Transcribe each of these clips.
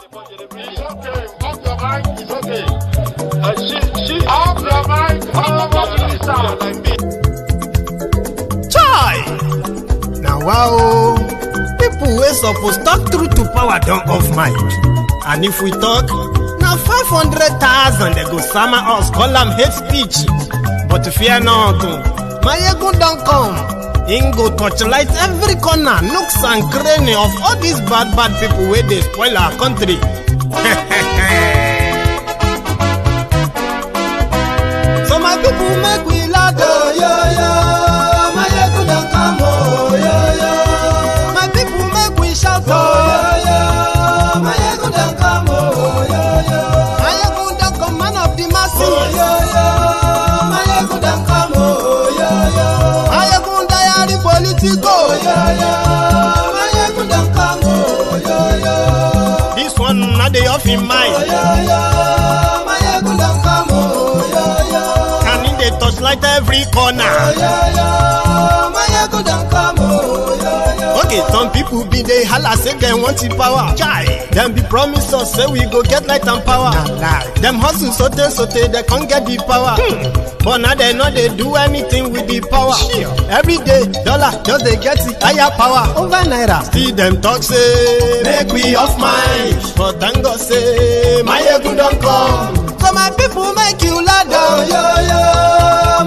It's okay. Off your mind. It's okay. She off your mind. Chai! Now wow, people wey suppose talk truth to power don't off mic. And if we talk, now 500,000 they go summer us, call them hate speech. But fear not, Maiyegun don't come. Ingo torchlight every corner, nooks and cranny of all these bad people where they spoil our country. So my people make we laugh, oh yo yo. Maiyegun don't come, oh yo yo. My people make we shout, oh yo yo. Maiyegun don't come, oh yo yo. Maiyegun don't come, man of the masses, oh yo yo. Maiyegun don't come, oh yo yo. Maiyegun diary Politico, oh yo yo. Maiyegun don't come, oh yo yo. This one not the off in mind, oh yo yo. Maiyegun don't come, oh yo yo. Can in the touchlight every corner, oh yo yo. Maiyegun don't come, oh yo yo. Okay, some people be they holla say they want the power. Chai, them be promise us say we go get light and power. Them hustle sote they can't get the power. But now they know they do anything with the power. Every day, dollar just they get the higher power over naira. See them talk say make we off mind, but thank God say Maiyegun don't come. So my people make you loud, oh yo yo.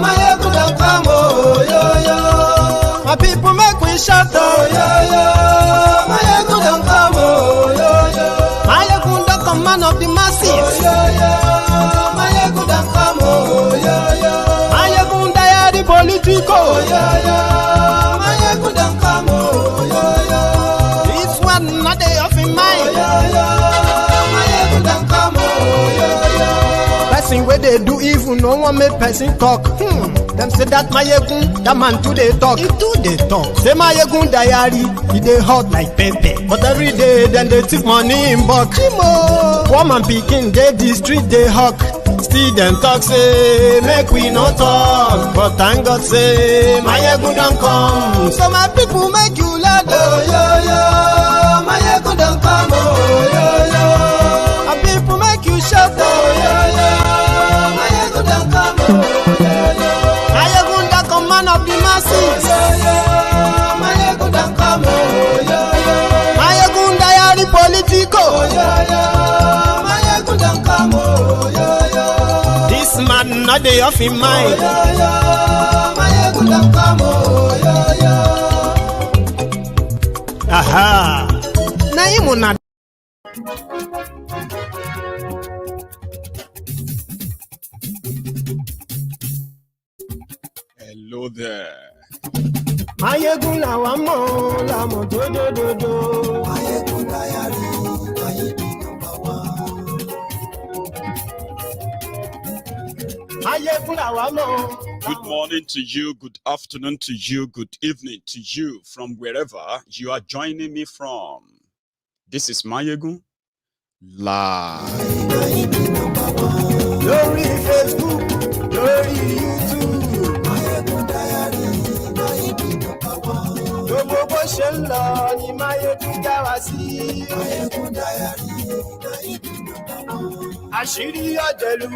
Maiyegun don't come, oh yo yo. My people make we shout, oh yo yo. Maiyegun don't come, oh yo yo. Maiyegun don't come, man of the masses, oh yo yo. Maiyegun don't come, oh yo yo. Maiyegun diary Politico, oh yo yo. Maiyegun don't come, oh yo yo. This one not they off in mind, oh yo yo. Maiyegun don't come, oh yo yo. Person where they do evil, no one make person talk. Them say that Maiyegun, that man too they talk. He too they talk. Say Maiyegun diary, he they hot like pepper. But every day then they take money in bulk. Poor man picking, they the street they hawk. Still them talk say make we not talk. But thank God say Maiyegun don't come. So my people make you loud, oh yo yo. Maiyegun don't come, oh yo yo. My people make you shout, oh yo yo. Maiyegun don't come, oh yo yo. Maiyegun don't come, man of the masses, oh yo yo. Maiyegun don't come, oh yo yo. Maiyegun diary Politico, oh yo yo. Maiyegun don't come, oh yo yo. This man not the off in mind, oh yo yo. Maiyegun don't come, oh yo yo. Aha. Na him na. Hello there. Maiyegun la wa mo la mo do. Maiyegun diary, Maiyegun number one. Maiyegun la wa mo. Good morning to you, good afternoon to you, good evening to you from wherever you are joining me from. This is Maiyegun live. Lórí Facebook, lórí YouTube. Maiyegun diary, Maiyegun number one. Gbogbo bó ṣe ń lọ ni Maiyegun já wa sí. Maiyegun diary, Maiyegun number one. Àṣírí ọ̀jẹ̀lú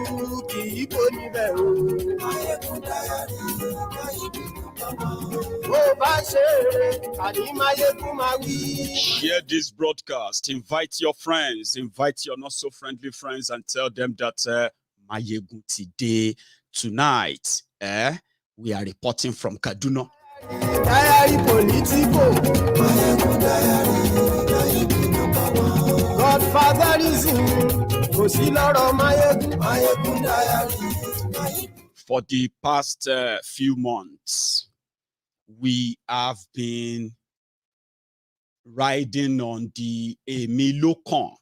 kì í bò níbẹ̀ o. Maiyegun diary, Maiyegun number one. Bó bá ṣe eré, àní Maiyegun máa wí. Share this broadcast. Invite your friends, invite your not so friendly friends, and tell them that Maiyegun today, tonight, we are reporting from Kaduna. Diary Politico. Maiyegun diary, Maiyegun number one. Godfatherism, kò sí lọ́rọ̀ Maiyegun. Maiyegun diary, For the past few months, we have been riding on the Emi Lokan.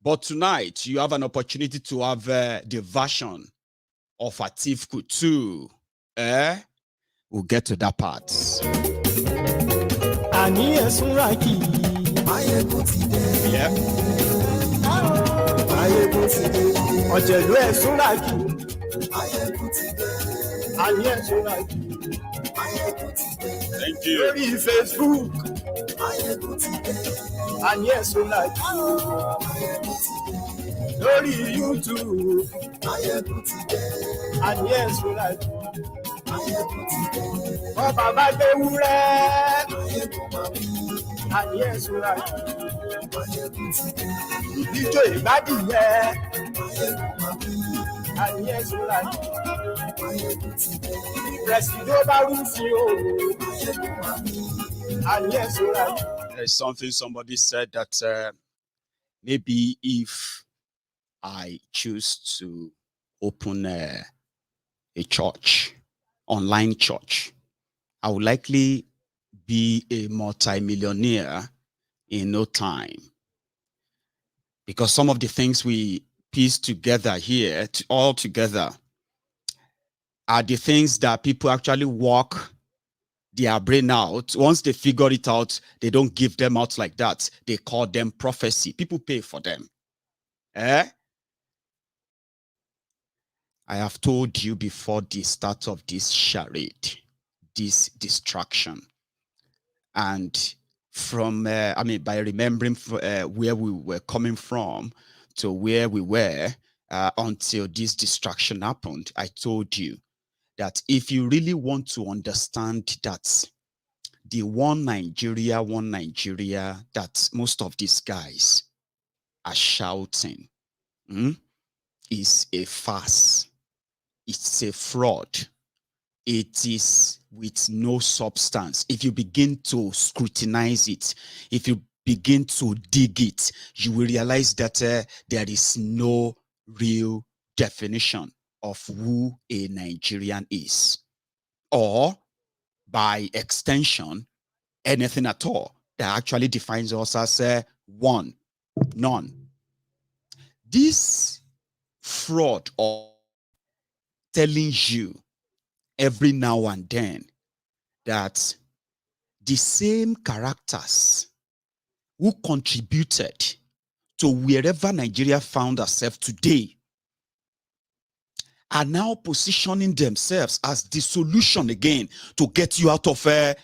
But tonight, you have an opportunity to have the version of Atiku too. We'll get to that part. Àní ẹ̀sùn ra kì í. Maiyegun ti dé. Yeah. Maiyegun ti dé. Ọ̀jẹ̀lú ẹ̀sùn ra kì í. Maiyegun ti dé. Àní ẹ̀sùn ra kì í. Maiyegun ti dé. Thank you. Lórí Facebook, Maiyegun ti dé. And yes, we like Maiyegun ti dé. lórí YouTube. Maiyegun ti dé. And yes, we like Maiyegun ti dé. ọba bá gbé wúrẹ́. Maiyegun máa wí. And yes, we like Maiyegun ti dé. ìdíjọ ìgbádìyẹ. Maiyegun máa wí. And yes, we like Maiyegun ti dé. Presido bá rúfin o. Maiyegun máa wí. And yes, we like There's something somebody said that maybe if I choose to open a church, online church, I would likely be a multi-millionaire in no time. Because some of the things we piece together here, all together, are the things that people actually work their brain out. Once they figure it out, they don't give them out like that. They call them prophecy. People pay for them. I have told you before the start of this charade, this distraction. And from, by remembering where we were coming from to where we were until this distraction happened, I told you that if you really want to understand that the one Nigeria that most of these guys are shouting is a farce. It's a fraud. It is with no substance. If you begin to scrutinize it, if you begin to dig it, you will realize that there is no real definition of who a Nigerian is, or by extension, anything at all that actually defines us as one, none. This fraud of telling you every now and then that the same characters who contributed to wherever Nigeria found herself today are now positioning themselves as the solution again to get you out of the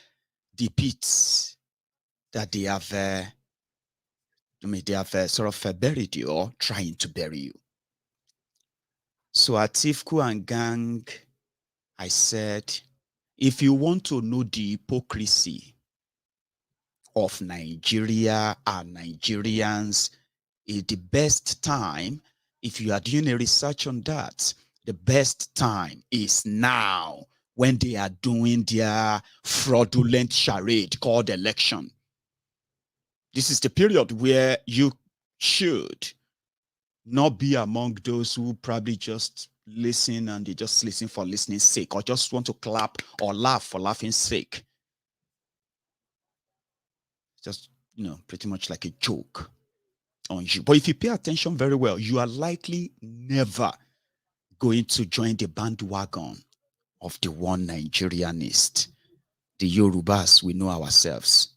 pits that they have, sort of buried you or trying to bury you. So at Atiku and gang, I said, if you want to know the hypocrisy of Nigeria and Nigerians, the best time, if you are doing a research on that, the best time is now, when they are doing their fraudulent charade called election. This is the period where you should not be among those who probably just listen and they just listen for listening's sake, or just want to clap or laugh for laughing's sake. Just, pretty much like a joke on you. But if you pay attention very well, you are likely never going to join the bandwagon of the one Nigerianist. The Yorubas, we know ourselves.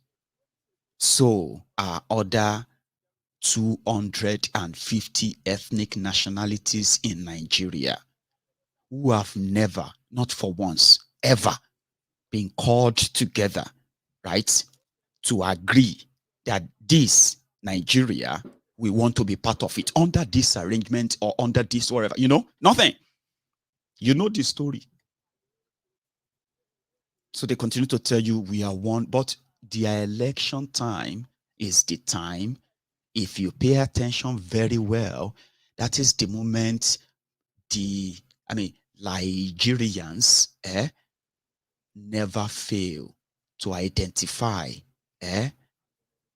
So are other 250 ethnic nationalities in Nigeria who have never, not for once, ever been called together, right, to agree that this Nigeria, we want to be part of it under this arrangement or under this whatever. Nothing. You know the story. So they continue to tell you we are one, but their election time is the time. If you pay attention very well, that is the moment Nigerians never fail to identify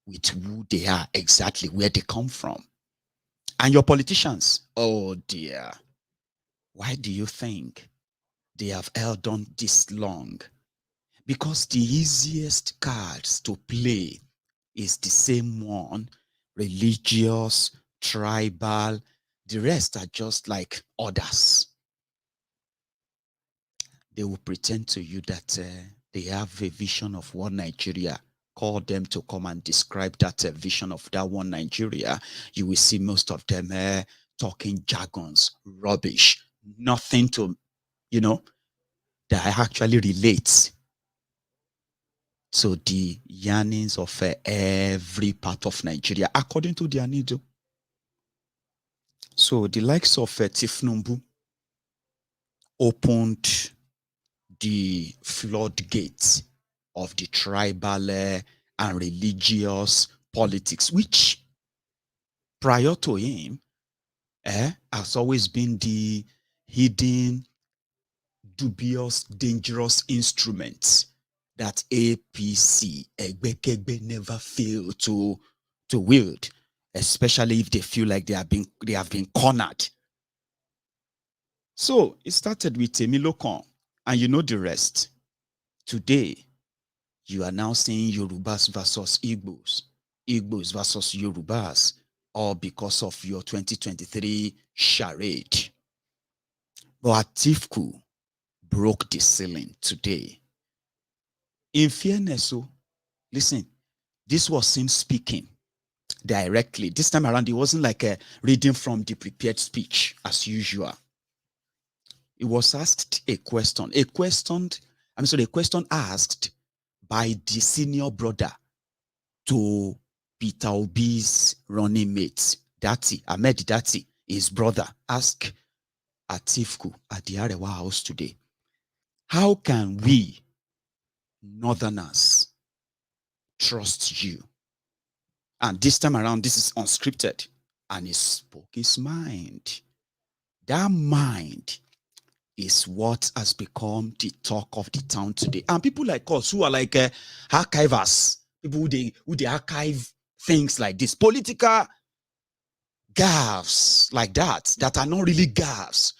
with who they are, exactly where they come from. And your politicians, oh dear, why do you think they have held on this long? Because the easiest cards to play is the same one, religious, tribal. The rest are just like others. They will pretend to you that they have a vision of one Nigeria. Call them to come and describe that vision of that one Nigeria. You will see most of them talking jargons, rubbish, nothing to, that actually relates to the yearnings of every part of Nigeria, according to their need. So the likes of Tinubu opened the floodgates of the tribal and religious politics, which prior to him has always been the hidden, dubious, dangerous instruments that APC Egbekegbe never fail to wield, especially if they feel like they have been cornered. So it started with Temilokon, and you know the rest. Today, you are now seeing Yorubas versus Igbos, Igbos versus Yorubas, all because of your 2023 charade. But Atiku broke the ceiling today. In fairness, listen, this was him speaking directly. This time around, it wasn't like a reading from the prepared speech as usual. It was asked a question asked by the senior brother to Peter Obi's running mate, Ahmed Dati, his brother, asked Atiku at the Arewa house today, how can we Northerners trust you? And this time around, this is unscripted. And he spoke his mind. That mind is what has become the talk of the town today. And people like us who are like archivers, people who they archive things like this, political gaffes like that are not really gaffes.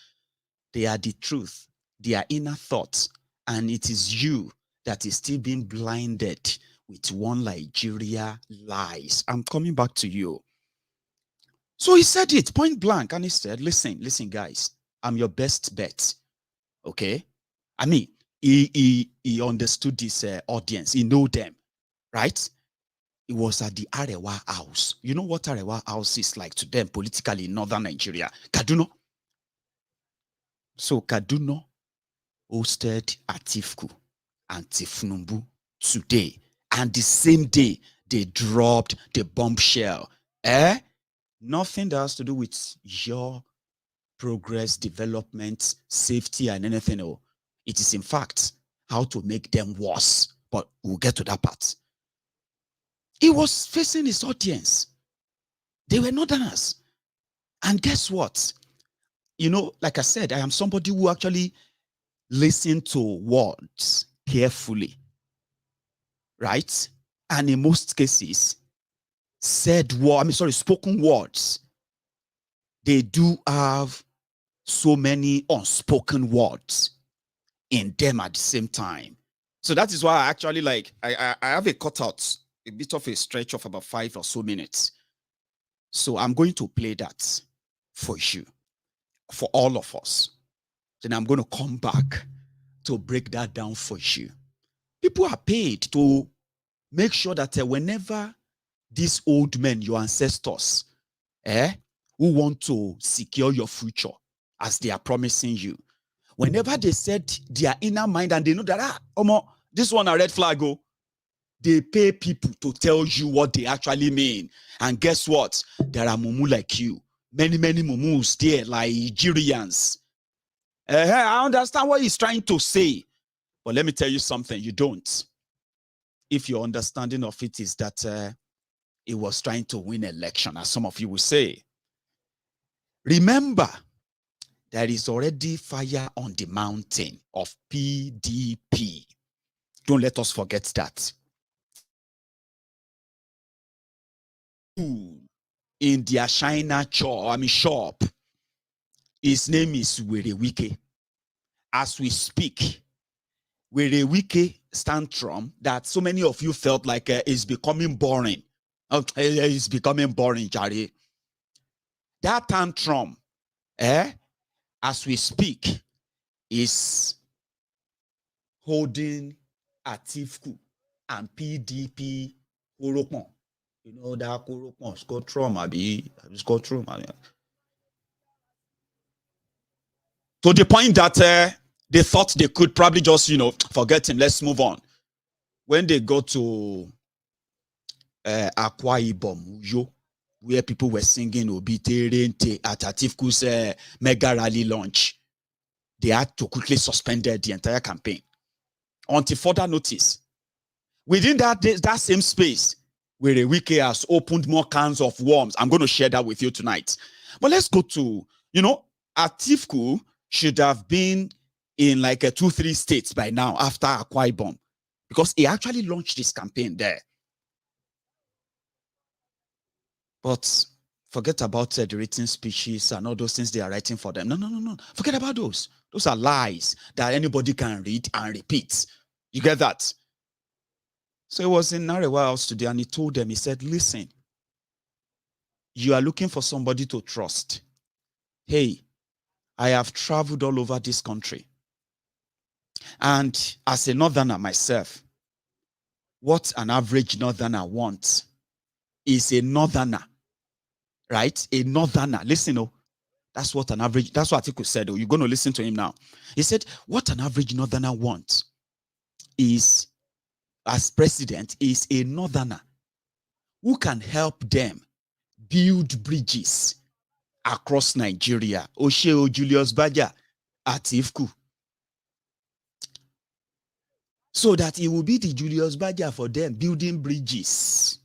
They are the truth, they are inner thoughts. And it is you that is still being blinded with one Nigeria lies. I'm coming back to you. So he said it point blank, and he said, listen, guys, I'm your best bet. Okay? I mean, he understood this audience. He know them, right? It was at the Arewa house. You know what Arewa house is like to them politically in northern Nigeria? Kaduna. So Kaduna hosted Atiku and Tinubu today. And the same day, they dropped the bombshell. Nothing that has to do with your progress, development, safety, and anything else. It is, in fact, how to make them worse. But we'll get to that part. He was facing his audience. They were Northerners. And guess what? You know, like I said, I am somebody who actually listens to words carefully. Right? And in most cases, spoken words, they do have so many unspoken words in them at the same time. So that is why I actually I have a cutout, a bit of a stretch of about 5 or so minutes. So I'm going to play that for you, for all of us. Then I'm going to come back to break that down for you. People are paid to make sure that whenever these old men, your ancestors, who want to secure your future as they are promising you, whenever they set their inner mind and they know that, this one a red flag, they pay people to tell you what they actually mean. And guess what? There are mumu like you. Many mumus there, like Nigerians. I understand what he's trying to say. But let me tell you something, you don't. If your understanding of it is that it was trying to win election, as some of you will say. Remember, there is already fire on the mountain of PDP. Don't let us forget that. In their China shop, his name is Wike. As we speak, Wike tantrum that so many of you felt like is becoming boring. It's becoming boring, Jari. That tantrum, as we speak, is holding Atiku and PDP Korokon. You know that Korokon, Scotrum, to the point that they thought they could probably just, forget him, let's move on. when they got to Akwa Ibom, Uyo, where people were singing Obi Terente at Atiku's mega rally launch, they had to quickly suspend the entire campaign until further notice. Within that same space, where Wike has opened more cans of worms. I'm going to share that with you tonight. But let's go to, Atiku should have been in like 2-3 states by now after Akwa Ibom, because he actually launched this campaign there. But forget about the written speeches and all those things they are writing for them. No. Forget about those. Those are lies that anybody can read and repeat. You get that? So he was in Arewa house today and he told them, he said, listen, you are looking for somebody to trust. Hey, I have traveled all over this country. And as a northerner myself, what an average northerner wants is a northerner, right? A northerner. Listen, that's what Atiku said. You're going to listen to him now. He said, what an average northerner wants is, as president, is a northerner who can help them build bridges across Nigeria. Osheo Julius Baja, Atiku. So that he will be the Julius Baja for them, building bridges.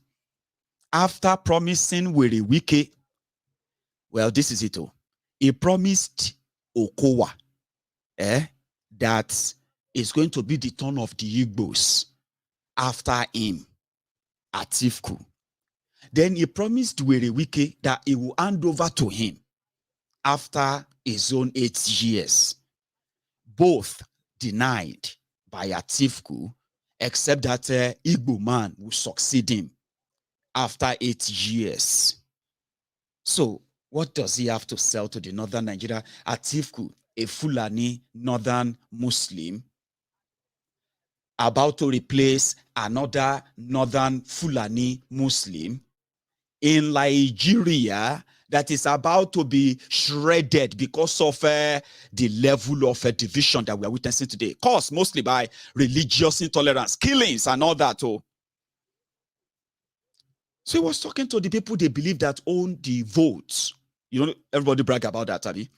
After promising Wike, well, this is it. He promised Okowa that is going to be the turn of the Igbos after him, Atiku. Then he promised Wike that he will hand over to him after his own 8 years. Both denied by Atiku, except that Igbo man will succeed him after 8 years. So what does he have to sell to the northern Nigeria? Atiku, a Fulani northern Muslim, about to replace another northern Fulani Muslim in Nigeria that is about to be shredded because of the level of division that we are witnessing today, caused mostly by religious intolerance, killings, and all that. So he was talking to the people they believe that own the votes. Everybody brag about that, Abi,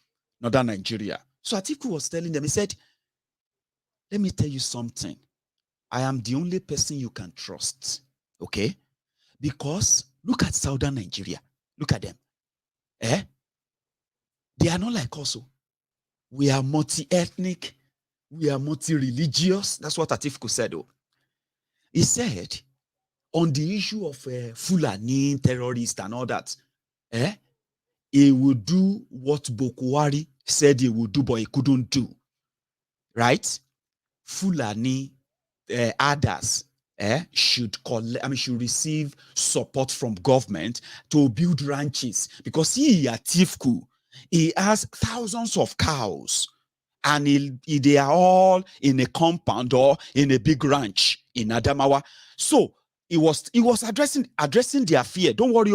northern Nigeria. So Atiku was telling them, he said, let me tell you something. I am the only person you can trust, okay? Because look at southern Nigeria. Look at them. They are not like us. We are multi-ethnic. We are multi-religious. That's what Atiku said. He said, on the issue of Fulani terrorists and all that, he would do what Boko Haram said he would do, but he couldn't do. Right? Fulani others should receive support from government to build ranches, because Atiku, he has thousands of cows and they are all in a compound or in a big ranch in Adamawa. So he was addressing their fear. Don't worry,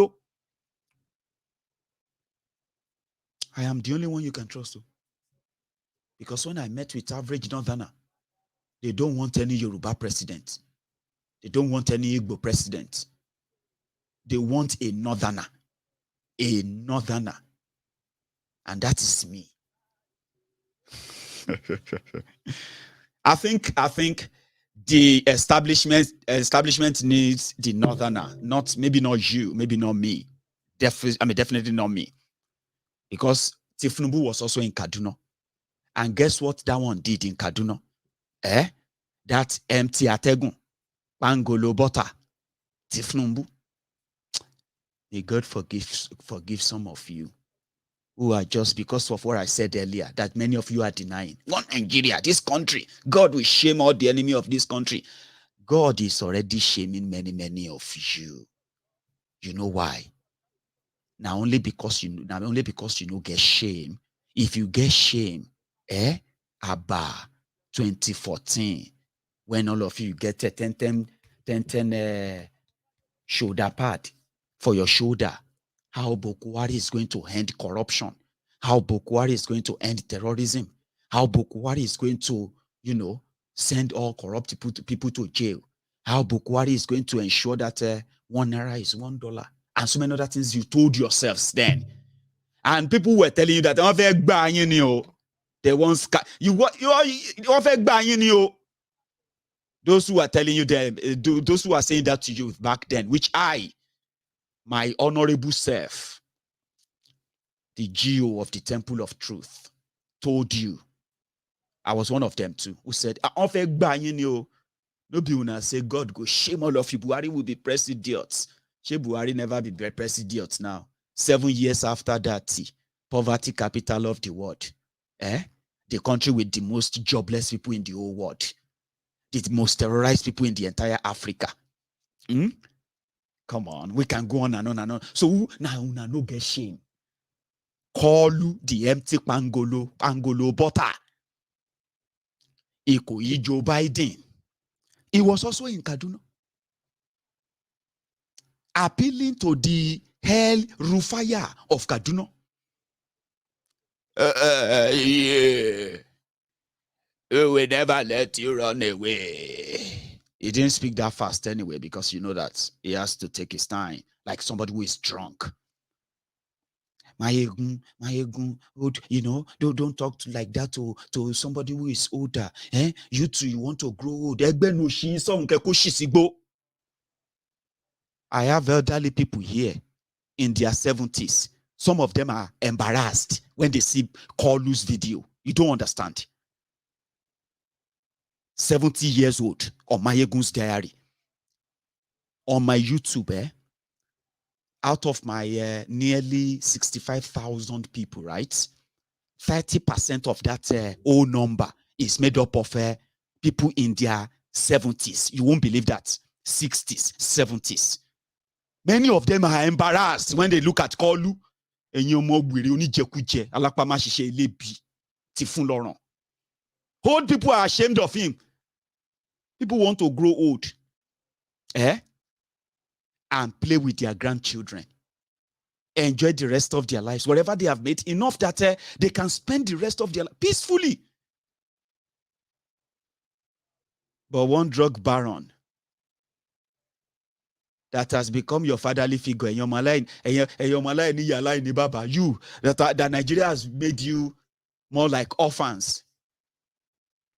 I am the only one you can trust. Because when I met with average northerner, they don't want any Yoruba president. They don't want any Igbo president. They want a northerner. A northerner. And that is me. I think the establishment needs the northerner. Maybe not you, maybe not me. Definitely not me. Because Tinubu was also in Kaduna. And guess what that one did in Kaduna? That empty Ategun, Pangolo butter, Tinubu. May God forgive some of you who are just, because of what I said earlier, that many of you are denying. One Nigeria, this country, God will shame all the enemy of this country. God is already shaming many of you. You know why? Now only because you get shame. If you get shame, Abba 2014, when all of you get a 10 shoulder pad for your shoulder, how Boko Haram is going to end corruption, how Boko Haram is going to end terrorism, how Boko Haram is going to, send all corrupt people to jail. how Bukwari is going to ensure that 1 naira is $1, and so many other things you told yourselves then. And people were telling you that they won't those who are telling you them, those who are saying that to you back then, which I, my honorable self, the GO of the Temple of Truth, told you. I was one of them too, who said, no be una say God go shame all of you. Buhari will be president. She Buhari never be president now. 7 years after that, poverty capital of the world. The country with the most jobless people in the whole world. The most terrorized people in the entire Africa. Come on, we can go on and on and on. So now una no get shame. Call the empty pangolo butter. Iko Joe Biden. He was also in Kaduna, appealing to the hell rufaya of Kaduna. Yeah. We will never let you run away. He didn't speak that fast anyway, because you know that he has to take his time, like somebody who is drunk. Maiyegun, you know, don't talk like that to somebody who is older. You too, you want to grow old. I have elderly people here in their 70s. Some of them are embarrassed when they see Collu's video. You don't understand. 70 years old on MaiyegunsDiary. On my YouTube, out of my nearly 65,000 people, right? 30% of that whole number is made up of people in their 70s. You won't believe that. 60s, 70s. Many of them are embarrassed when they look at Collu. Old people are ashamed of him. People want to grow old. And play with their grandchildren. Enjoy the rest of their lives. Whatever they have made, enough that they can spend the rest of their life peacefully. But one drug baron that has become your fatherly figure, you, that Nigeria has made you more like orphans.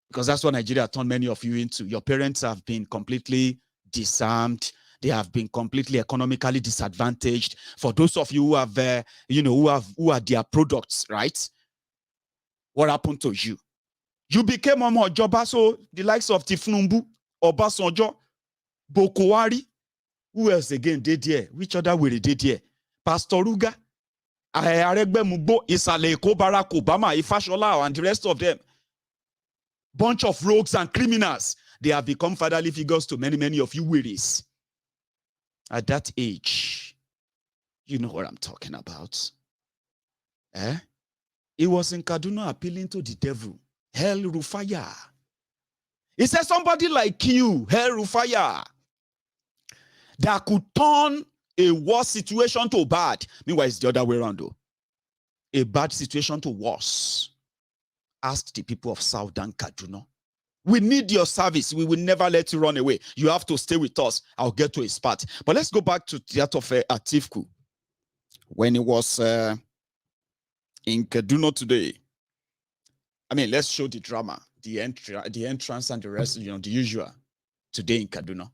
Because that's what Nigeria turned many of you into. Your parents have been completely disarmed. They have been completely economically disadvantaged. For those of you who have, who are their products, right? What happened to you? You became a more Japa, so the likes of Tinubu, Obasanjo, Bukwari. Who else again did here? Which other way did here? Pastor Ruga, Aregbe Mubo, Isaleko, Barack Obama, Ifashola, and the rest of them. Bunch of rogues and criminals. They have become fatherly figures to many, many of you wearies. At that age, you know what I'm talking about. He was in Kaduna appealing to the devil. Hell Rufaya. He said somebody like you, Hell Rufaya, that could turn a worse situation to bad. Meanwhile, it's the other way around though. A bad situation to worse. Ask the people of Southern Kaduna. We need your service. We will never let you run away. You have to stay with us. I'll get to his part. But let's go back to that of Atiku. When he was in Kaduna today. I mean, let's show the drama, the entrance and the rest, the usual today in Kaduna.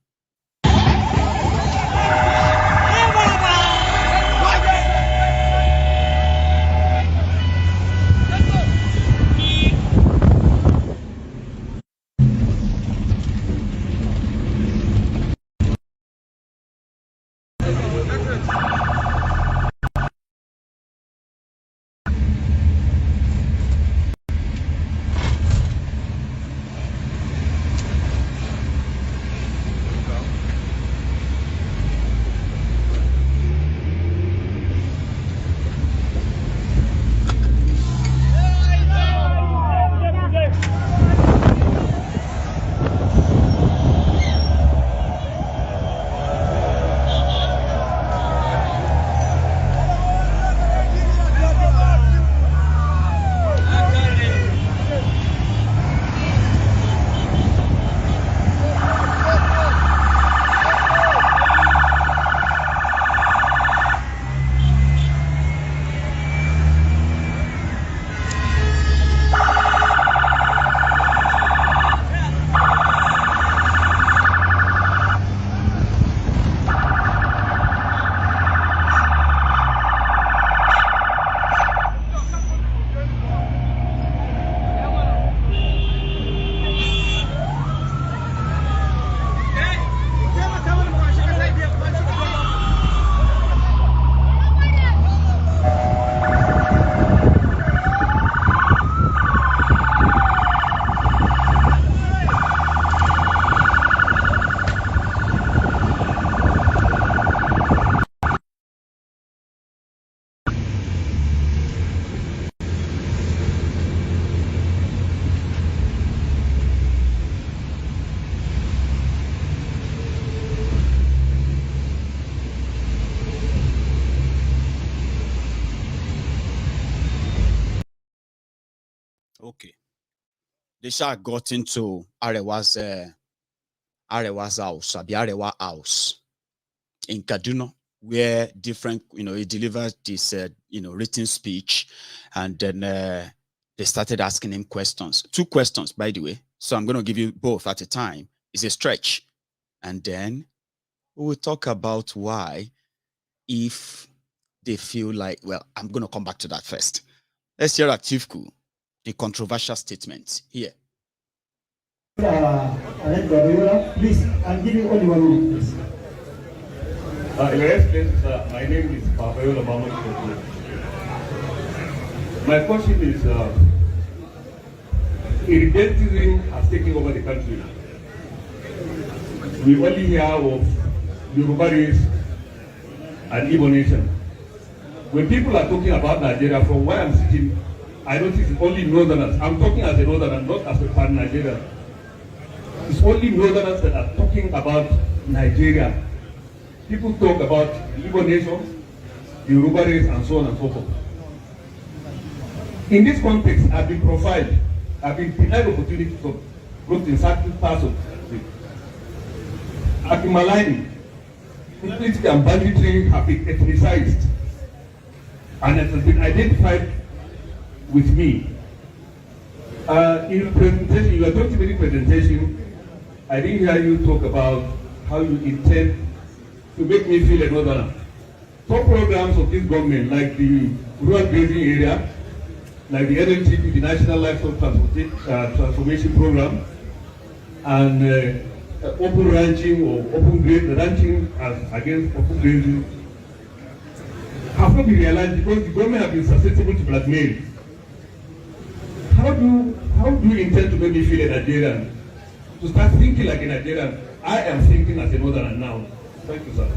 Okay. They shall got into Arewa's house, the Arewa house in Kaduna, where different, he delivered this, written speech, and then they started asking him questions. 2 questions, by the way. So I'm going to give you both at a time. It's a stretch. And then we will talk about why, if they feel like, well, I'm going to come back to that first. Let's hear Atiku, the controversial statement here. Please, I'm giving only 1 minute, please. Your Excellency, my name is Papayola Bama. My question is, irredentism has taken over the country. We only hear of Yorubas and Igbo nation. When people are talking about Nigeria, from where I'm sitting, I notice it's only northerners. I'm talking as a northerner, not as a pan-Nigerian. It's only northerners that are talking about Nigeria. People talk about Igbo nation, Yorubas, and so on and so forth. In this context, I've been profiled. I've been denied opportunity for growth in certain parts of the country. I've been maligned. Complete and banditry have been ethnicized, and it has been identified with me. In your presentation, your 20-minute presentation, I didn't hear you talk about how you intend to make me feel a northerner. Top programs of this government, like the rural grazing area, like the NLTP, the National Livestock Transformation Program, and open ranching or open ranching against open grazing, have not been realized because the government have been susceptible to blackmail. How do you intend to make me feel a Nigerian? To start thinking like a Nigerian? I am thinking as a northerner now. Thank you, sir.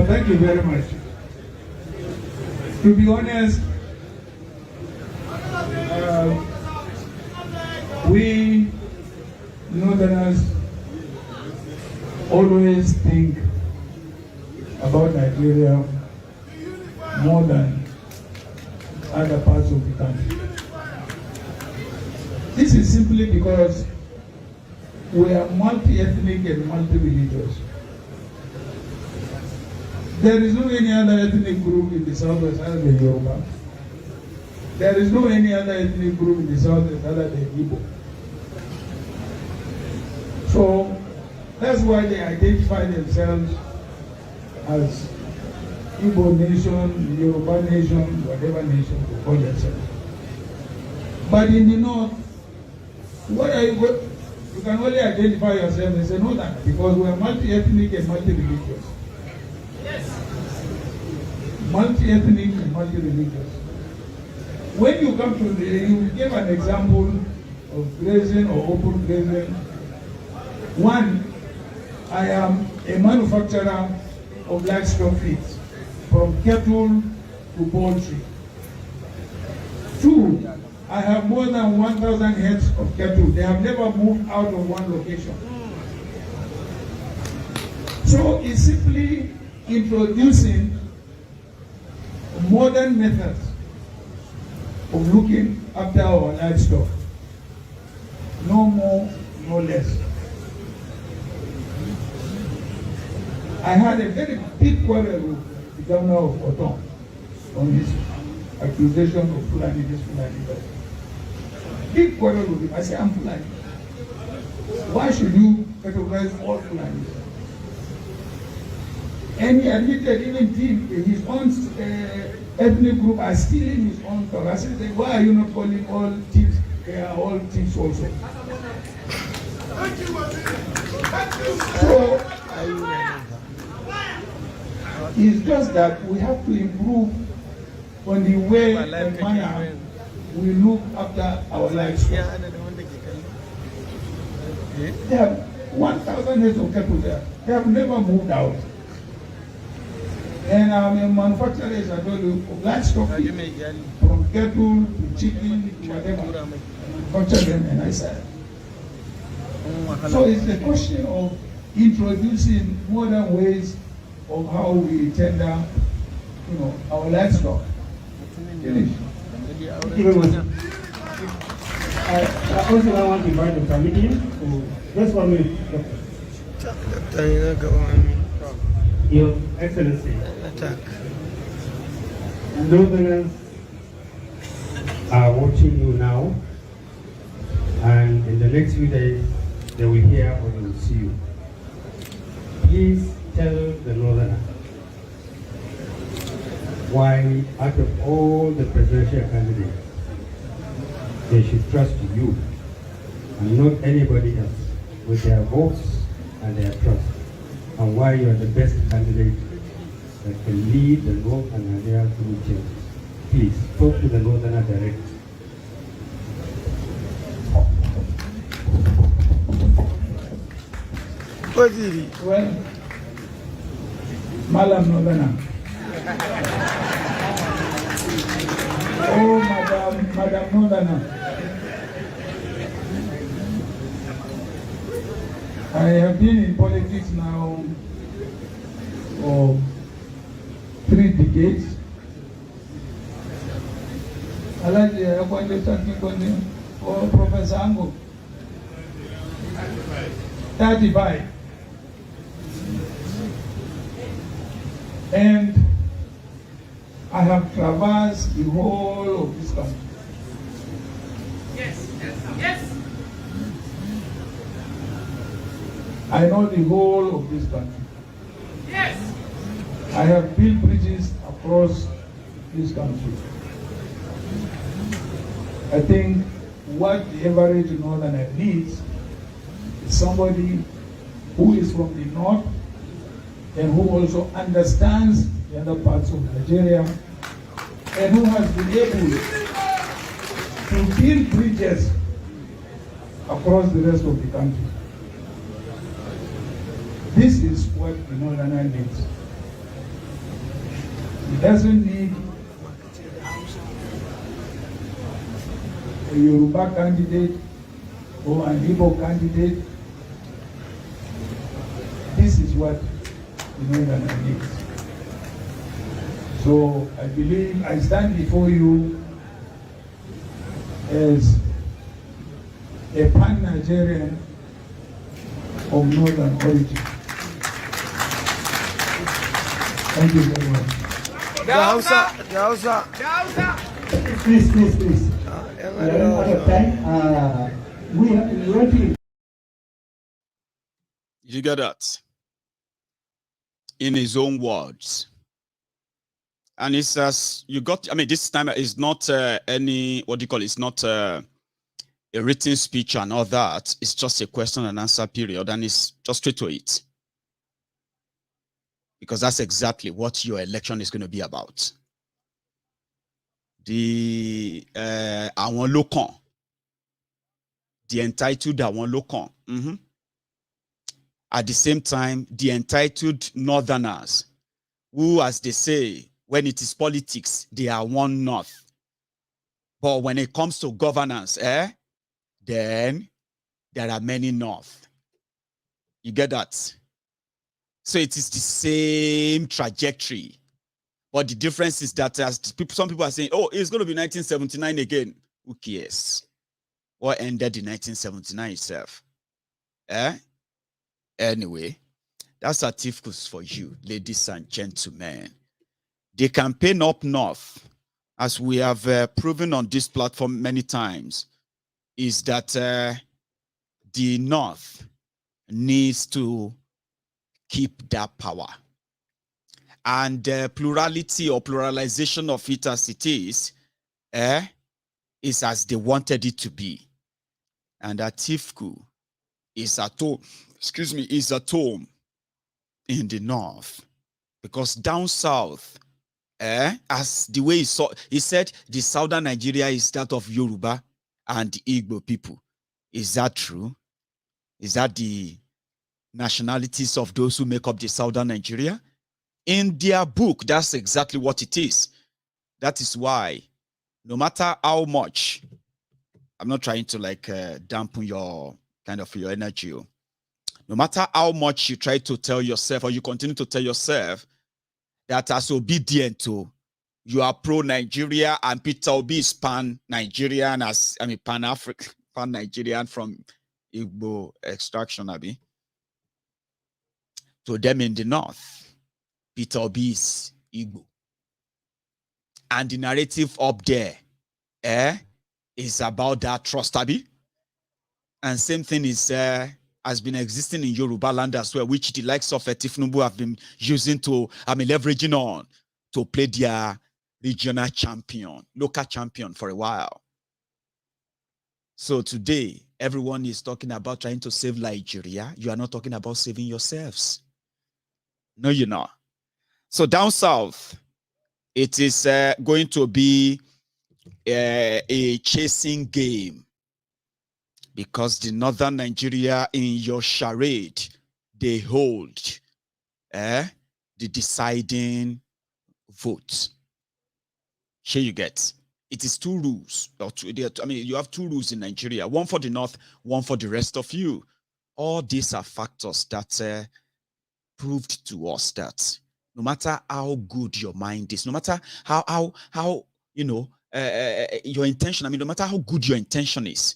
Thank you very much. To be honest, we northerners always think about Nigeria more than other parts of the country. This is simply because we are multi-ethnic and multi-religious. There is no any other ethnic group in the southwest other than Yoruba. There is no any other ethnic group in the southwest other than Igbo. So that's why they identify themselves as Igbo nation, Yoruba nation, whatever nation they call themselves. But in the north, what are you can only identify yourself as a northerner because we are multi-ethnic and multi-religious. Multi-ethnic and multi-religious. When you come to you give an example of grazing or open grazing. One, I am a manufacturer of livestock feeds, from cattle to poultry. Two, I have more than 1,000 heads of cattle. They have never moved out of one location. So it's simply introducing modern methods of looking after our livestock. No more, no less. I had a very big quarrel with the governor of Oton on this accusation of Fulani, this Fulani. Big quarrel with him. I said, I'm Fulani. Why should you categorize all Fulani? And he admitted even his own ethnic group are stealing his own talk. I said, why are you not calling all thieves? They are all thieves also. So, it's just that we have to improve on the way and manner we look after our lives. They have 1,000 heads of cattle there. They have never moved out. And I'm a manufacturer, as I told you, of livestock, from cattle to chicken to whatever. Manufacture them, and I said. So it's the question of introducing modern ways of how we tender, our livestock. Finish. Thank you very much. I also want to invite the committee to just 1 minute. Your Excellency, Northerners are watching you now, and in the next few days, they will hear or they will see you. Please tell the Northerners why, out of all the presidential candidates, they should trust you and not anybody else with their votes and their trust, and why you are the best candidate that can lead the North and Arewa through change. Please talk to the Northerner directly. Well, Madam Northerner. Oh, Madam Northerner. I have been in politics now for 3 decades. I like the appointed for Professor Ango. 35. And I have traversed the whole of this country. Yes. I know the whole of this country. Yes. I have built bridges across this country. I think what the average Northerner needs is somebody who is from the north and who also understands the other parts of Nigeria and who has been able to build bridges across the rest of the country. This is what the Northerner needs. It doesn't need a Yoruba candidate or an Igbo candidate. This is what the Northerner needs. So I believe I stand before you as a pan-Nigerian of Northern origin. Thank you very much. Please. We are running out of time. We want to. You got that? In his own words. And it says, you got, I mean, this time is not any, what do you call it? It's not a written speech and all that. It's just a question and answer period. And it's just straight to it. Because that's exactly what your election is going to be about. The àwọn ló kàn, the entitled àwọn ló kàn. At the same time, the entitled Northerners, who, as they say, when it is politics, they are one north. But when it comes to governance, then there are many north. You get that? So it is the same trajectory. But the difference is that as people, some people are saying, oh, it's going to be 1979 again. Who cares? What ended in 1979 itself? Anyway, that's Atiku for you, ladies and gentlemen. The campaign up north, as we have proven on this platform many times, is that the north needs to keep that power. And plurality or pluralization of it as it is as they wanted it to be. And Atiku is at home, is at home in the north. Because down south, as the way he said, the southern Nigeria is that of Yoruba and the Igbo people. Is that true? Is that the nationalities of those who make up the southern Nigeria? In their book, that's exactly what it is. That is why, no matter how much, I'm not trying to like dampen your kind of your energy. No matter how much you try to tell yourself or you continue to tell yourself that as obedient to, you are pro-Nigeria and Peter Obi is pan-Nigerian, pan-African, pan-Nigerian from Igbo extraction, Abi. To them in the north, Peter Obi is Igbo. And the narrative up there is about that trust, Abi. And same thing is has been existing in Yoruba land as well, which the likes of Tinubu have been using to, leveraging on to play their regional champion, local champion for a while. So today, everyone is talking about trying to save Nigeria. You are not talking about saving yourselves. No, you're not. So down south, it is going to be a chasing game, because the northern Nigeria in your charade, they hold the deciding vote. Here you get. It is two rules. You have two rules in Nigeria, one for the north, one for the rest of you. All these are factors that proved to us that no matter how good your mind is, no matter how your intention, no matter how good your intention is,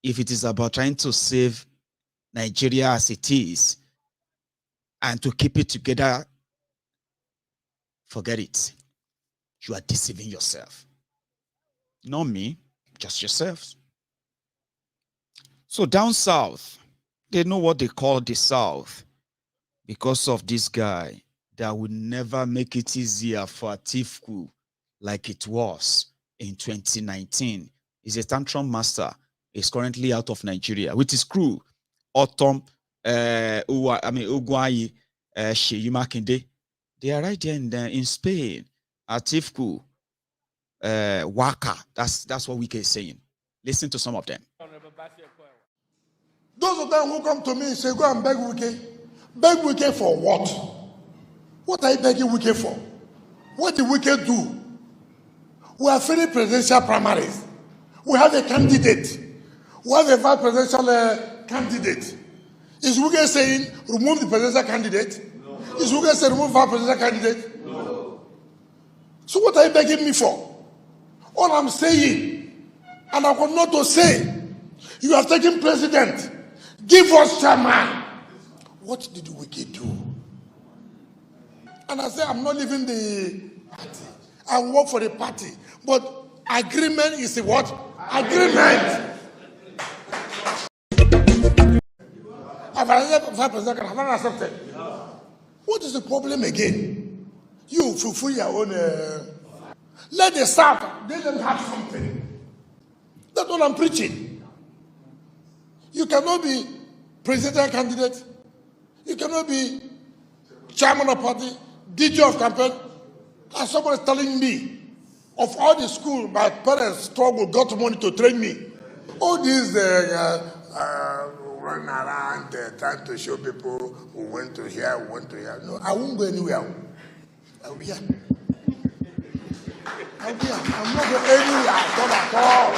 if it is about trying to save Nigeria as it is and to keep it together, forget it. You are deceiving yourself. Not me, just yourselves. So down south, they know what they call the south because of this guy that would never make it easier for Atiku like it was in 2019. He's a tantrum master. Is currently out of Nigeria with his crew, Autumn, Ugwai, Sheyi Makinde. They are right there in Spain. Atiku, Waka. That's what Wike is saying. Listen to some of them. Those of them who come to me and say, go and beg Wike. Beg Wike for what? What are you begging Wike for? What did Wike do? We are finished presidential primaries. We have a candidate. We have a vice presidential candidate. Is Wike saying remove the presidential candidate? No. Is Wike saying remove vice presidential candidate? No. So what are you begging me for? All I'm saying, and I want not to say, you have taken president. Give us chairman. What did Wike do? And I say I'm not leaving the party. I work for the party. But agreement is a what? Agreement. I've not accepted. What is the problem again? You fulfill your own. Let the South, let them have something. That's what I'm preaching. You cannot be presidential candidate. You cannot be chairman of party, DG of campaign. And someone is telling me, of all the school, my parents struggled, got money to train me. All these run around trying to show people who went to here, who went to here. No, I won't go anywhere. I'll be here. I'll be here. I'm not going anywhere at all.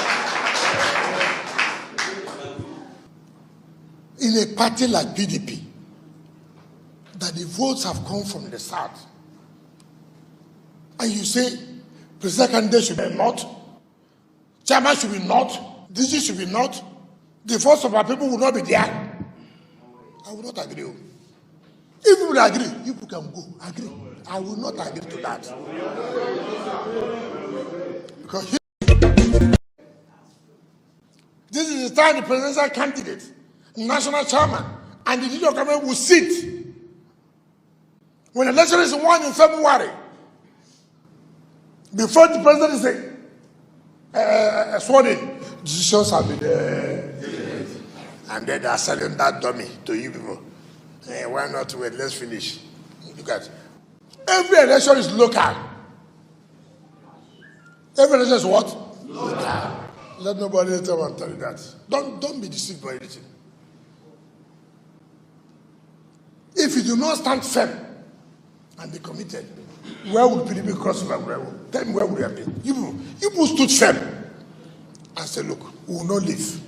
In a party like PDP, that the votes have come from the south, and you say president candidate should be not, chairman should be not, DG should be not, the voice of our people will not be there. I will not agree. If you will agree, you can go. Agree. I will not agree to that. Because this is the time the presidential candidate, national chairman, and the leader of government will sit. When the election is won in February, before the president is sworn in, decisions have been there. And then they are selling that dummy to you people. Hey, why not wait? Let's finish. Look at every election is local. Every election is what? Local. Let nobody tell you that. Don't be deceived by anything. If you do not stand firm and be committed, where would PDP cross over? Tell me where would you have been? You stood firm and said, look, we will not leave.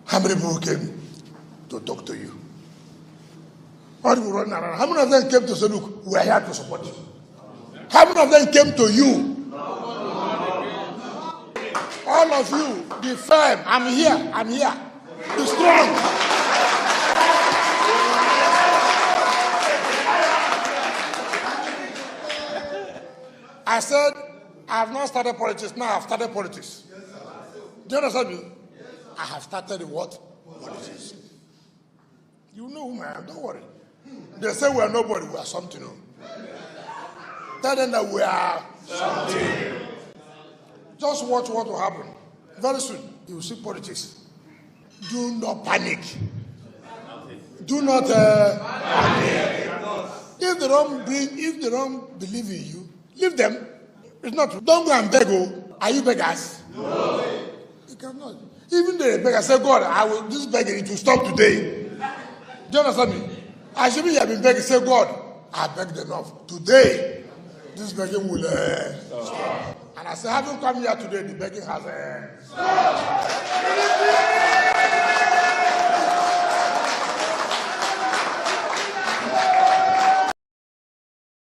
How many people came? to talk to you. All people running around. How many of them came to say, look, we are here to support you? How many of them came to you? All of you, be firm. I'm here. I'm here. Be strong. I said, I have not started politics. Now I have started politics. Do you understand me? I have started what? Politics. You know, man, don't worry. They say we are nobody, we are something. Tell them that we are something. Just watch what will happen. Very soon, you will see politics. Do not panic. Do not panic. If they don't believe in you, leave them. It's not true. Don't go and beg. Are you beggars? No. You cannot. Even the beggar say, God, I will this begging to stop today. Do you understand me? I should be have been begging, say, God, I begged enough. Today, this begging will stop. And I say, having come here today, the begging has stopped.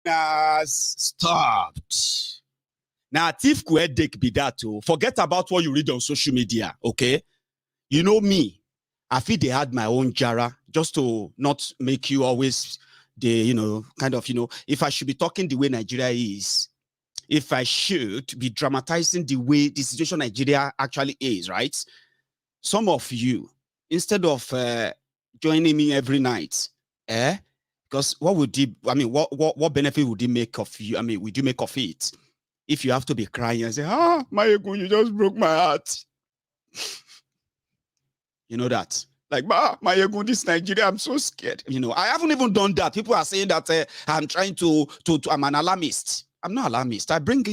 Has stopped. Now, Atiku headache be that too. Forget about what you read on social media, okay? You know me. I feel they had my own jara just to not make you always if I should be talking the way Nigeria is, if I should be dramatizing the way the situation Nigeria actually is, right? Some of you, instead of joining me every night, because what benefit would it make of you? I mean, would you make of it if you have to be crying and say, Maiyegun, you just broke my heart? You know that? Like, Maiyegun, this Nigeria, I'm so scared. You know, I haven't even done that. People are saying that I'm trying to I'm an alarmist. I'm not alarmist. I bring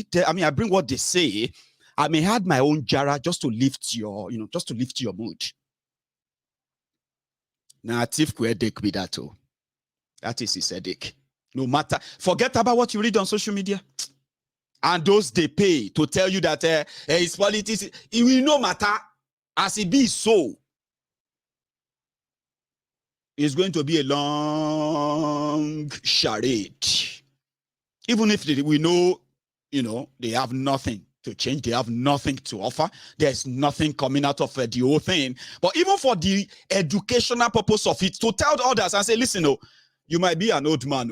what they say. I may had my own jara just to lift your, just to lift your mood. Now, Atiku headache be that too. That is his headache. No matter, forget about what you read on social media. And those they pay to tell you that it's politics. It will no matter. As it be so, it's going to be a long charade. Even if we know, they have nothing to change. They have nothing to offer. There's nothing coming out of the whole thing. But even for the educational purpose of it, to tell others and say, listen, you might be an old man,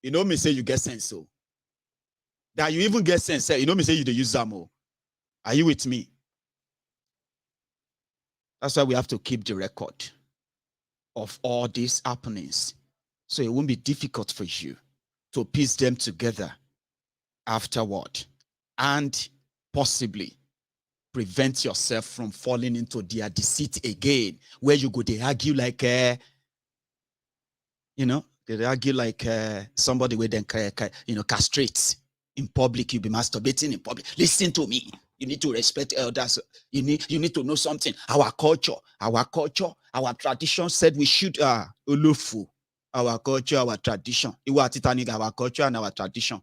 me say you get sense, that you even get sense, me say you the use them, Are you with me? That's why we have to keep the record of all these happenings, so it won't be difficult for you to piece them together afterward and possibly prevent yourself from falling into their deceit again, where you go, they argue like, they argue like somebody with them, castrates in public. You'll be masturbating in public. Listen to me. You need to respect elders. You need to know something. Our culture, our tradition said we should ulufu. Our culture, our tradition. Our culture and our tradition.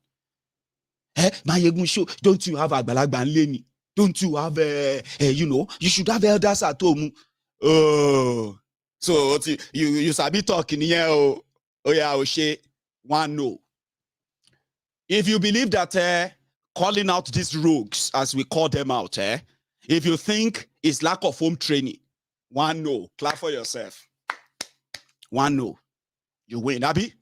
Maiyegun, don't you have Agbalagba Nleni? Don't you have you should have elders at home. Oh, so you sabi talking here. Oh yeah, Oshe. One no. If you believe that calling out these rogues, as we call them out, if you think it's lack of home training, one no. Clap for yourself. One no. You win, Abi.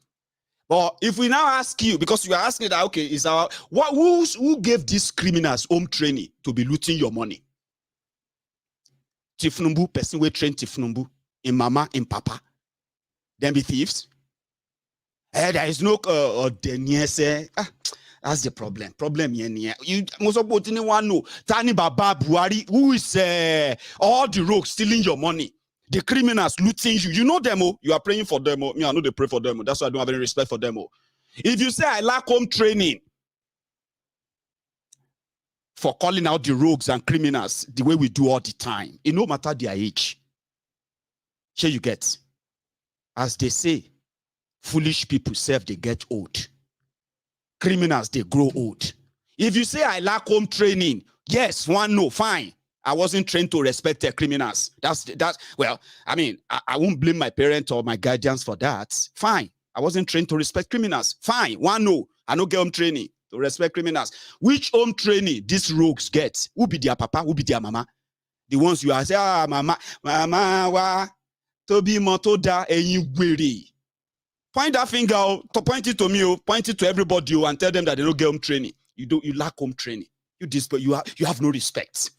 But if we now ask you, because you are asking that, okay, who gave these criminals home training to be looting your money? Tifnumbu, person we train Tifnumbu, in mama, in papa. Then be thieves. There is no that's the problem. You most of one know Tani Baba Buhari, who is all the rogues stealing your money, the criminals looting you. You know them, you are praying for them. Me, I know they pray for them. That's why I don't have any respect for them. If you say I lack home training for calling out the rogues and criminals the way we do all the time, it no matter their age. Here you get, as they say, foolish people self they get old. Criminals, they grow old. If you say I lack home training, yes, one no, fine. I wasn't trained to respect criminals. That's well, I mean, I won't blame my parents or my guardians for that. Fine. I wasn't trained to respect criminals. Fine. One, no. I don't get home training to respect criminals. Which home training these rogues get? Who be their papa? Who be their mama? The ones you are saying, mama, wa, Toby Motoda, and you weary. Point that finger out, to point it to me, point it to everybody and tell them that they don't get home training. You lack home training. You have no respect.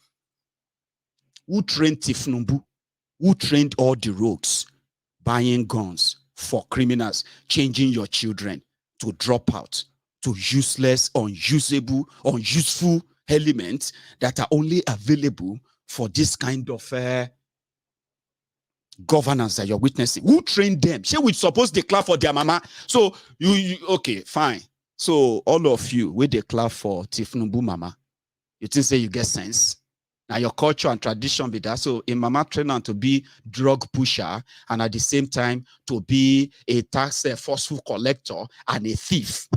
Who trained Tinubu? Who trained all the rogues? Buying guns for criminals, changing your children to drop out, to useless, unusable, unuseful elements that are only available for this kind of governance that you're witnessing. Who trained them? Say we supposed to clap for their mama. So you okay, fine. So all of you, we declare for Tinubu mama. You think say you get sense? Now your culture and tradition be that. So a mama trainer to be drug pusher and at the same time to be a tax forceful collector and a thief.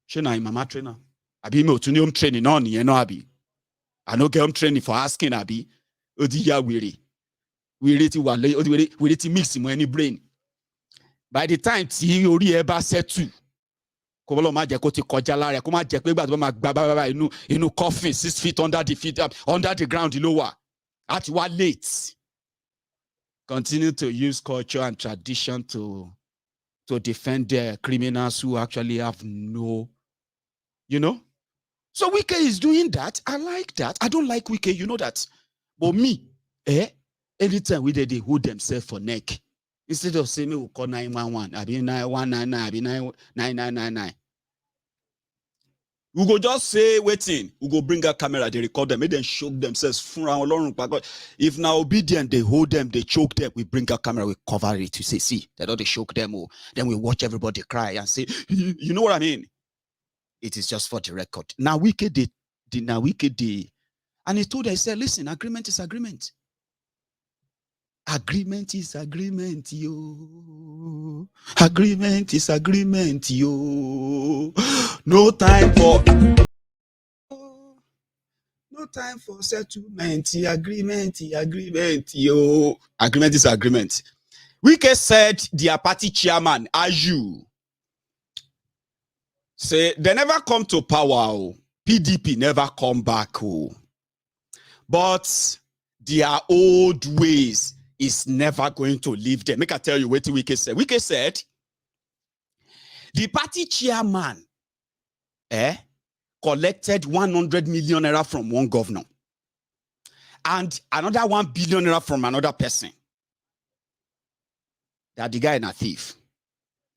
She na a mama trainer. Abi me otuni training on you know abi. I no get home training for asking abi. Odiya weary. We ready to mix him any brain. By the time ti ori eba settle. Kobolo ma je ko ti koja lare ko ma je pe gba to ma gba inu coffin 6 feet under the ground lower. At what late. Continue to use culture and tradition to defend the criminals who actually have no, So Wike is doing that. I like that. I don't like Wike, you know that. But me, anytime they hold themselves for neck. Instead of saying, we'll call 911, I'll be 9199, I'll be 9999. We go just say, waiting. We go bring a camera, they record them, make them choke themselves. If now obedient, they hold them, they choke them. We bring a camera, we cover it to say, see, they don't choke them. Then we watch everybody cry and say, you know what I mean? It is just for the record. Now Wike did, and he told her, he said, listen, agreement is agreement. Agreement is agreement, yo. Agreement is agreement, yo. No time for settlement. Agreement, yo. Agreement is agreement. Wike said their party chairman, Aju, say they never come to power. PDP never come back. But their old ways is never going to leave them. Make I tell you what Wike said. Wike said, the party chairman collected 100 million naira from one governor and another 1 billion naira from another person. That the guy is a thief.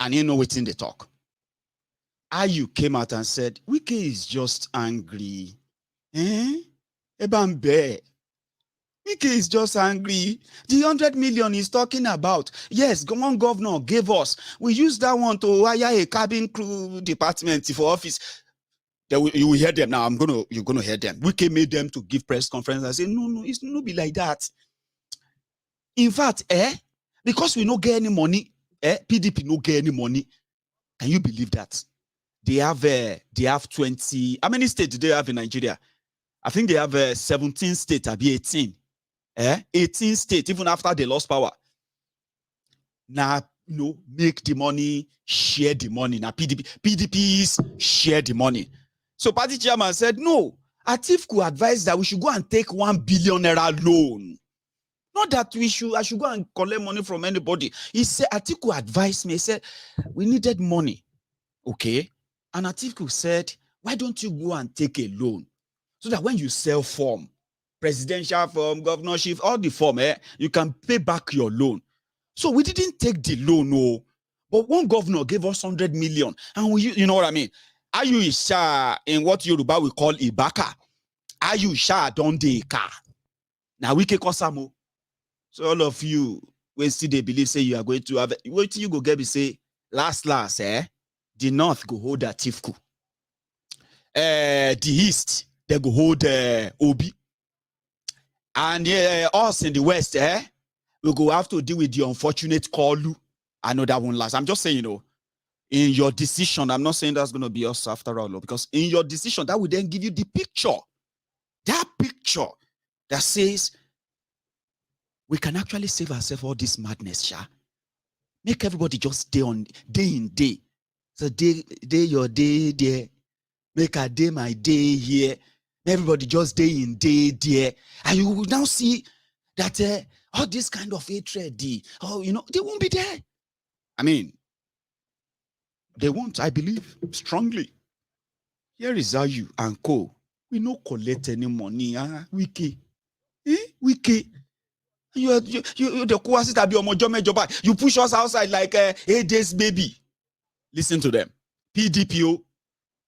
And you know what's in the talk. Ayu came out and said, Wike is just angry. Ebambe. Wike is just angry. The 100 million he's talking about. Yes, one governor gave us. We use that one to hire a cabin crew department for office. You will hear them now. You're gonna hear them. Wike made them to give press conference and say, no, it's not be like that. In fact, because we don't get any money, PDP no get any money. Can you believe that? They have 20. How many states do they have in Nigeria? I think they have 17 states, maybe 18. 18 states, even after they lost power. Now, make the money, share the money. Now, PDPs share the money. So, party chairman said, no, Atiku advised that we should go and take 1 billion naira loan. Not that I should go and collect money from anybody. He said, Atiku advised me, he said, we needed money. Okay. And Atiku said, why don't you go and take a loan? So that when you sell form, presidential form, governorship, all the form, you can pay back your loan. So we didn't take the loan, no. But one governor gave us 100 million. And you know what I mean? Ayu Isha in what Yoruba we call Ibaka. Ayu Isha don't de car. Now we can Kosamo. So all of you, when see they believe, say you are going to have, wait till you go get me say, last, the North go hold Atiku. The East, they go hold Obi. And us in the West, we go have to deal with the unfortunate Kolu. I know that won't last. I'm just saying, in your decision, I'm not saying that's going to be us after all, because in your decision, that will then give you the picture that picture that says we can actually save ourselves all this madness, Sha. Make everybody just day in day. So day your day there. Make a day my day here. Everybody just day in day there. And you will now see that all this kind of hatred, they won't be there. I mean, they won't, I believe, strongly. Here is how you and co. We no collect any money. Wike. Wike. You the courses that be on job. You push us outside like 8 days baby. Listen to them. PDPO.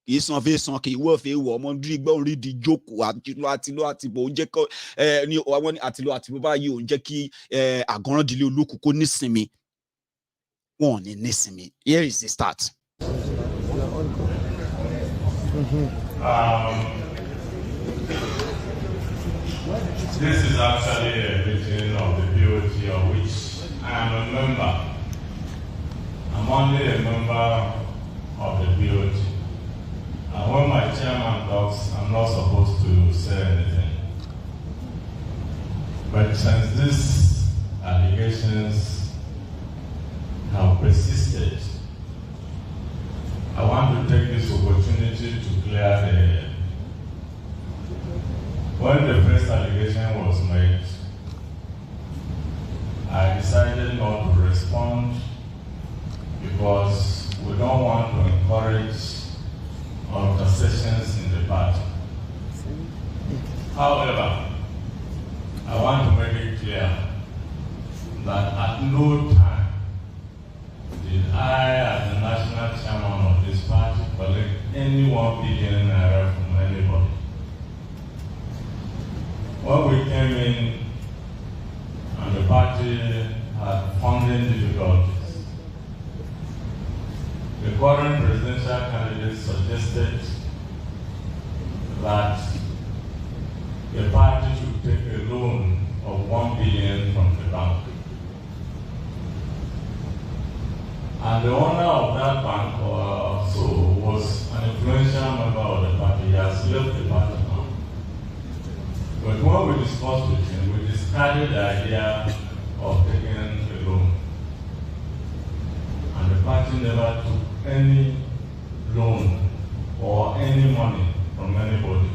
Ils sont fait sans qui wo fait wo mon drigba on read the joke atibo nje ko ni awon atibo ba yi o nje ki agoran dile oloku ko nisimi won ni nisimi. Here is the start. This is actually a meeting of the BOT of which I am a member. I'm only a member of the BOT. And when my chairman talks, I'm not supposed to say anything. But since these allegations have persisted, I want to take this opportunity to clear the air. When the first allegation was made, I decided not to respond because we don't want to encourage conversations in the party. However, I want to make it clear that at no time did I, as the national chairman of this party, collect any 1 billion naira from anybody. When we came in and the party had funding difficulties, the current presidential candidate suggested that the party should take a loan of 1 billion from the bank. And the owner of that bank also was an influential member of the party. He has left the party now. But when we discussed with him, we discarded the idea of taking a loan. And the party never took any loan or any money from anybody.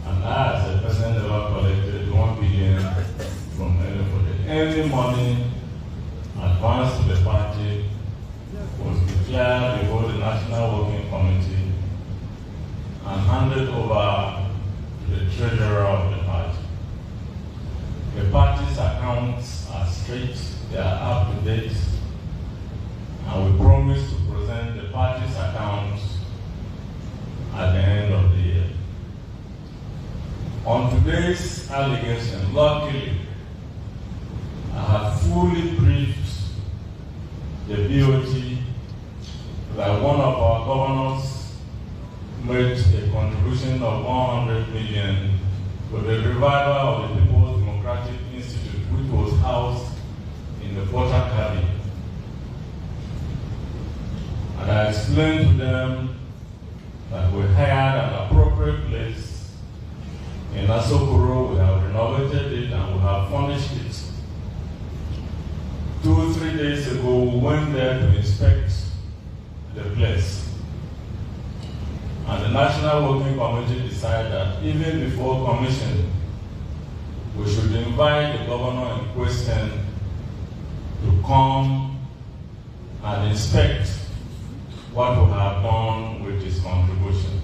And I, as a person, never collected 1 billion from anybody. Any money advanced to the party was declared before the National Working Committee and handed over to the treasurer of the party. The party's accounts are straight, they are up to date, and we promise to present the party's accounts at the end of the year. On today's allegation, luckily, I have fully briefed the BOT that one of our governors made a contribution of 100 million to the revival of the People's Democratic Institute, which was housed in the Porter Cabin. And I explained to them that we hired an appropriate place in Asokoro, we have renovated it and we have furnished it. 2-3 days ago, we went there to inspect the place. And the National Working Committee decided that even before commissioning, we should invite the governor in question to come and inspect what we have done with his contribution.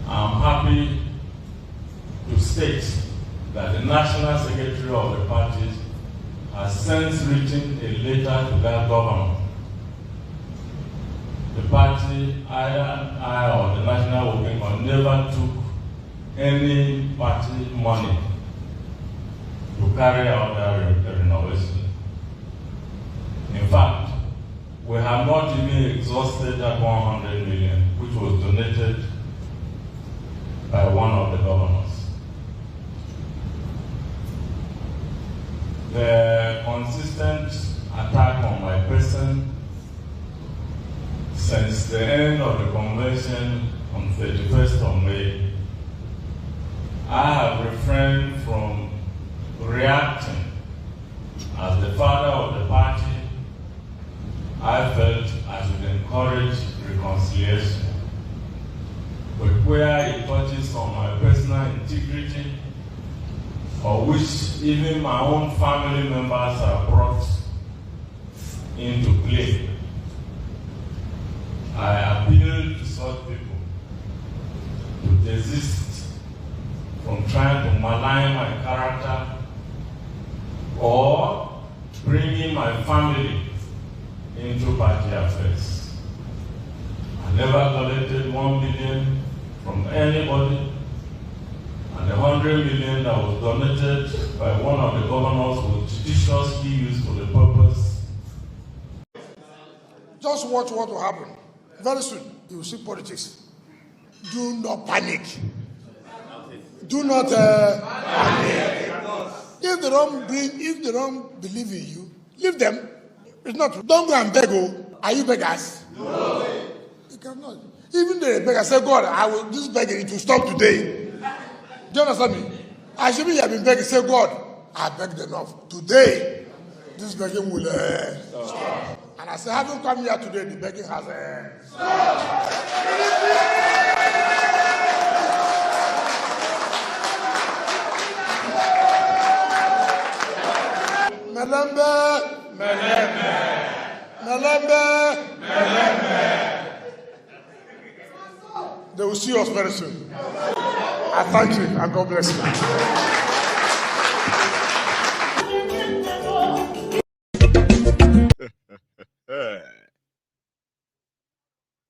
I'm happy to state that the National Secretary of the party has since written a letter to that governor. The party, either I or the National Working Committee, never took any party money to carry out the renovation. In fact, we have not even exhausted that 100 million, which was donated by one of the governors. The consistent attack on my person since the end of the convention on 31st of May father of the party, I felt I should encourage reconciliation. But where it touches on my personal integrity, or which even my own family members are brought into play, I appeal to such people to desist from trying to malign my character or bringing my family into party affairs. I never collected 1 million from anybody, and the 100 million that was donated by one of the governors was judiciously used for the purpose. Just watch what will happen. Very soon, you will see politics. Do not panic. Do not panic. If they don't believe in you, leave them. It's not. Don't go and beg. Oh, are you beggars? No. You cannot. Even the beggar say, God, I will this begging to stop today. Do you understand me? I should be have been begging. Say, God, I begged enough. Today, this begging will stop. And I say, having come here today, the begging has stopped. Melembe, melembe. They will see us very soon. I thank you and God bless you.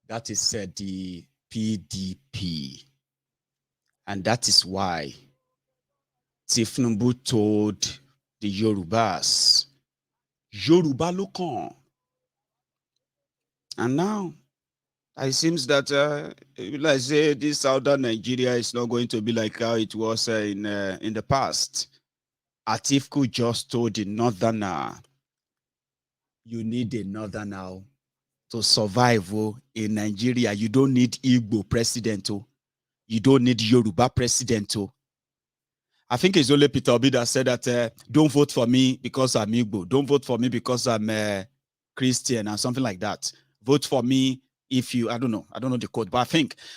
That is the PDP. And that is why Tinubu told the Yorubas, Yoruba lokan. And now, it seems that, like I say, this southern Nigeria is not going to be like how it was in the past. Atiku just told the northerner, you need a northerner to survive in Nigeria. You don't need Igbo president. You don't need Yoruba president. I think it's only Peter Obi that said that don't vote for me because I'm Igbo. Don't vote for me because I'm Christian and something like that. Vote for me if you, I don't know the code, but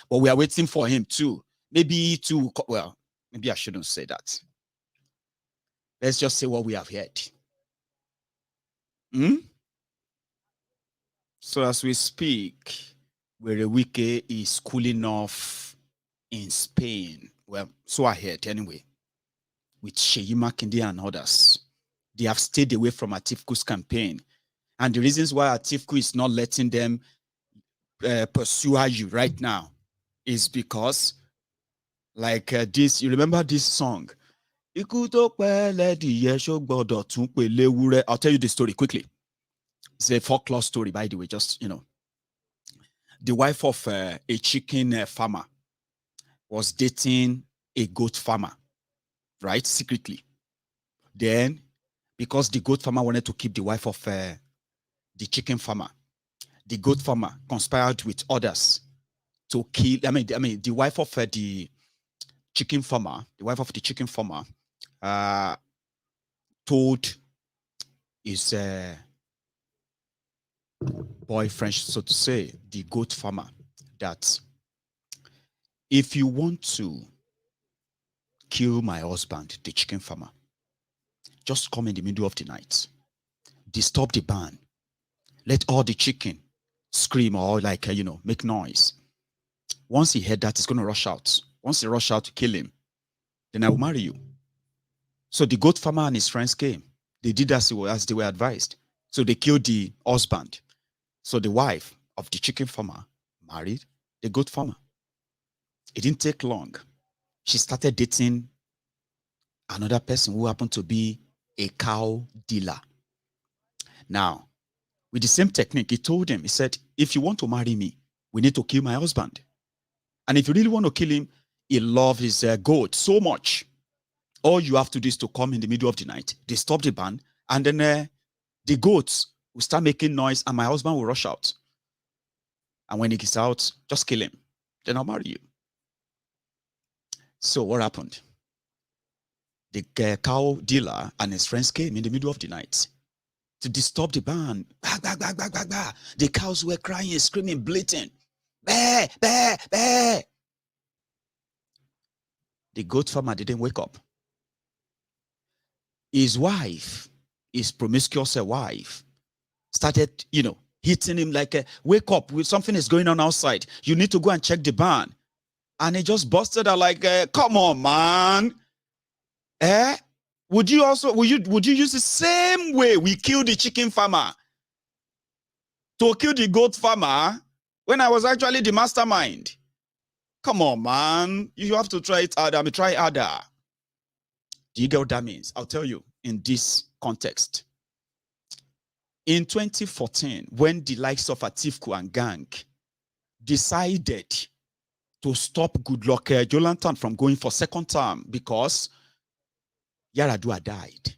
we are waiting for him too. Maybe I shouldn't say that. Let's just say what we have heard. So as we speak, Wike is cooling off in Spain. Well, so I heard anyway, with Seyi Makinde and others. They have stayed away from Atiku's campaign. And the reasons why Atiku is not letting them pursue you right now is because, like this, you remember this song? I'll tell you the story quickly. It's a folklore story, by the way, just, The wife of a chicken farmer was dating a goat farmer, right? Secretly. Then, because the goat farmer wanted to keep the wife of the chicken farmer, the goat farmer conspired with others to kill. The wife of the chicken farmer, told his boyfriend, so to say, the goat farmer, that if you want to kill my husband, the chicken farmer, just come in the middle of the night, disturb the barn, let all the chicken scream or make noise. Once he heard that, he's going to rush out. Once he rush out to kill him, then I will marry you. So the goat farmer and his friends came. They did as they were advised. So they killed the husband. So the wife of the chicken farmer married the goat farmer. It didn't take long. She started dating another person who happened to be a cow dealer. Now, with the same technique, he told him, he said, if you want to marry me, we need to kill my husband. And if you really want to kill him, he loves his goat so much. All you have to do is to come in the middle of the night, disturb the barn, and then the goats will start making noise and my husband will rush out. And when he gets out, just kill him. Then I'll marry you. So what happened? The cow dealer and his friends came in the middle of the night. to disturb the ban. Bah, bah, bah, bah, bah, bah. The cows were crying, screaming, bleating. Bah, bah, bah. The goat farmer didn't wake up. His wife, his promiscuous wife, started, hitting him like, wake up, something is going on outside. You need to go and check the barn. And he just busted out like, come on, man. Would you use the same way we killed the chicken farmer to kill the goat farmer when I was actually the mastermind? Come on, man. You have to try it harder. Try harder. Do you get what that means? I'll tell you in this context. In 2014, when the likes of Atiku and gang decided to stop Goodluck Jonathan from going for second term because Yaradua died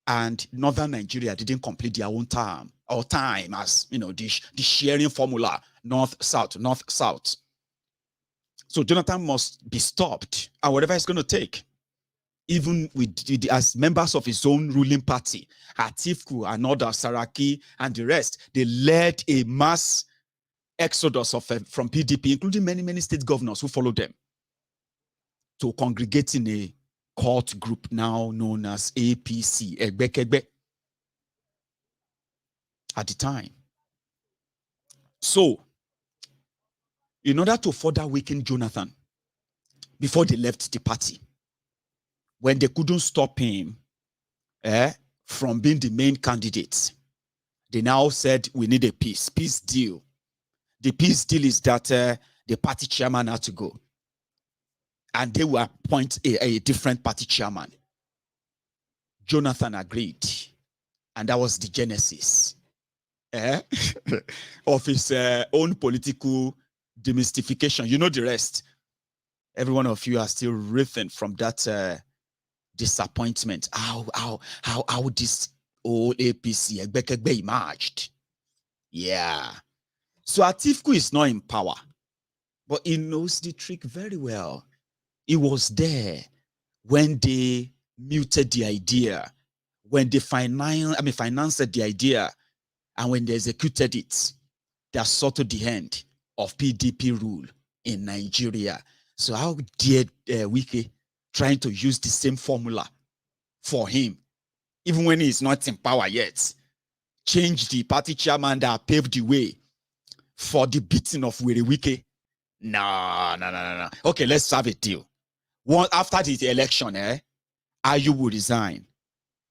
and Northern Nigeria didn't complete their own term or time as, the sharing formula, north-south, north-south. So Jonathan must be stopped and whatever it's going to take. Even as members of his own ruling party, Atiku and others, Saraki and the rest, they led a mass exodus from PDP, including many, many state governors who followed them, to congregate in a cult group now known as APC, Egbekegbe, at the time. So, in order to further weaken Jonathan, before they left the party, when they couldn't stop him from being the main candidate, they now said, we need a peace deal. The peace deal is that the party chairman had to go. And they will appoint a different party chairman. Jonathan agreed. And that was the genesis of his own political demystification. You know the rest. Every one of you are still written from that disappointment. How this old APC Egbekegbe emerged. Yeah. So Atiku is not in power, but he knows the trick very well. He was there when they muted the idea, when they financed the idea, and when they executed it. They saw to the end of PDP rule in Nigeria. So how dare Wike trying to use the same formula for him, even when he's not in power yet? Change the party chairman that paved the way for the beating of Wike. No. Okay, let's have a deal. After the election, Ayu will resign.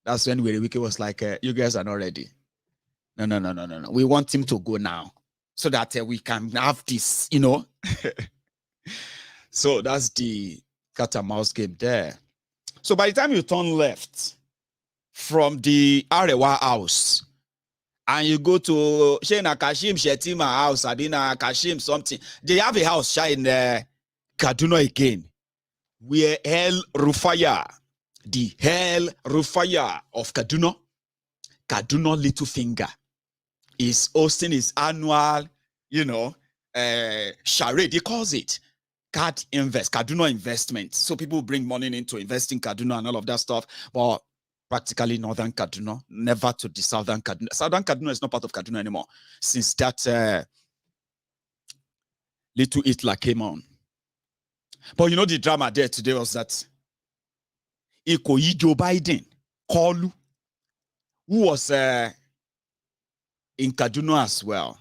That's when Wike was like, you guys are not ready. No. We want him to go now so that we can have this, So that's the cat and mouse game there. So by the time you turn left from the Arewa house and you go to Shena Kashim Shetima house, Adina Kashim something, they have a house in Kaduna again, where El Rufaya, the El Rufaya of Kaduna Littlefinger, is hosting his annual, charade. He calls it Kaduna Investment. So people bring money in to invest in Kaduna and all of that stuff, but practically Northern Kaduna, never to the Southern Kaduna. Southern Kaduna is not part of Kaduna anymore since that little Hitler came on. But the drama there today was that Joe Biden, Kolu, who was in Kaduna as well,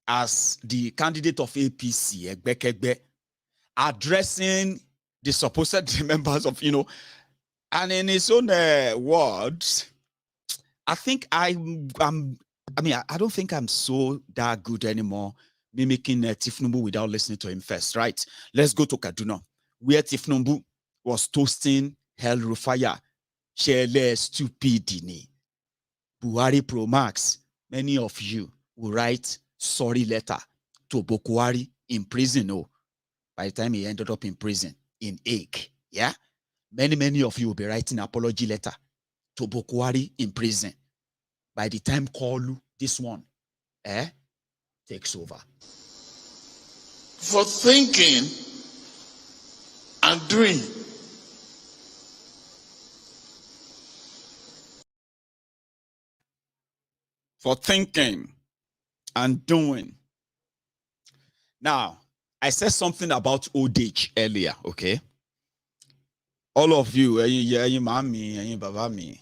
as the candidate of APC, Egbekegbe, addressing the supposed members of, and in his own words, I think I don't think I'm so that good anymore mimicking Tinubu without listening to him first, right? Let's go to Kaduna, where Tinubu was toasting El Rufaya, Shele Stupidini, Buhari Pro Max. Many of you will write sorry letter to Buhari in prison. Oh, by the time he ended up in prison, in Hague, yeah? Many of you will be writing apology letter to Buhari in prison. By the time Kolu, this one, takes over. For thinking and doing. for thinking and doing. Now, I said something about old age earlier, okay? All of you, you mommy, you baba me,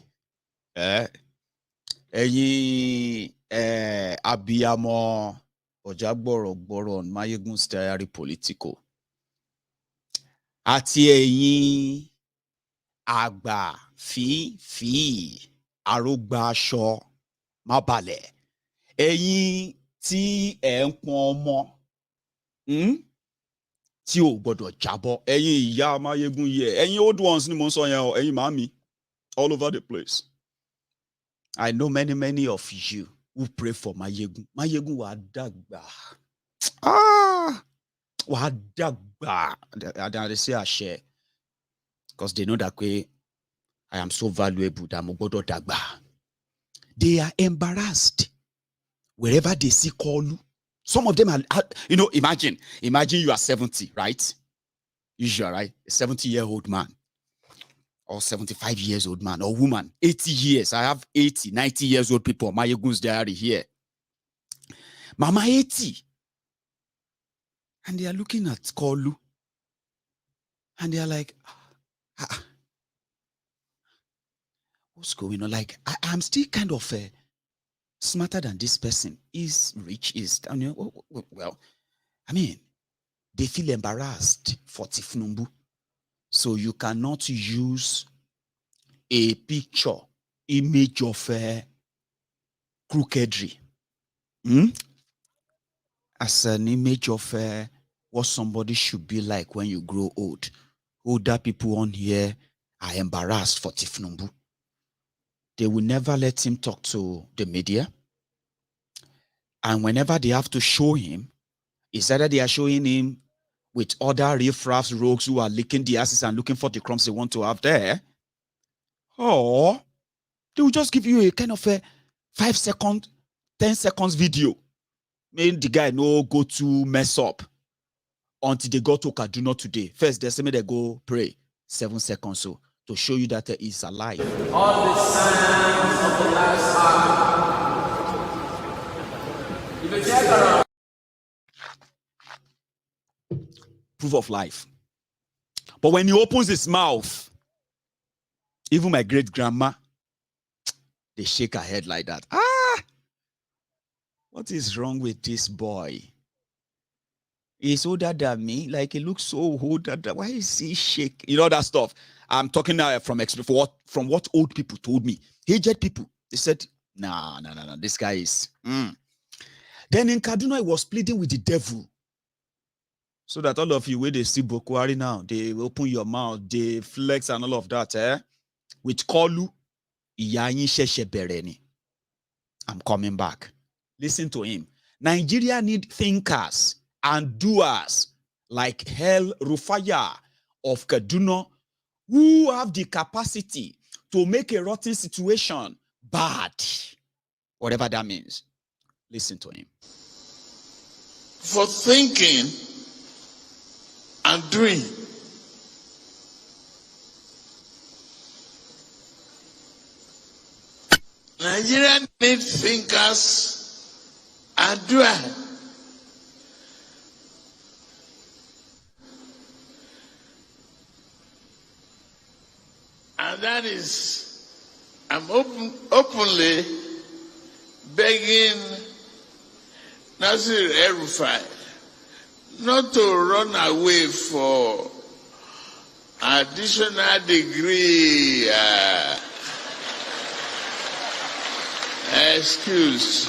abiyamo ojagboro on MaiyegunSdiary Politico. Àti ẹ̀yin àgbà fi arúgbó aṣọ má balẹ̀. Ẹ̀yin tí ẹ̀ ń pọn ọmọ tí ò gbọdọ̀ jábọ́. Ẹ̀yin ìyá Maiyegun yẹ. Ẹ̀yin old ones ni mo sọ yẹn o. Ẹ̀yin màmí all over the place. I know many of you who pray for Maiyegun. Maiyegun wà dàgbà. Wà dàgbà. They say àṣẹ. Because they know that way I am so valuable that mo gbọdọ̀ dàgbà. They are embarrassed wherever they see Kolu. Some of them are, imagine you are 70, right? Usually, right? A 70-year-old man or 75-years-old man or woman, 80 years. I have 80, 90-years-old people. MaiyegunSdiary here. Mama 80. And they are looking at Kolu. And they are like, what's going on? Like, I'm still kind of smarter than this person. Is rich, well, I mean, they feel embarrassed for Tinubu. So you cannot use a picture, image of crookedry as an image of what somebody should be like when you grow old. Older people on here are embarrassed for Tinubu. They will never let him talk to the media. And whenever they have to show him, it's either they are showing him with other riffraffs, rogues who are licking the asses and looking for the crumbs they want to have there, or they will just give you a kind of a 5-second, 10 seconds video. Make the guy no go to mess up until they go to Kaduna today. First, they say me they go pray 7 seconds so to show you that he's alive. All the signs of the last hour. If you check around. Proof of life. But when he opens his mouth, even my great grandma, they shake her head like that. What is wrong with this boy? He's older than me. Like, he looks so older. Why is he shaking? You know that stuff. I'm talking now from what old people told me. Aged people. They said, nah. This guy is. Then in Kaduna, he was pleading with the devil. So that all of you, where they see Boko Haram now, they open your mouth, they flex and all of that, with Kolu, I'm coming back. Listen to him. Nigeria need thinkers and doers like Hel Rufaya of Kaduna who have the capacity to make a rotten situation bad. Whatever that means. Listen to him. For thinking and doing. Nigeria needs thinkers and doers. And that is, I'm openly begging Nasir El-Rufai not to run away for additional degree excuse.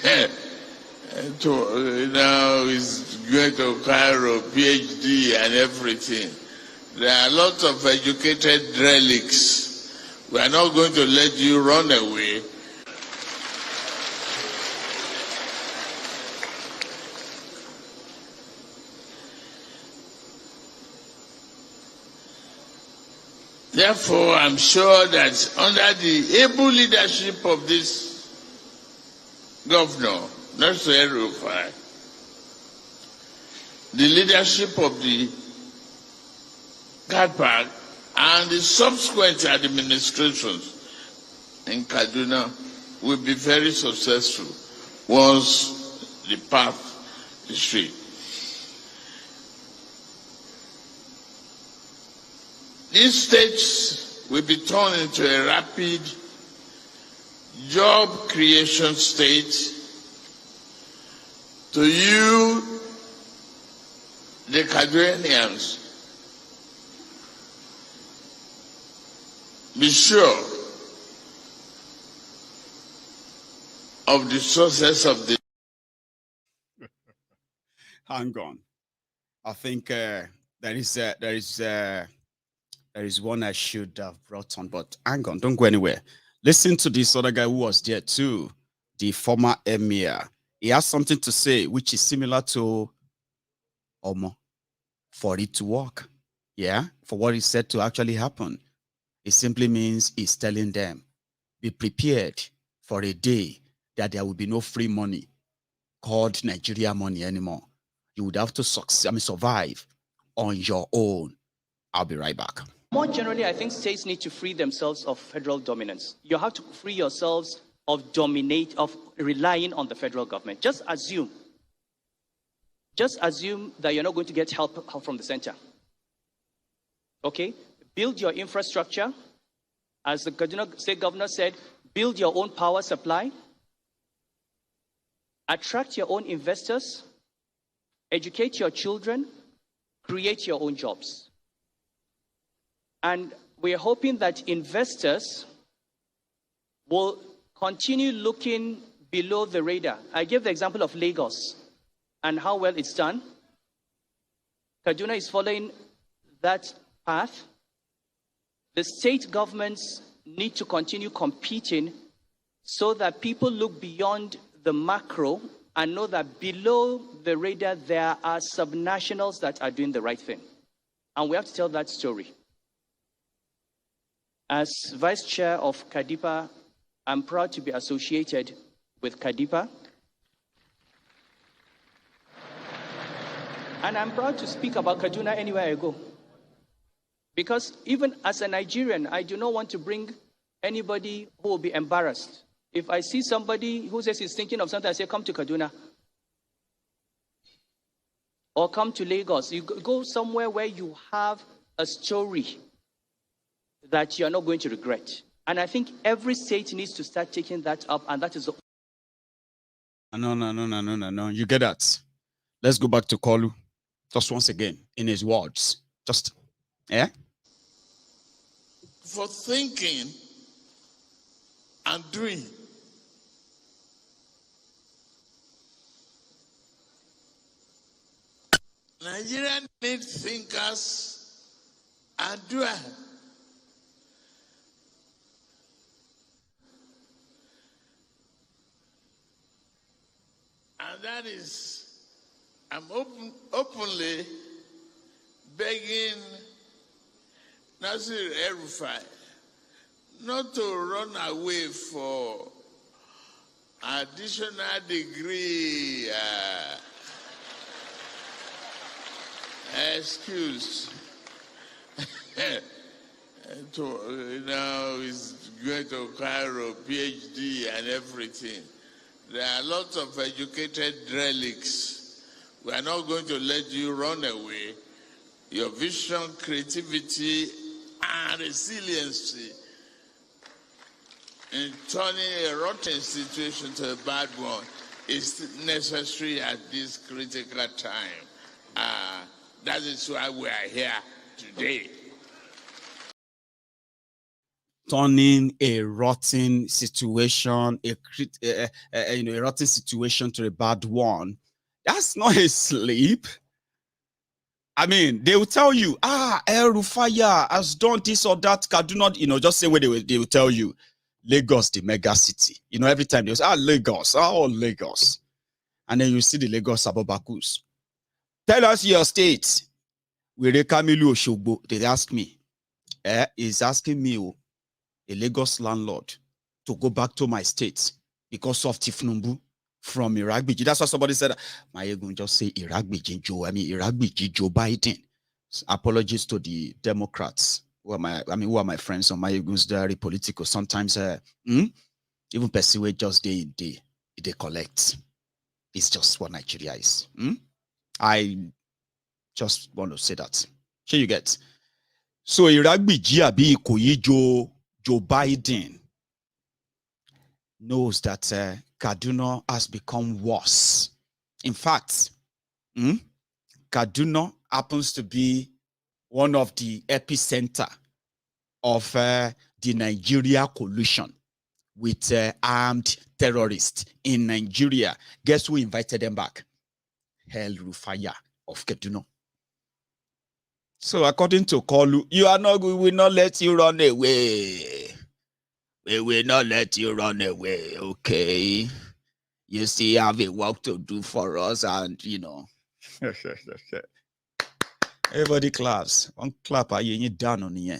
He's going to Cairo, PhD and everything. There are lots of educated relics. We are not going to let you run away. Therefore, I'm sure that under the able leadership of this governor, Nasir El-Rufai, the leadership of the Japa and the subsequent administrations in Kaduna, will be very successful once the path is straight. These states will be turned into a rapid job creation state. To you, the Kadunians, be sure of the sources of the. Hang on. I think there is one I should have brought on, but hang on, don't go anywhere. Listen to this other guy who was there too, the former emir. He has something to say which is similar to Omo. For it to work, yeah, for what he said to actually happen. It simply means he's telling them, be prepared for a day that there will be no free money called Nigeria money anymore. You would have to survive on your own. I'll be right back. More generally, I think states need to free themselves of federal dominance. You have to free yourselves of relying on the federal government. Just assume that you're not going to get help from the center. Okay? Build your infrastructure. As the Kaduna state governor said, build your own power supply. Attract your own investors. Educate your children. Create your own jobs. And we're hoping that investors will continue looking below the radar. I gave the example of Lagos and how well it's done. Kaduna is following that path. The state governments need to continue competing so that people look beyond the macro and know that below the radar there are subnationals that are doing the right thing. And we have to tell that story. As vice chair of Kadipa, I'm proud to be associated with Kadipa. And I'm proud to speak about Kaduna anywhere I go. Because even as a Nigerian, I do not want to bring anybody who will be embarrassed. If I see somebody who says he's thinking of something, I say, come to Kaduna. Or come to Lagos. You go somewhere where you have a story that you're not going to regret. And I think every state needs to start taking that up, and that is... No. You get that? Let's go back to Kolu. Just once again, in his words. Just, yeah? For thinking and doing. Nigeria needs thinkers and doers. And that is, I'm openly begging Nasir El-Rufai not to run away for additional degree excuse. He's going to Cairo, PhD and everything. There are lots of educated relics. We are not going to let you run away. Your vision, creativity, and resiliency in turning a rotten situation to a bad one is necessary at this critical time. That is why we are here today. Turning a rotten situation, a rotten situation to a bad one. That's not a sleep. I mean, they will tell you, El-Rufai has done this or that. Kaduna, just say where they will tell you, Lagos, the mega city. Every time they say, Lagos, Lagos. And then you see the Lagos Abubakus. Tell us your state. They ask me. He's asking me, a Lagos landlord, to go back to my state because of Tinubu from Iraq. That's what somebody said. Maiyegun just say Iraq Joe Biden. Apologies to the Democrats who are my friends on Maiyegun's Diary, Politico. Sometimes Even persuade just they collect. It's just what Nigeria is. I just want to say that. Here you get. So Iragbi Jiabi Ikoyi Joe Biden knows that Kaduna has become worse. In fact, Kaduna happens to be one of the epicenter of the Nigeria collusion with armed terrorists in Nigeria. Guess who invited them back? Hell Rufaya of Kaduna. So according to Kolu, we will not let you run away. We will not let you run away, okay? You still have a work to do for us, and you know. Everybody claps. One clap, you down on here.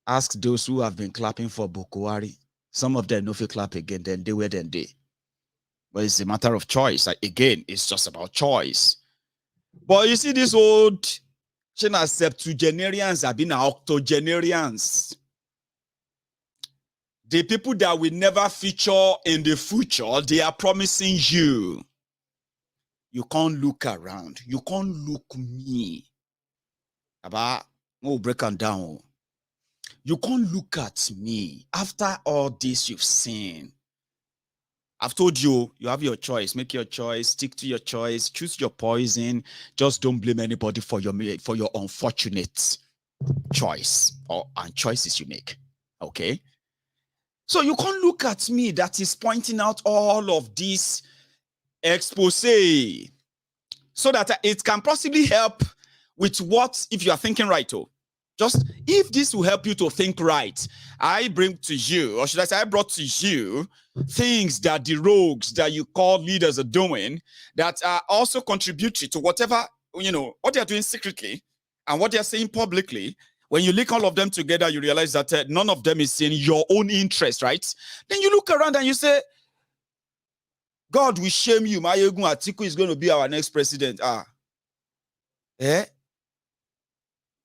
Ask those who have been clapping for Bukuari. Some of them no fit clap again, then they were then they. But it's a matter of choice. Like, again, it's just about choice. But you see, this old septuagenarians have been octogenarians. The people that will never feature in the future, they are promising you. You can't look around. You can't look me. About break them down. You can't look at me. After all this you've seen, I've told you, you have your choice. Make your choice. Stick to your choice. Choose your poison. Just don't blame anybody for your unfortunate choice and choices you make. Okay? So you can't look at me that is pointing out all of this expose so that it can possibly help with what, if you are thinking right, just if this will help you to think right, I bring to you, or should I say I brought to you things that the rogues that you call leaders are doing that are also contributory to whatever, what they're doing secretly and what they're saying publicly. When you link all of them together, you realize that none of them is in your own interest, right? Then you look around and you say, God will shame you. Maiyegun Atiku is going to be our next president.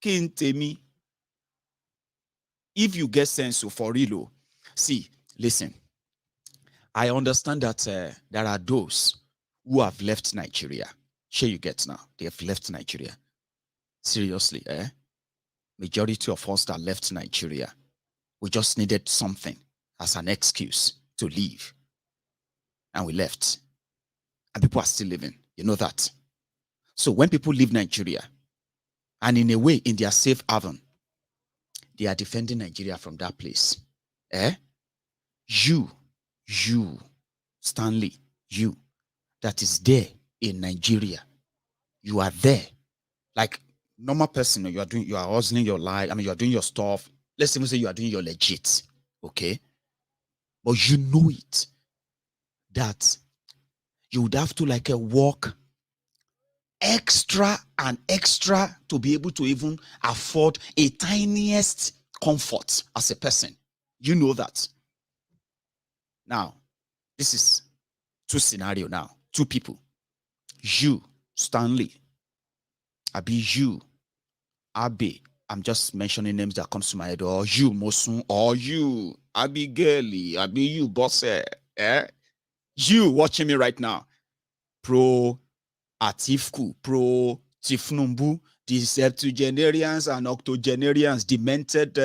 Kintemi. If you get sense for real, see, listen. I understand that there are those who have left Nigeria. Sure, you get now. They have left Nigeria. Seriously, Majority of us that left Nigeria, we just needed something as an excuse to leave. And we left. And people are still living. You know that. So when people leave Nigeria, and in a way, in their safe haven, they are defending Nigeria from that place. You, Stanley, you, that is there in Nigeria, you are there. Like normal person, you are hustling your life. I mean, you are doing your stuff. Let's even say you are doing your legit, okay? But you know it, that you would have to like work extra and extra to be able to even afford a tiniest comfort as a person. You know that. Now, this is two scenarios now. Two people. You, Stanley. Abi you, Abe. I'm just mentioning names that comes to my head. Or you, Mosun. Or you, Abigail. Abi you, Bosse. You watching me right now. Pro Atiku, pro Tifnumbu, the septuagenarians and octogenarians, demented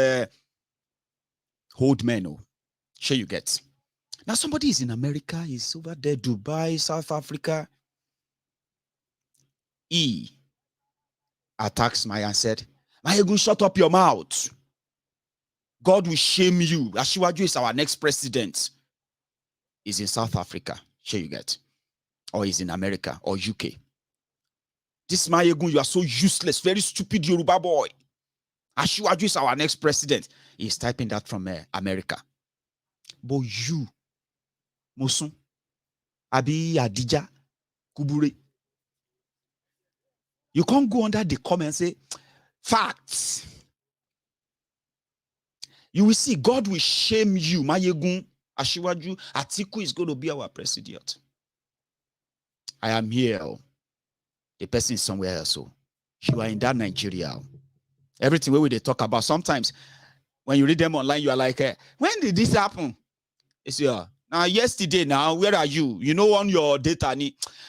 old men. Sure you get. Now somebody is in America, he's over there, Dubai, South Africa. He attacks Maya and said, Maiyegun, shut up your mouth. God will shame you. Asiwaju is our next president. He's in South Africa. Sure you get. Or he's in America or UK. This Maiyegun, you are so useless, very stupid Yoruba boy. Asiwaju is our next president. He's typing that from America. But you, Mosun, Abi Adija, Kubure, you can't go under the comment and say, facts. You will see God will shame you. Maiyegun, Asiwaju, Atiku is going to be our president. I am here. The person is somewhere else. So you are in that Nigeria. Everything where they talk about, sometimes when you read them online, you are like, when did this happen? It's now yesterday. Now where are you? You know on your data.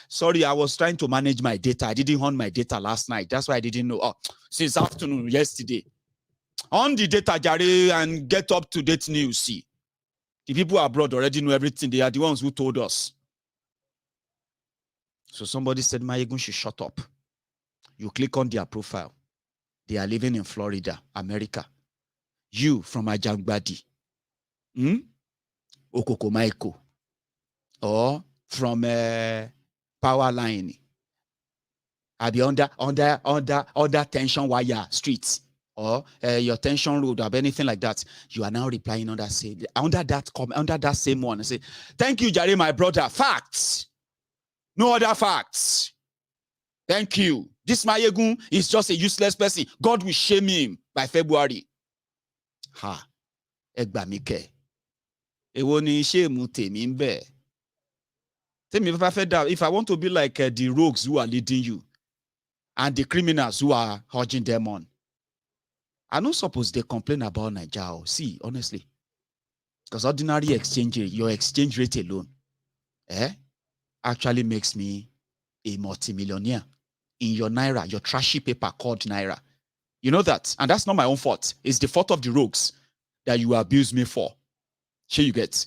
Sorry, I was trying to manage my data. I didn't on my data last night. That's why I didn't know. Oh, since afternoon yesterday. On the data, Jare, and get up to date news. See, the people abroad already know everything. They are the ones who told us. So somebody said, Maiyegun should shut up. You click on their profile. They are living in Florida, America. You from Ajangbadi, Okokomaiko, or from Power Line, I'll be under tension wire streets, or your tension road, or anything like that. You are now replying under that same one. I say, thank you, Jare, my brother. Facts. No other facts. Thank you. This Maiyegun is just a useless person. God will shame him by February. Ha. Egbamike. Ewo ni shame temi nbe. If I want to be like the rogues who are leading you and the criminals who are urging them on, I don't suppose they complain about Nigeria. See, honestly. Because ordinary exchange, your exchange rate alone, actually makes me a multimillionaire. In your naira, your trashy paper called naira. You know that? And that's not my own fault. It's the fault of the rogues that you abuse me for. Sure you get.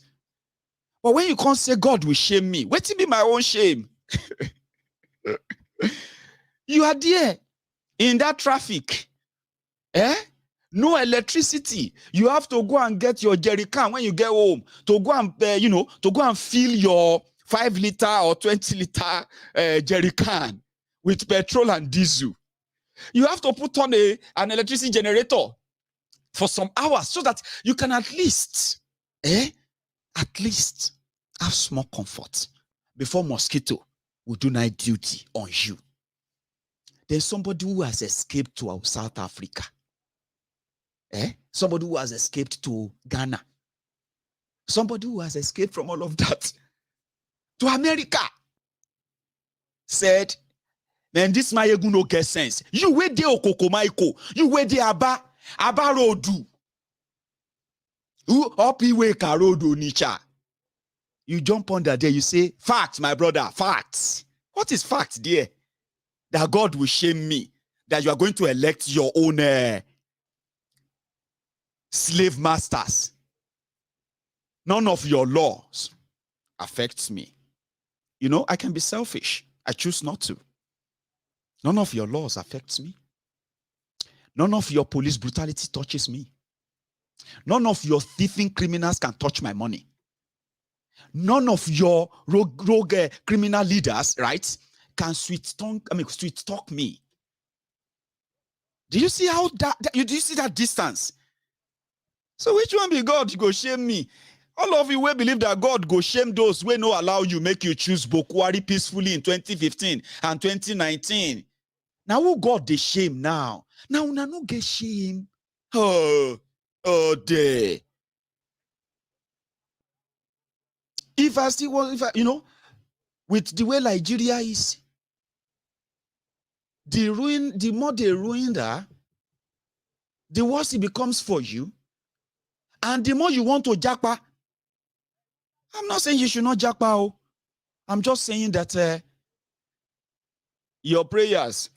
But when you can't say God will shame me, wait till be my own shame. You are there in that traffic. No electricity. You have to go and get your jerry can when you get home to go and to go and fill your 5 liter or 20 liter jerry can with petrol and diesel. You have to put on an electricity generator for some hours so that you can at least have small comfort before mosquito will do night duty on you. There's somebody who has escaped to South Africa. Somebody who has escaped to Ghana. Somebody who has escaped from all of that to America. Said, man, this Maiyegun no get sense. You wait there Okokomaiko. You wait there Aba Rodu. Who up iwe Karodo Nicha. You jump under there, you say, facts, my brother, facts. What is fact there? That God will shame me. That you are going to elect your own slave masters. None of your laws affects me. You know, I can be selfish. I choose not to. None of your laws affects me. None of your police brutality touches me. None of your thieving criminals can touch my money. None of your rogue criminal leaders, right, can sweet talk me. Do you see how do you see that distance? So which one be God go shame me? All of you will believe that God go shame those who no allow you make you choose Bokwari peacefully in 2015 and 2019. Now who God they shame now? Now una no get shame. Oh day. If I see what with the way Nigeria is, the more they ruin that, the worse it becomes for you. And the more you want to japa, I'm not saying you should not japa. I'm just saying that your prayers,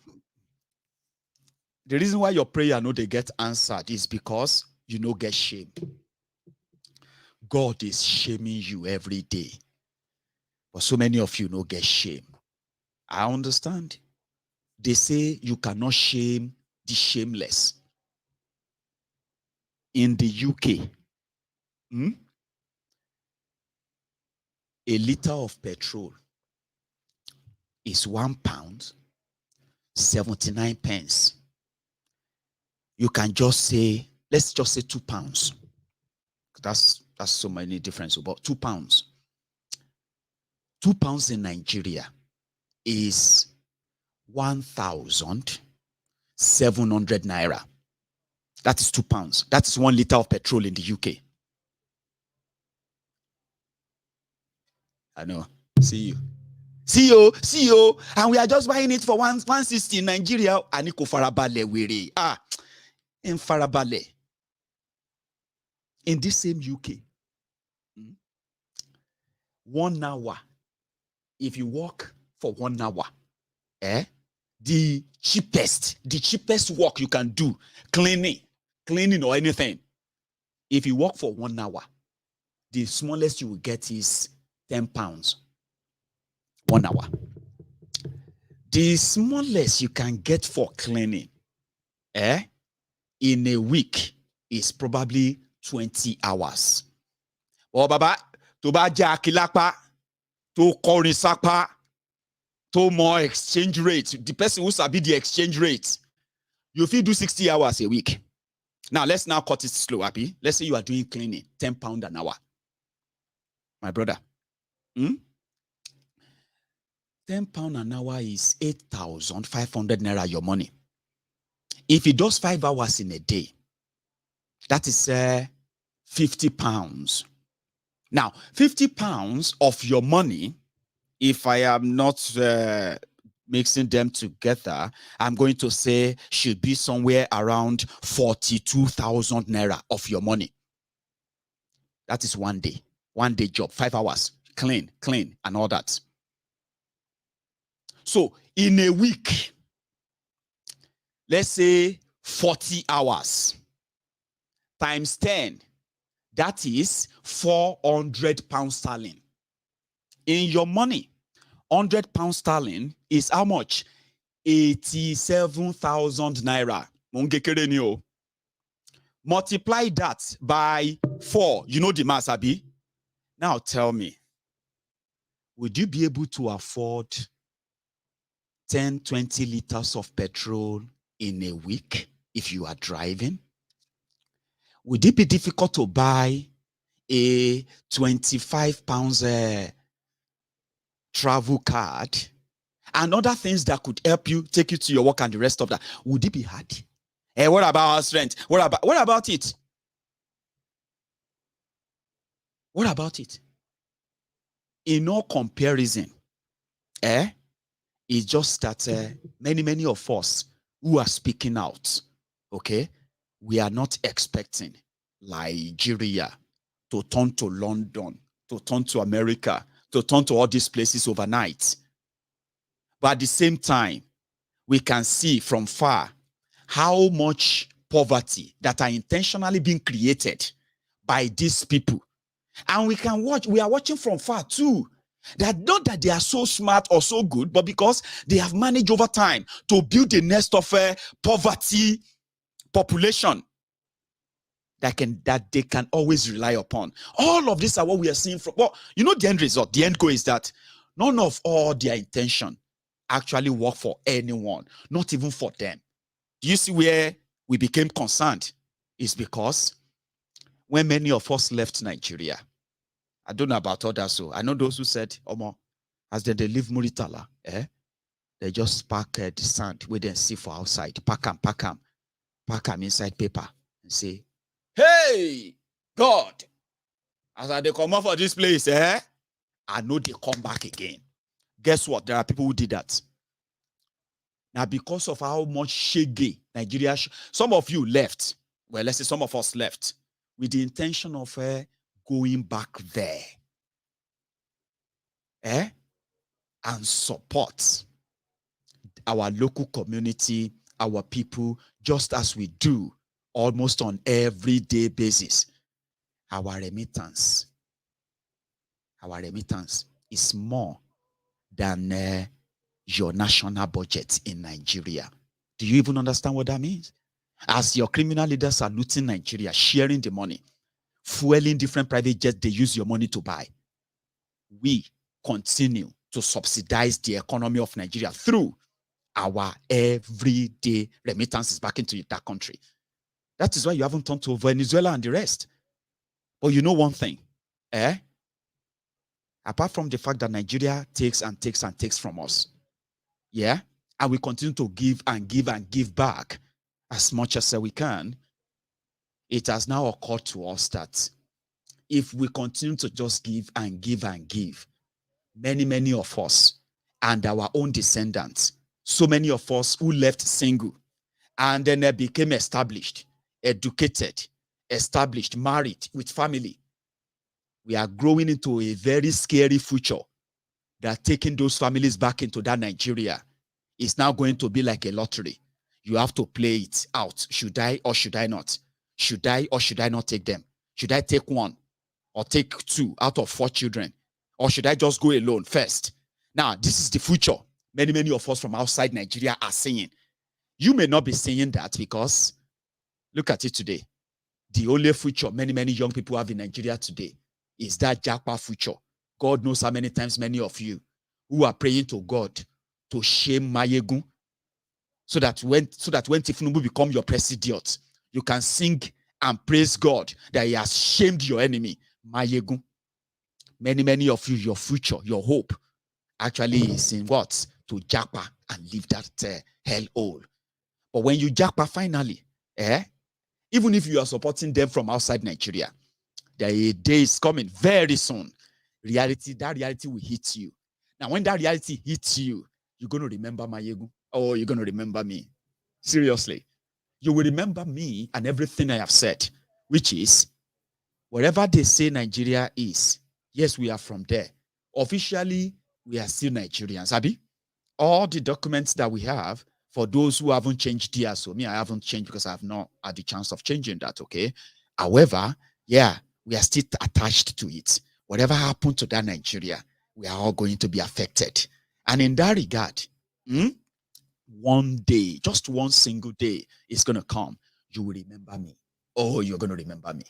the reason why your prayer no they get answered is because you no get shame. God is shaming you every day. But so many of you no get shame. I understand. They say you cannot shame the shameless. In the UK, a liter of petrol is £1, 79 pence. You can just say, let's just say £2. That's so many difference, about £2. £2 in Nigeria is 1,700 naira. That is £2. That is 1 liter of petrol in the UK. I know. See you. And we are just buying it for 160 in Nigeria. Aniko farabale wiri. In farabale. In this same UK. 1 hour, if you work for 1 hour, the cheapest work you can do, cleaning or anything, if you work for 1 hour, the smallest you will get is 10 pounds. 1 hour. The smallest you can get for cleaning, in a week is probably 20 hours. Oh, baba, to ba ja kilapa, to korisapa, to more exchange rate. The person who sabi the exchange rate, you feel do 60 hours a week. Now, let's now cut it slow, happy. Let's say you are doing cleaning, 10 pounds an hour. My brother, 10 pounds an hour is 8,500 naira your money. If he does 5 hours in a day, that is 50 pounds. Now, 50 pounds of your money, if I am not mixing them together, I'm going to say should be somewhere around 42,000 naira of your money. That is 1 day. 1 day job, 5 hours, clean, and all that. So in a week, let's say 40 hours times 10, that is 400 pounds sterling. In your money, 100 pounds sterling is how much? 87,000 naira. Multiply that by 4. You know the math, Abi? Now tell me, would you be able to afford 10, 20 liters of petrol in a week if you are driving? Would it be difficult to buy a 25 pounds travel card and other things that could help you take you to your work and the rest of that? Would it be hard? What about house rent? What about it? What about it? In no comparison, it's just that many of us who are speaking out, okay, we are not expecting Nigeria to turn to London, to turn to America, to turn to all these places overnight. But at the same time, we can see from far how much poverty that are intentionally being created by these people. And we are watching from far too. That not that they are so smart or so good, but because they have managed over time to build a nest of poverty population that they can always rely upon. All of this are what we are seeing from, well, you know, the end result, the end goal is that none of all their intention actually work for anyone, not even for them. Do you see where we became concerned? Is because when many of us left Nigeria, I don't know about others, so I know those who said, Omo, as they leave Muritala, they just pack the sand, wait and see for outside, pack them inside paper and say, hey, God, as they come out for this place, I know they come back again. Guess what? There are people who did that. Now, because of how much shege Nigeria, some of you left, well, let's say some of us left, with the intention of going back there, and support our local community, our people, just as we do almost on everyday basis. Our remittance is more than your national budget in Nigeria. Do you even understand what that means? As your criminal leaders are looting Nigeria, sharing the money, fueling different private jets they use your money to buy, we continue to subsidize the economy of Nigeria through our everyday remittances back into that country. That is why you haven't turned to Venezuela and the rest. But you know one thing, apart from the fact that Nigeria takes and takes and takes from us, and we continue to give and give back as much as we can, it has now occurred to us that if we continue to just give and give, many of us and our own descendants, so many of us who left single and then became established, educated, established, married with family, we are growing into a very scary future that taking those families back into that Nigeria is now going to be like a lottery. You have to play it out. Should I or should I not? Should I or should I not take them? Should I take one or take two out of 4 children? Or should I just go alone first? Now, this is the future many of us from outside Nigeria are saying. You may not be saying that because look at it today. The only future many young people have in Nigeria today is that Japa future. God knows how many times many of you who are praying to God to shame Maiyegun so that when Tinubu become your president, you can sing and praise God that he has shamed your enemy, Maiyegun. Many of you, your future, your hope actually is in what? To Japa and leave that hellhole. But when you Japa finally, even if you are supporting them from outside Nigeria, the day is coming very soon. That reality will hit you. Now, when that reality hits you, you're going to remember Maiyegun. Oh, you're going to remember me. Seriously. You will remember me and everything I have said, which is, wherever they say Nigeria is, yes, we are from there. Officially, we are still Nigerians. Abi? All the documents that we have, for those who haven't changed here, so me, I haven't changed because I have not had the chance of changing that, okay? However, yeah, we are still attached to it. Whatever happened to that Nigeria, we are all going to be affected. And in that regard, one day, just one single day is going to come. You will remember me. Oh, you're going to remember me.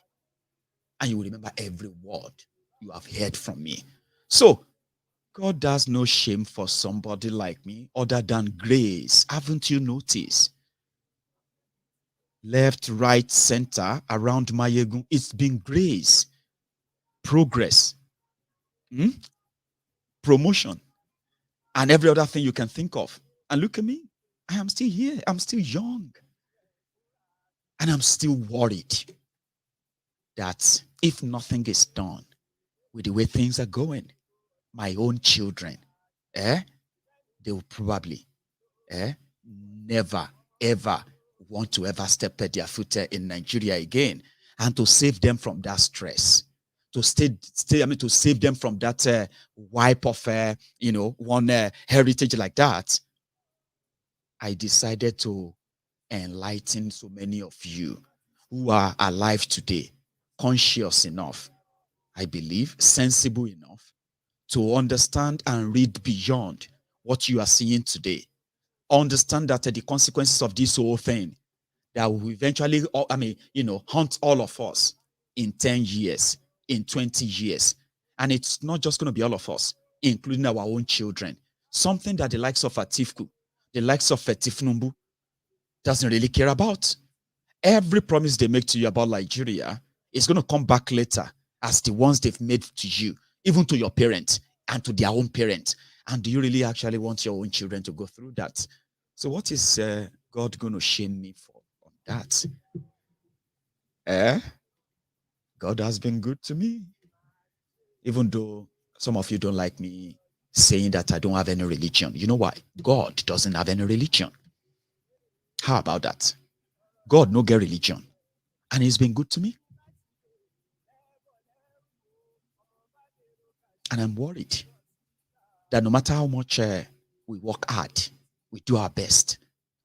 And you will remember every word you have heard from me. So, God does no shame for somebody like me other than grace. Haven't you noticed? Left, right, center, around Maiyegun, it's been grace, progress, promotion, and every other thing you can think of. And look at me. I am still here. I'm still young. And I'm still worried that if nothing is done with the way things are going, my own children, they will probably never, ever want to ever step their foot in Nigeria again. And to save them from that stress, to to save them from that wipe of, one heritage like that, I decided to enlighten so many of you who are alive today, conscious enough, I believe, sensible enough to understand and read beyond what you are seeing today. Understand that the consequences of this whole thing that will eventually, haunt all of us in 10 years, in 20 years. And it's not just going to be all of us, including our own children. Something that the likes of Atiku, the likes of Tinubu doesn't really care about. Every promise they make to you about Nigeria is going to come back later as the ones they've made to you, even to your parents and to their own parents. And do you really actually want your own children to go through that? So what is God going to shame me for on that? God has been good to me. Even though some of you don't like me saying that I don't have any religion. You know why? God doesn't have any religion. How about that? God no get religion. And he's been good to me. And I'm worried that no matter how much we work hard, we do our best,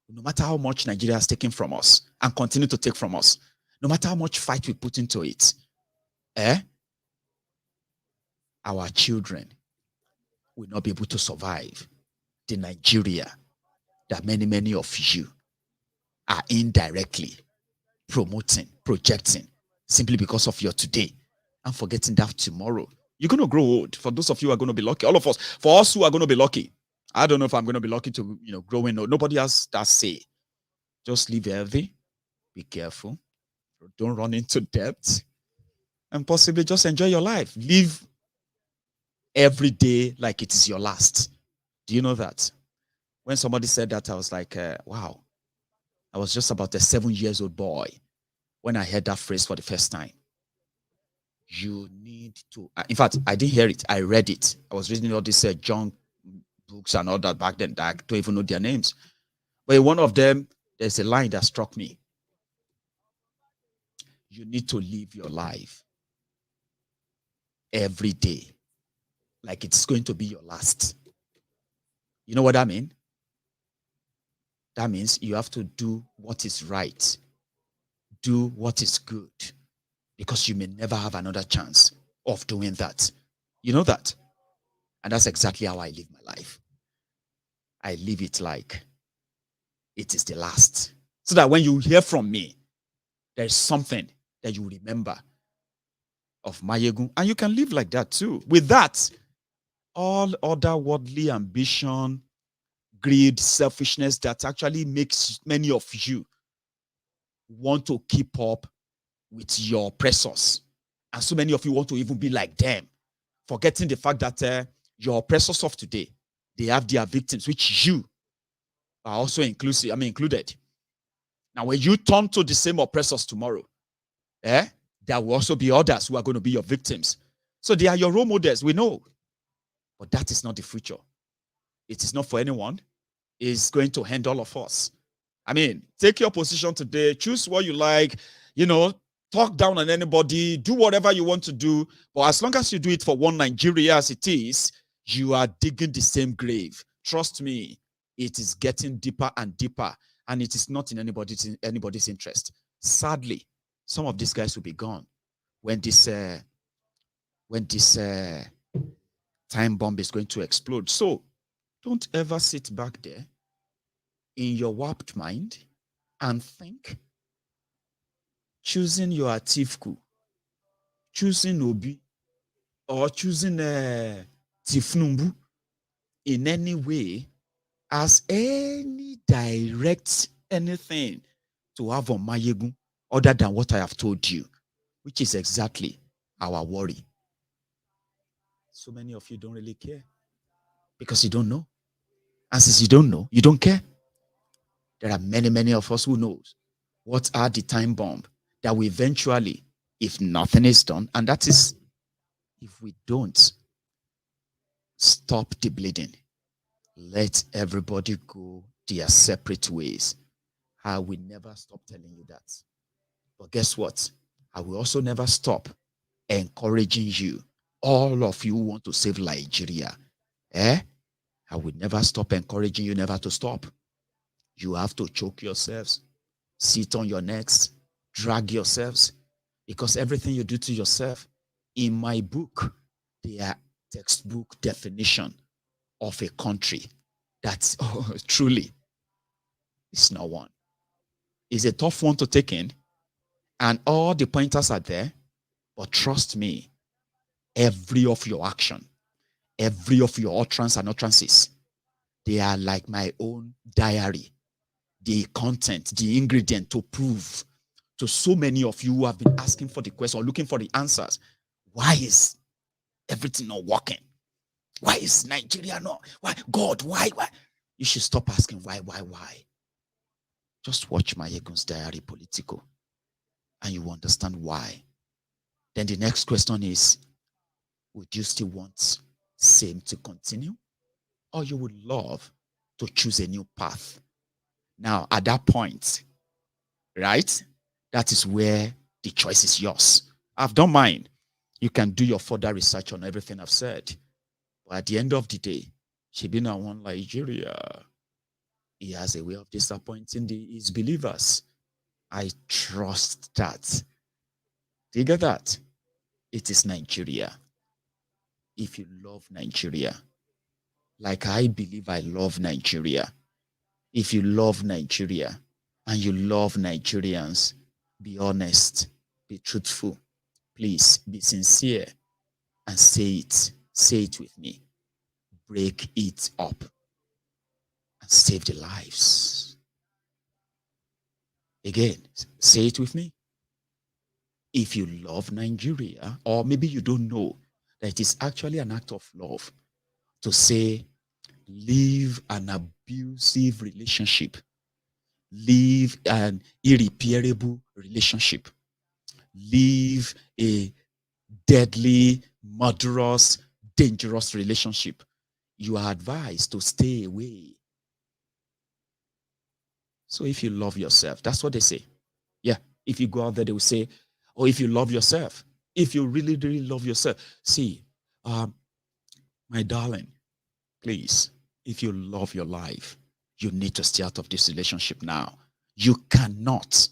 no matter how much Nigeria has taken from us and continue to take from us, no matter how much fight we put into it, our children will not be able to survive the Nigeria that many of you are indirectly promoting, projecting, simply because of your today and forgetting that tomorrow you're going to grow old. For those of you who are going to be lucky, all of us, for us who are going to be lucky, I don't know if I'm going to be lucky to, growing old. Nobody has that say. Just live healthy, be careful, don't run into debt, and possibly just enjoy your life. Live every day like it is your last. Do you know that? When somebody said that, I was like, wow. I was just about a 7-year-old boy when I heard that phrase for the first time. You need to, in fact, I didn't hear it. I read it. I was reading all these junk books and all that back then. I don't even know their names. But in one of them, there's a line that struck me. You need to live your life every day like it's going to be your last. You know what that means? That means you have to do what is right, do what is good, because you may never have another chance of doing that. You know that? And that's exactly how I live my life. I live it like it is the last. So that when you hear from me, there's something that you remember of Maiyegun. And you can live like that too. With that, all other worldly ambition, greed, selfishness that actually makes many of you want to keep up with your oppressors. And so many of you want to even be like them, forgetting the fact that your oppressors of today, they have their victims, which you are also included. Now, when you turn to the same oppressors tomorrow, there will also be others who are going to be your victims. So they are your role models, we know. But that is not the future. It is not for anyone. It's going to end all of us. I mean, take your position today, choose what you like, talk down on anybody, do whatever you want to do. But as long as you do it for one Nigeria as it is, you are digging the same grave. Trust me, it is getting deeper and deeper, and it is not in anybody's interest. Sadly, some of these guys will be gone when this time bomb is going to explode. So don't ever sit back there in your warped mind and think choosing your Atiku, choosing Obi, or choosing Tifnumbu in any way as any direct anything to have on Maiyegun other than what I have told you, which is exactly our worry. So many of you don't really care because you don't know. And since you don't know, you don't care. There are many, many of us who knows what are the time bomb that will eventually, if nothing is done, and that is if we don't stop the bleeding, let everybody go their separate ways. I will never stop telling you that. But guess what? I will also never stop encouraging you. All of you who want to save Nigeria. I will never stop encouraging you never to stop. You have to choke yourselves, sit on your necks, drag yourselves, because everything you do to yourself, in my book, they are textbook definition of a country that's truly is not one. It's a tough one to take in, and all the pointers are there, but trust me, every of your action, every of your utterance and utterances, they are like my own diary. The content, the ingredient to prove to so many of you who have been asking for the question or looking for the answers. Why is everything not working? Why is Nigeria not? Why? God, why? You should stop asking why. Just watch MaiyegunsDiary Politico and you will understand why. Then the next question is, would you still want same to continue? Or you would love to choose a new path? Now, at that point, right, that is where the choice is yours. I've done mine. You can do your further research on everything I've said. But at the end of the day, Shibina won Nigeria. He has a way of disappointing his believers. I trust that. Do you get that? It is Nigeria. If you love Nigeria, like I believe I love Nigeria, if you love Nigeria and you love Nigerians, be honest, be truthful, please be sincere and say it. Say it with me. Break it up and save the lives. Again, say it with me. If you love Nigeria, or maybe you don't know that it is actually an act of love to say, leave an abusive relationship, leave an irreparable relationship, leave a deadly, murderous, dangerous relationship, you are advised to stay away. So if you love yourself, that's what they say. Yeah, if you go out there, they will say, oh, if you love yourself, If you really, really love yourself. See, my darling, please, if you love your life, you need to stay out of this relationship now. You cannot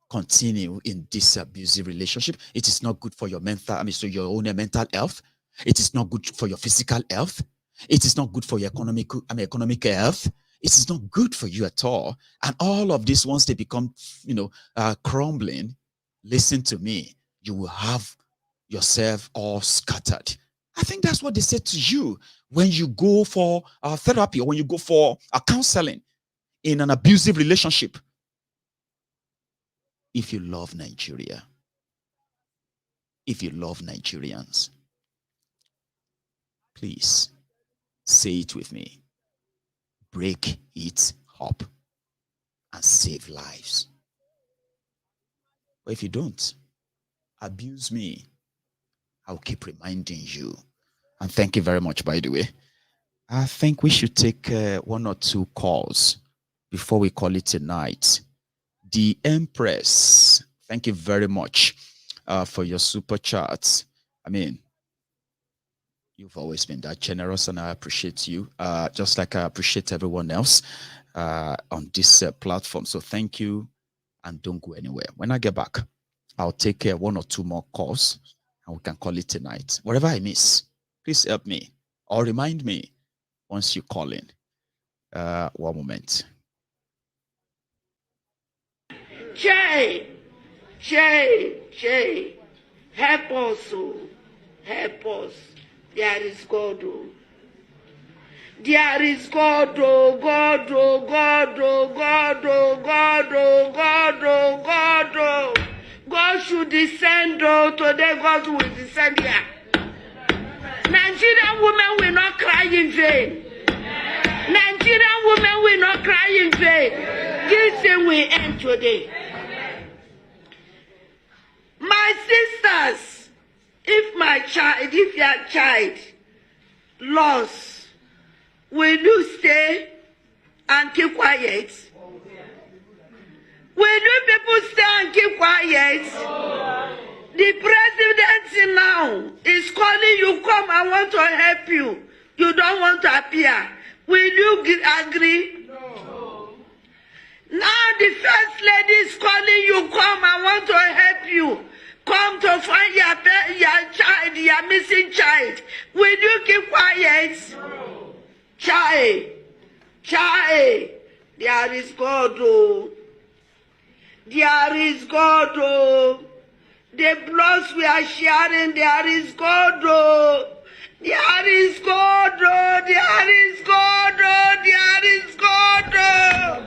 continue in this abusive relationship. It is not good for your mental, so your own mental health. It is not good for your physical health. It is not good for your economic health. It is not good for you at all. And all of this, once they become, crumbling, listen to me, you will have yourself all scattered. I think that's what they said to you when you go for therapy or when you go for counseling in an abusive relationship. If you love Nigeria, if you love Nigerians, please say it with me. Break it up and save lives. But if you don't, abuse me. I'll keep reminding you. And thank you very much, by the way. I think we should take 1 or 2 calls before we call it a night. The Empress, thank you very much for your super chats. I mean, you've always been that generous, and I appreciate you, just like I appreciate everyone else on this platform. So thank you, and don't go anywhere. When I get back, I'll take 1 or 2 more calls, and we can call it tonight. Whatever I miss, please help me or remind me once you call in. 1 moment. Jay, help us, help us. There is God, there is God, God, God, God, God, God, God. God should descend, today God will descend here. Nigerian women will not cry in vain. Nigerian women will not cry in vain. This thing will end today. My sisters, if your child lost, will you stay and keep quiet? Will you people stay and keep quiet? The president now is calling you, come, I want to help you. You don't want to appear. Will you agree? No. Now the first lady is calling you, come, I want to help you. Come to find your child, your missing child. Will you keep quiet? No. Child, there is God, oh. There is God, oh. The bloods we are sharing, there is God, oh. There is God, oh. There is God, oh. There is God, oh.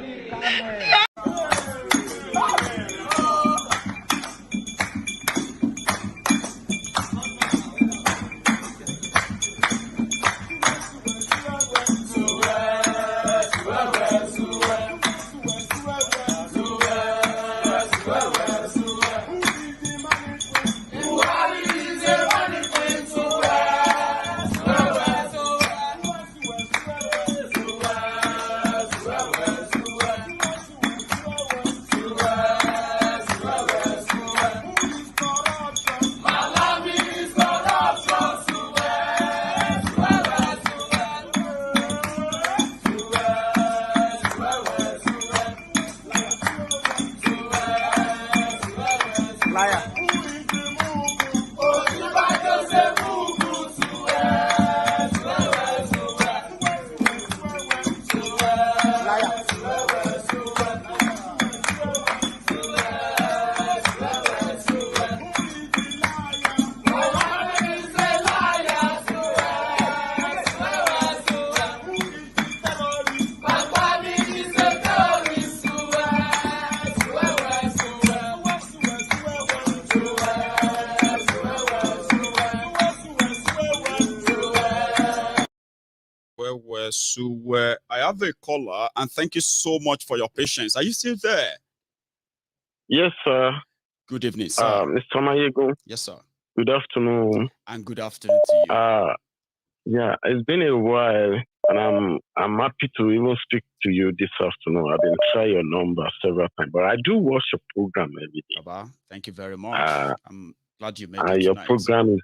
So I have a caller, and thank you so much for your patience. Are you still there? Yes, sir. Good evening, sir. Mr. Maiyegun. Yes, sir. Good afternoon. And good afternoon to you. Yeah, it's been a while, and I'm happy to even speak to you this afternoon. I've been trying your number several times, but I do watch your program every day. Baba, thank you very much. Glad you made it your tonight. program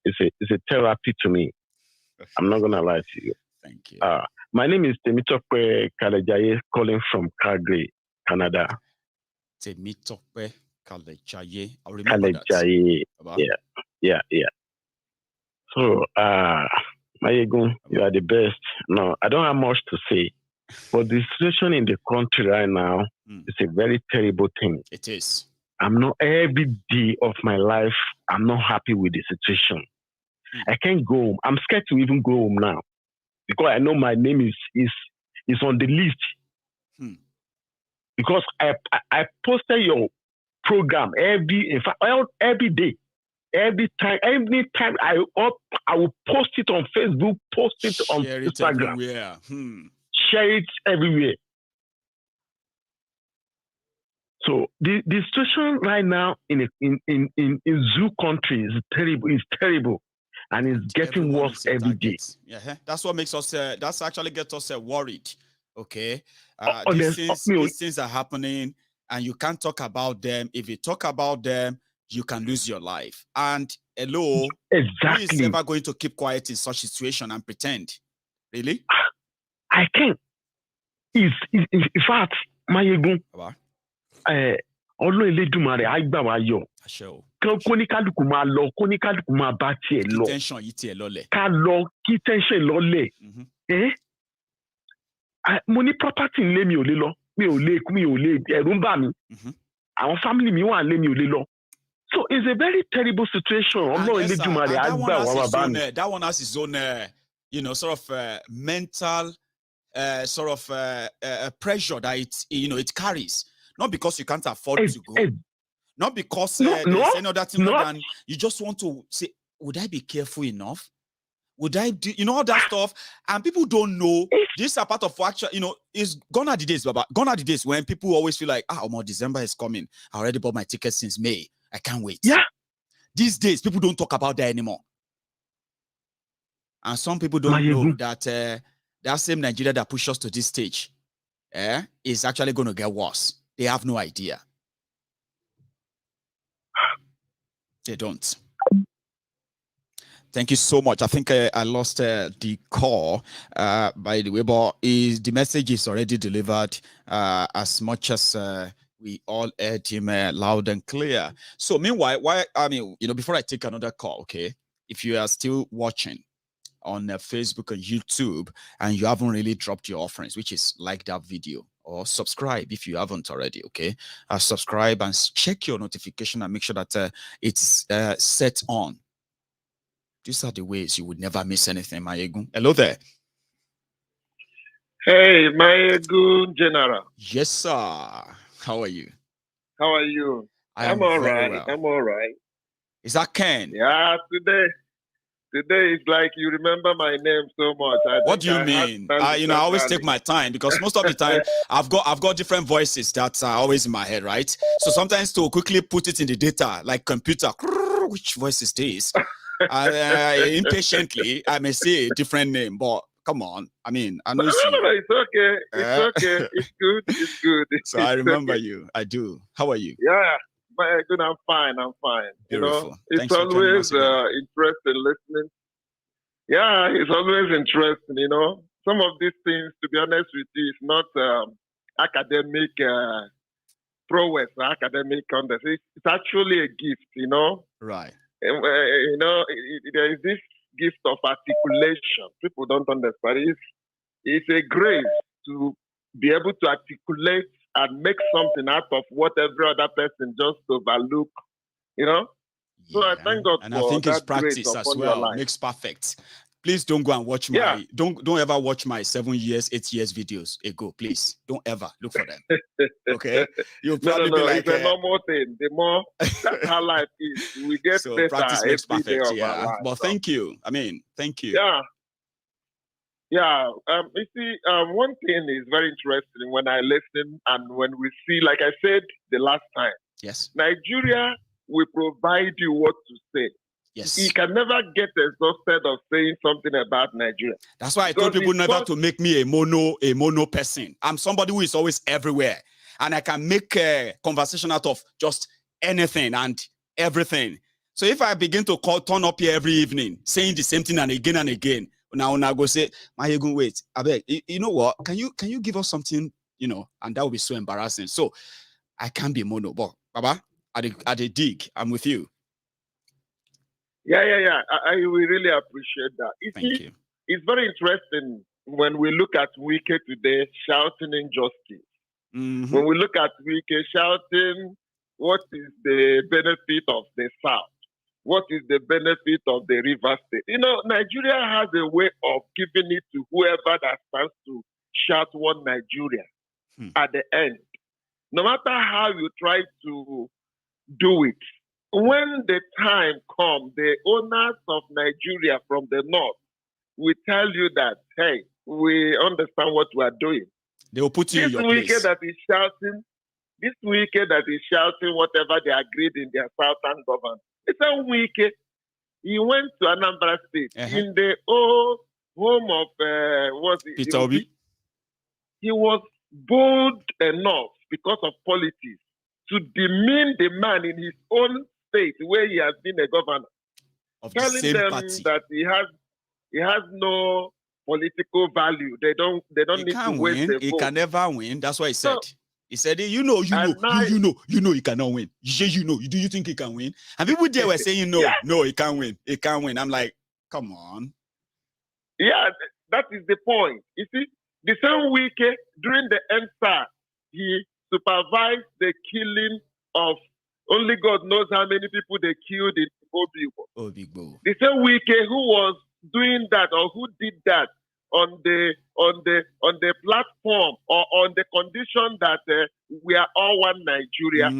is a therapy to me. I'm not gonna lie to you. Thank you. My name is Temitope Kalejaye, calling from Calgary, Canada. Temitope Kalejaye. I remember Kalejaye. that. Yeah. So, Maiyegun, you are the best. No, I don't have much to say. But the situation in the country right now is a very terrible thing. It is. I'm not, every day of my life, I'm not happy with the situation. I can't go home. I'm scared to even go home now because I know my name is on the list. Because I posted your program every day. Anytime I will post it on Facebook, post it on Instagram. Share it everywhere. So the situation right now in zoo country is terrible. It's terrible, and it's getting worse every day. Yeah, that's what makes us. That's actually gets us worried. Okay, these things are happening, and you can't talk about them. If you talk about them, you can lose your life. And hello, exactly. Who is ever going to keep quiet in such situation and pretend? Really? I can't. In fact, Maiyegun, Ọlọ́run Elédùmarè á gbà wá yọ. Kóníkálùkù máa lọ, kóníkálùkù máa bá tiẹ̀ lọ. Kí tension yìí tiẹ̀ lọlẹ̀. Ká lọ, kí tension lọlẹ̀. Mo ní property ńlé mi ò lè lọ. Mi ò lè, ẹ̀rù ń bà mí. Àwọn family mi wà ńlé mi ò lè lọ. So it's a very terrible situation. Ọlọ́run Elédùmarè á gbà wá bá mi. That one has his own, sort of mental pressure that it carries. Not because you can't afford to go. Not because there's another thing than you just want to say, would I be careful enough? Would I do, all that stuff? And people don't know. This is a part of actually, it's gone are the days, Baba. Gone are the days when people always feel like, December is coming. I already bought my ticket since May. I can't wait. Yeah. These days, people don't talk about that anymore. And some people don't know that that same Nigeria that pushed us to this stage is actually going to get worse. They have no idea. They don't. Thank you so much. I think I lost the call, by the way, but the message is already delivered as much as we all heard him loud and clear. So meanwhile, before I take another call, okay, if you are still watching on Facebook and YouTube and you haven't really dropped your offerings, which is like that video, or subscribe if you haven't already, okay? Subscribe and check your notification and make sure that it's set on. These are the ways you would never miss anything, Maiyegun. Hello there. Hey, Maiyegun General. Yes, sir. How are you? How are you? I'm all right. Well. I'm all right. Is that Ken? Yeah, Today is like you remember my name so much. What do you mean? I always take my time because most of the time I've got different voices that are always in my head, right? So sometimes to quickly put it in the data, like computer, which voice is this? Impatiently, I may say a different name, but come on. I know no, it's okay. It's okay. It's good. It's good. So I remember you. I do. How are you? Yeah. Good, I'm fine. Beautiful. It's always interesting listening. Yeah, it's always interesting. Some of these things, to be honest with you, it's not academic prowess, academic context. It's actually a gift. Right. There is this gift of articulation. People don't understand. It's a grace to be able to articulate and make something out of what every other person just overlook, So I thank God and for I think that it's practice as well makes perfect. Please don't go and watch my don't ever watch my 7 years, 8 years videos ago. Please don't ever look for them. Okay, you'll probably be like it's a normal thing. The more that's how life is. We get so better. Practice makes perfect. Yeah, life, but thank you. Thank you. Yeah. You see, one thing is very interesting when I listen and when we see, like I said the last time. Yes. Nigeria will provide you what to say. Yes. You can never get exhausted of saying something about Nigeria. That's why I told people never to make me a mono person. I'm somebody who is always everywhere. And I can make a conversation out of just anything. And everything. So if I begin to turn up here every evening, saying the same thing and again, now I go say, Maiyegun, wait, I beg, you know what? Can you give us something, and that will be so embarrassing. So I can't be mono, but Baba, at the dig, I'm with you. Yeah. I will really appreciate that. Thank you. It's very interesting when we look at Wike today shouting injustice. Mm-hmm. When we look at Wike shouting, what is the benefit of the South? What is the benefit of the River State? Nigeria has a way of giving it to whoever that stands to shout one Nigeria at the end. No matter how you try to do it, when the time comes, the owners of Nigeria from the north will tell you that, hey, we understand what we are doing. They will put you in your place. This Wike that is shouting whatever they agreed in their southern government. It's a Wike. He went to Anambra State in the old home of Peter Obi. He was bold enough because of politics to demean the man in his own state where he has been a governor, telling them that he has no political value. They don't need to waste their vote. He can never win. That's what he said. He said, you know, he cannot win. Do you think he can win? And people there were saying, no, he can't win. He can't win. I'm like, come on. Yeah, that is the point. You see, the same week during the EndSARS, he supervised the killing of only God knows how many people they killed in Obigbo. The same week who was doing that or who did that on the platform or on the condition that we are all one Nigeria,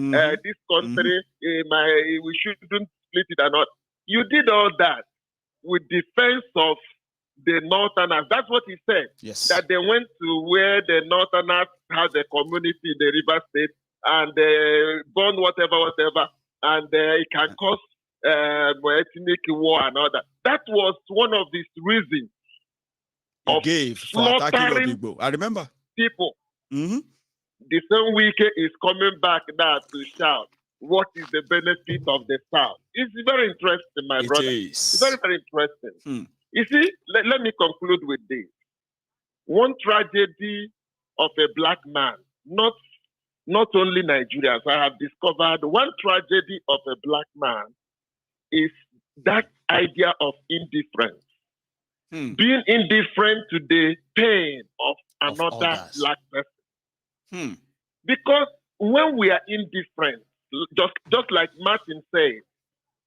this country, we shouldn't split it or not. You did all that with defense of the Northerners. That's what he said. Yes. That they went to where the Northerners has a community in the River State and burn whatever, and it can cause ethnic war and all that. That was one of these reasons. Gave for attacking Obigbo. I remember. People. Mm-hmm. The same Wike is coming back now to shout, what is the benefit of the South? It's very interesting, my brother. It's very, very interesting. You see, let me conclude with this. One tragedy of a black man, not only Nigerians, I have discovered one tragedy of a black man is that idea of indifference. Being indifferent to the pain of another black person. Because when we are indifferent, just like Martin said,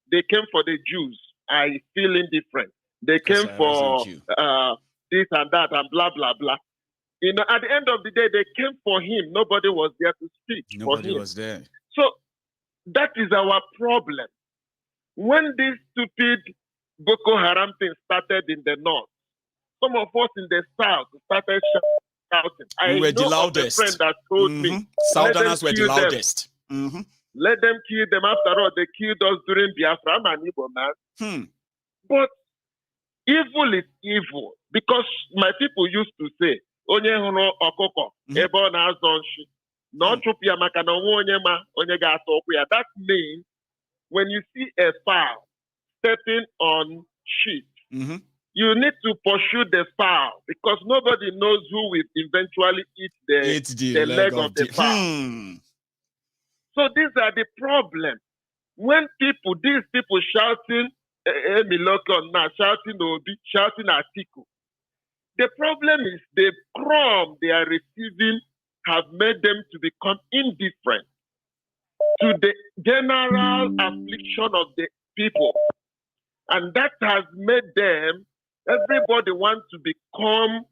they came for the Jews. I feel indifferent. They came for this and that and blah, blah, blah. At the end of the day, they came for him. Nobody was there to speak for him. Nobody was there. So that is our problem. When this stupid Boko Haram thing started in the north, some of us in the south started shouting. We were the loudest. A friend that told me, Southerners were the loudest. Let them kill them. After all, they killed us during Biafra. I'm an Igbo man. But evil is evil. Because my people used to say, onye hụrụ ọkụkọ ebe ọ na-azọ nshi na ọ chụpụ ya maka na onwe onye ma onye ga-atọ ụkwụ ya. That means when you see a fowl stepping on shit, you need to pursue the fowl because nobody knows who will eventually eat the leg of the fowl. So these are the problems. When these people shouting Emilokon now, shouting Obi, shouting Atiku, the problem is the crumb they are receiving have made them to become indifferent to the general affliction of the people. And that has made them, everybody wants to become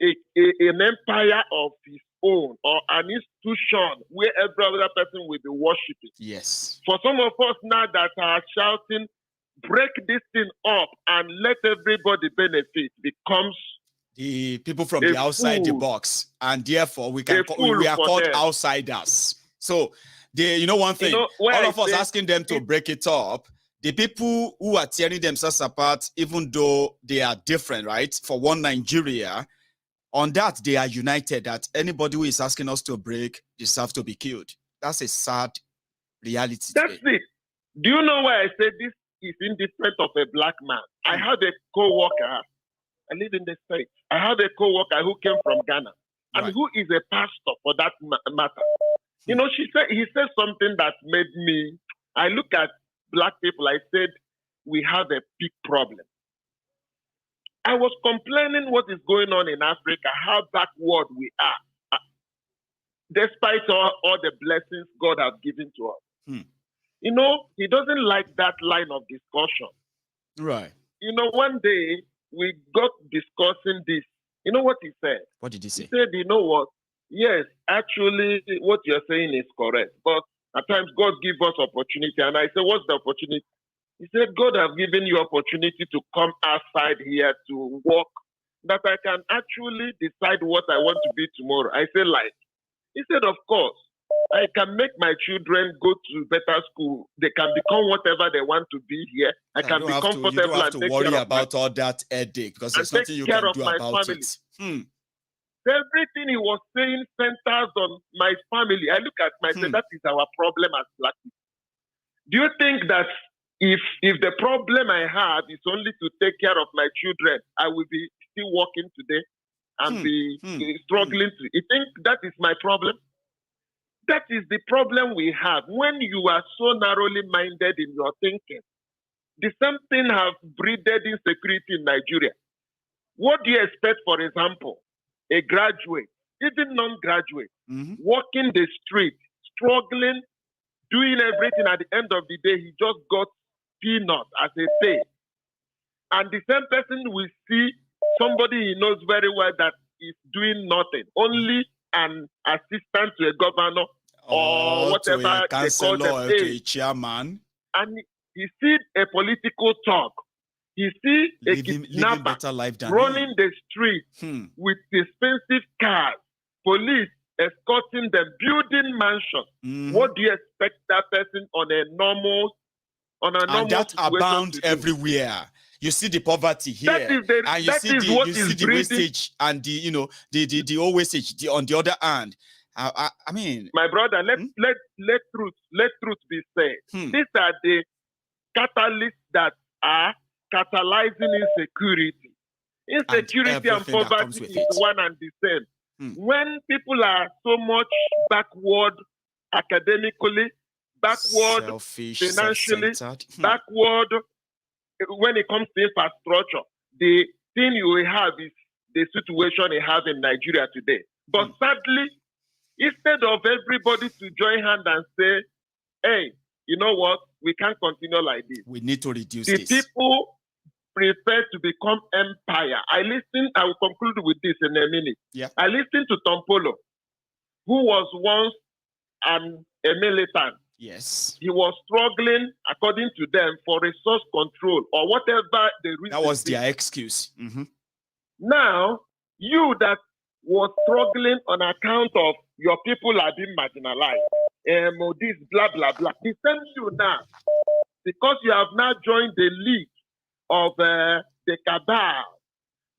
an empire of his own or an institution where every other person will be worshipping. Yes. For some of us now that are shouting, break this thing up and let everybody benefit becomes the people from the outside the box, and therefore we are called outsiders. So one thing, all of us asking them to break it up, the people who are tearing themselves apart, even though they are different, right? For one Nigeria, on that they are united, that anybody who is asking us to break deserves to be killed. That's a sad reality. That's it. Do you know why I say this is indifferent of a black man? I had a co-worker. I live in the States. I had a co-worker who came from Ghana and who is a pastor for that matter. You know, he said something that made me, I look at black people, I said, we have a big problem. I was complaining what is going on in Africa, how backward we are, despite all the blessings God has given to us. You know, he doesn't like that line of discussion. Right. You know, one day we got discussing this. You know what he said? What did he say? He said, you know what? Yes, actually, what you're saying is correct. But at times, God gives us opportunity. And I said, what's the opportunity? He said, God has given you opportunity to come outside here to work, that I can actually decide what I want to be tomorrow. I said, like, he said, of course, I can make my children go to better school. They can become whatever they want to be here. I can be comfortable. You don't have to and worry take about all that headache because there's and nothing you take care can of do my about family. it. Everything he was saying centers on my family. I look at myself, that is our problem as black people. Do you think that if the problem I have is only to take care of my children, I will be still working today and be struggling to? You think that is my problem? That is the problem we have. When you are so narrowly minded in your thinking, the same thing have breeded insecurity in Nigeria. What do you expect, for example, a graduate, even non-graduate, walking the street, struggling, doing everything, at the end of the day, he just got peanuts as a pay. And the same person will see somebody he knows very well that is doing nothing, only an assistant to a governor or whatever to a councillor, they call them, to a chairman. And he sees a political talk. He sees a kidnapper better life than running the street with expensive cars, police escorting them, building mansions. What do you expect that person on a normal and that abound everywhere? You see the poverty here, and you see the wastage and the old wastage on the other hand. I mean, my brother, let truth be said. These are the catalysts that are catalyzing insecurity. Insecurity and poverty is one and the same. When people are so much backward academically, backward financially, backward when it comes to infrastructure, the thing you will have is the situation you have in Nigeria today. But sadly, instead of everybody to join hand and say, hey, you know what, we can't continue like this. We need to reduce this. The people prefer to become empire. I will conclude with this in a minute. Yeah. I listened to Tom Polo, who was once a militant. Yes. He was struggling, according to them, for resource control or whatever the reason. That was their excuse. Now, you that was struggling on account of your people are being marginalized, this blah, blah, blah. The same you now, because you have now joined the league of the cabal,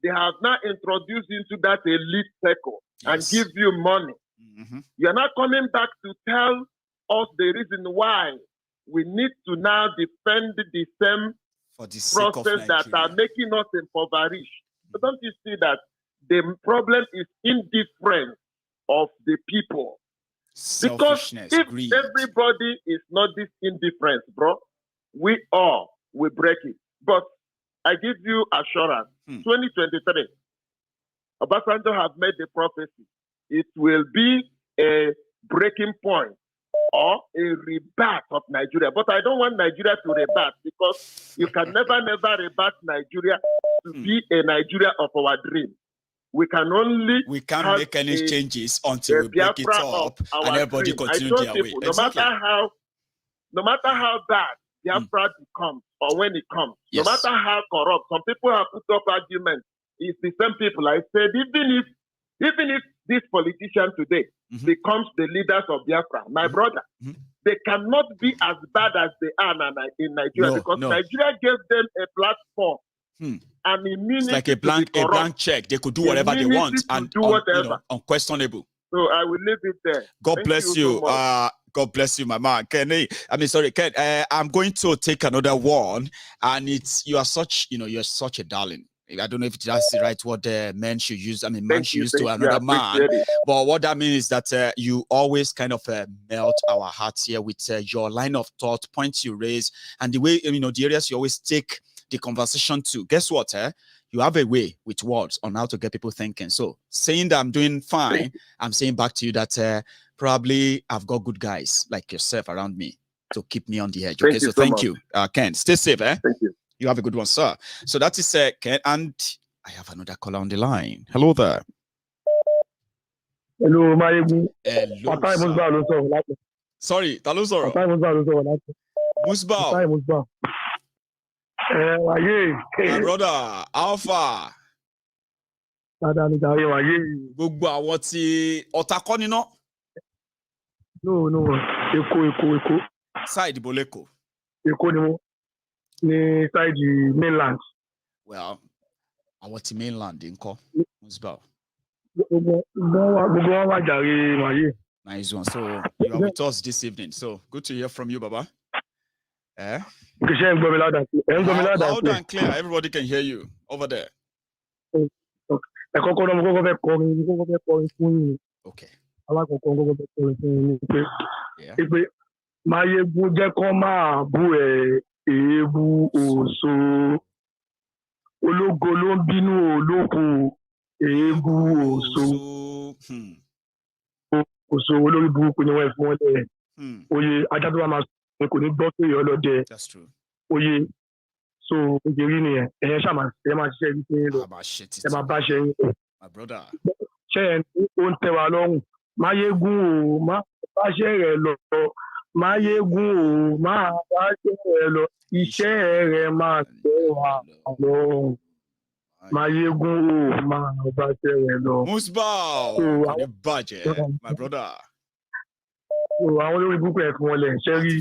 they have now introduced into that elite circle and give you money. You're not coming back to tell us the reason why we need to now defend the same process that are making us impoverished. But don't you see that the problem is indifference of the people? Because if everybody is not this indifference, bro, we all will break it. But I give you assurance, 2023, Obasanjo have made the prophecy. It will be a breaking point or a rebirth of Nigeria. But I don't want Nigeria to rebirth because you can never rebirth Nigeria to be a Nigeria of our dream. We can't make any changes until we break it up and everybody continue their way. No matter how bad Biafra becomes or when it comes, no matter how corrupt, some people have put up arguments. It's the same people. I said, even if this politician today becomes the leaders of Biafra, my brother, they cannot be as bad as they are in Nigeria because Nigeria gave them a platform. And it's like a blank check. They could do whatever they want and unquestionable. So I will leave it there. God bless you. God bless you, my man. Ken, Ken, I'm going to take another one, and you're such a darling. I don't know if that's the right word men should use. I mean, man should use to another man. But what that means is that you always kind of melt our hearts here with your line of thought, points you raise, and the way, the areas you always take the conversation to. Guess what? You have a way with words on how to get people thinking. So saying that I'm doing fine, I'm saying back to you that probably I've got good guys like yourself around me to keep me on the edge. Okay, so thank you. Ken, stay safe. Thank you. You have a good one, sir. So that is Ken, and I have another caller on the line. Hello there. Hello, Maiyegun. Hello, sorry, Taluzoro. Musbao. My brother, Alpha. Gbogbo àwọn tí Ọ̀tà ni no. No. Èkó. Side Boleko. Èkó ni mo. Ní side mainland. Well, àwọn tí mainland ńkọ́. Musbao. Gbogbo wọn wá jàre Maye. Nice one. So you are with us this evening. So good to hear from you, Baba. Loud and clear. Everybody can hear you over there. Okay. Maiyegun jẹ́ kó máa bú èébú òṣò. Ológo ló ń bínú olóko èébú òṣò. Òṣò olórí burúkú ni wọ́n fún wọn lẹ̀. Oye adájọ́ wa máa sọ kò ní gbọ́ pé ọlọ́dẹ. That's true. Oye so òjèrí nìyẹn ẹ̀yẹn ṣàmà ẹ máa ṣiṣẹ́ ibi tí ń lọ ẹ máa bá ṣe yín lọ. My brother. Ṣé ẹ̀ ń tẹ́ wa lọ́rùn? Maiyegun o máa bá ṣe rẹ̀ lọ. Maiyegun o máa bá ṣe rẹ̀ lọ. Iṣẹ́ rẹ̀ máa tẹ́ wa lọ́rùn. Maiyegun o máa bá ṣe rẹ̀ lọ. Musbao kò ní bàjẹ́, my brother. Àwọn olórí burúkú ẹ̀ fún wọn lẹ̀ ṣe rí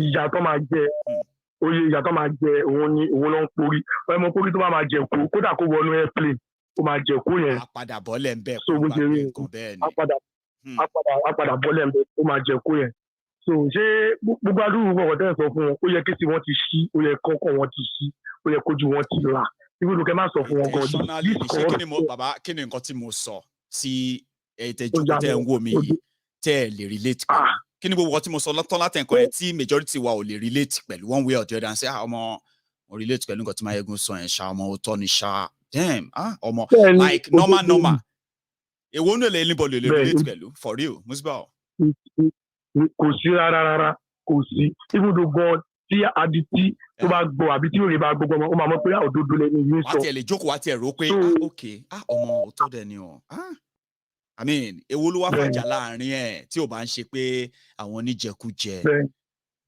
ìyà tó máa jẹ. Oye ìyà tó máa jẹ òun ló ń porí. Ọmọ porí tó bá máa jẹ kó kódà kó wọnú airplane ó máa jẹ kó yẹn. Àpadà bọ́lẹ̀ ń bẹ̀ kó bá gbé nǹkan bẹ́ẹ̀ ni. Àpadà bọ́lẹ̀ ń bẹ̀ ó máa jẹ kó yẹn. So ṣé gbogbo àdúgbò ọ̀rọ̀ tẹ́ ẹ̀ sọ fún wọn ó yẹ kí tí wọ́n ti ṣí ó yẹ kọ́kọ́ wọn ti ṣí ó yẹ kójú wọn ti là. Irú kẹ́ máa sọ fún wọn gan. Bàbá kí ni nǹkan tí mo sọ sí ẹ̀ẹ́dẹ́jọ́ tẹ́ ń wò mí yìí tẹ́ ẹ̀ lè relate pẹ̀lú? Kí ni gbogbo ọtí mo sọ lọ́tọ́ láti nǹkan yẹn tí majority wa ò lè relate pẹ̀lú one way or the other and say ọmọ mo relate pẹ̀lú nǹkan tí Maiyegun sọ yẹn ṣá ọmọ òótọ́ ni ṣá damn ọmọ like normal èwo ní èlé anybody lè relate pẹ̀lú for real Musbao. Kò sí rárá kò sí ibùdó gan tí adití tó bá gbọ́ àbí tí òye bá gbọ́ ó máa mọ̀ pé òdodo lẹ́nu yìí sọ. wá tiẹ̀ lè jókòó wá tiẹ̀ rò pé ok ọmọ òótọ́ dẹ̀ ni o. I mean, èwo ló wá fàjà láàrin ẹ̀ tí ò bá ń ṣe pé àwọn oníjẹkújẹ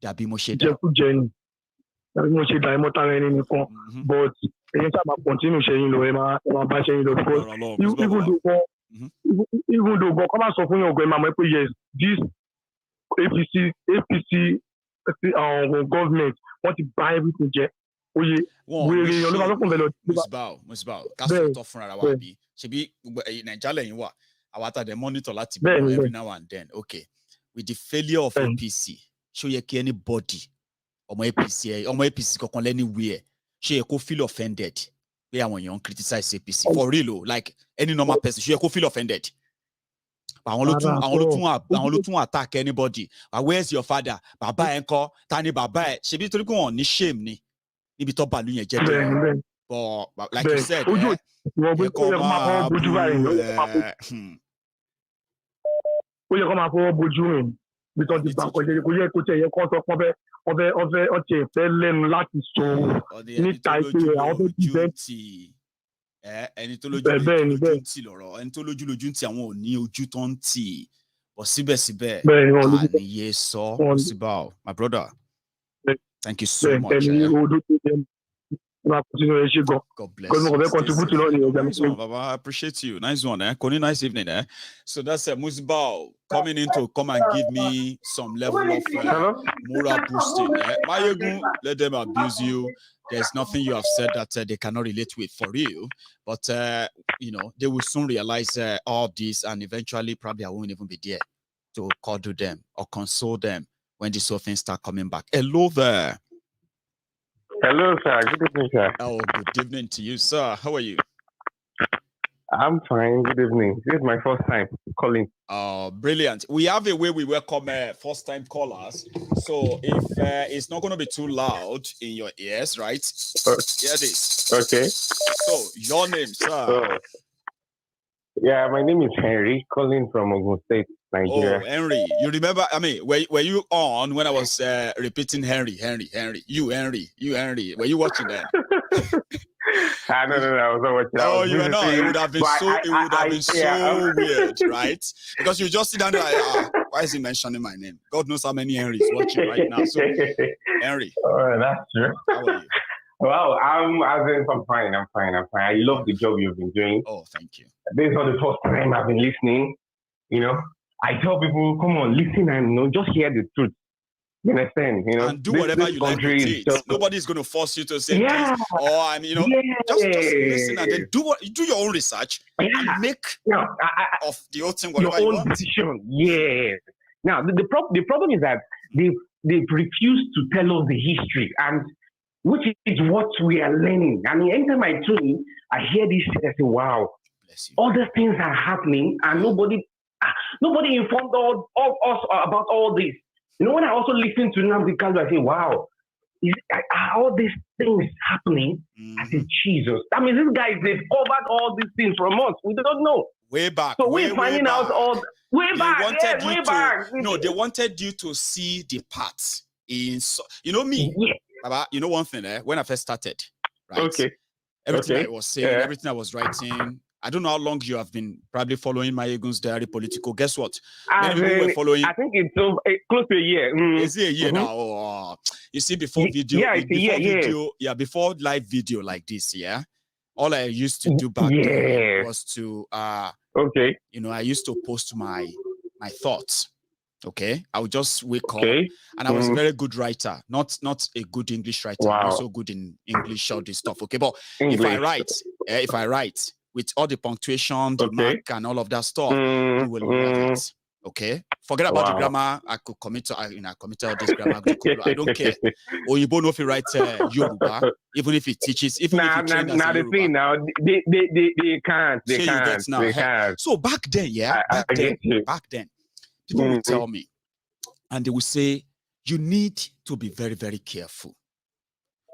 dàbí mo ṣe dà. Jẹkújẹ ni dàbí mo ṣe dà ẹmọ tara ẹni nìkan but ẹ̀yin sábà continue ṣẹ́yìn lọ ẹ máa bá ṣẹ́yìn lọ because even though kọ́ máa sọ fún yín ọ̀gọ́ ẹ máa mọ̀ pé yes this APC government wọ́n ti bá everything jẹ́ oye wèrè èèyàn ló máa lọ́kùnrin bẹ́ẹ̀ lọ. Musbao ká sọ̀tọ̀ fúnra wa bí ṣebí gbogbo Nàìjíríà lẹ́yìn wà. Our the monitor láti bẹ̀rẹ̀ every now and then. Okay, with the failure of APC, ṣó yẹ kí anybody ọmọ APC kankan anywhere ṣó yẹ kó feel offended pé àwọn èèyàn criticize APC for real o like any normal person ṣó yẹ kó feel offended. Àwọn ló tún attack anybody. Where's your father? Bàbá ẹ̀ ńkọ́? Ta ni bàbá ẹ̀? Ṣebí torí pé wọ́n ní shame ni níbi tó bàlú yẹn jẹ́ tó. But like you said, ó yẹ kó máa fọwọ́ bójú rìn bí tó ti bá kọjá kó yẹ kó tẹ̀ yẹ kó sọ pé ọtí ẹ̀fẹ́ lẹ́nu láti sọ níta ìpè àwọn tó ti bẹ́ẹ̀. Ẹni tó lójú lójú ń tì lọ́rọ̀ ẹni tó lójú lójú ń tì àwọn ò ní ojú tó ń tì bọ̀ síbẹ̀síbẹ̀ àníyé sọ Musbao my brother thank you so much. God bless you. Nice one, Baba. I appreciate you. Nice one, Koni, nice evening, So that's Musbao coming in to come and give me some level of moral boosting. Maiyegun, let them abuse you. There's nothing you have said that they cannot relate with for real. But they will soon realize all this, and eventually, probably I won't even be there. to cuddle them or console them when these sort of things start coming back. Hello there. Hello, sir. Good evening, sir. Oh, good evening to you, sir. How are you? I'm fine. Good evening. This is my first time calling. Oh, brilliant. We have a way we welcome first-time callers. So if it's not going to be too loud in your ears, right? Hear this. Okay. So, your name, sir? Yeah, my name is Henry, calling from Ogun State, Nigeria. Oh, Henry. You remember, I mean, were you on when I was repeating Henry? You, Henry. Were you watching that? No, I was not watching. Oh, you are not. It would have been so weird, right? Because you just sit down there like, why is he mentioning my name? God knows how many Henrys watching right now. So, Henry. Oh, that's true. How are you? Well, I'm fine. I love the job you've been doing. Oh, thank you. This is not the first time I've been listening. You know, I tell people, come on, listen and just hear the truth. You understand? You know, and do whatever you like with it. Nobody's going to force you to say this. Or, just listen and then do your own research and make of the whole thing whatever your you own want. decision. Yeah. Now, the problem is that they've refused to tell us the history, and which is what we are learning. I mean, anytime I tune in, I hear this, I say, wow, all these things are happening, and nobody informed us about all this. You know, when I also listen to Nnamdi Kanu, I say, wow, are all these things happening? I say, Jesus. I mean, these guys, they've covered all these things from us. We don't know. Way back. So we're finding out all... Way back. No, they wanted you to see the parts. You know me? Yeah. Baba, you know one thing, when I first started, right? Okay. Everything I was saying, everything I was writing, I don't know how long you have been probably following MaiyegundsDiary, Politico. Guess what? Many people were following. I think it's close to a year. Is it a year now? Oh, you see, before video, before live video like this, all I used to do back then was to, I used to post my thoughts. Okay, I would just wake up, and I was a very good writer, not a good English writer. Wow. I'm also good in English, all this stuff. Okay, but if I write with all the punctuation, the mark, and all of that stuff, you will love it. Okay, forget about the grammar. I could commit to, I committed all this grammar. I don't care. Or you both know if you write Yoruba, even if it teaches, even if you train as a Yoruba. Thing now, they can't. They can't. So back then, back then. People will tell me, and they will say, you need to be very, very careful.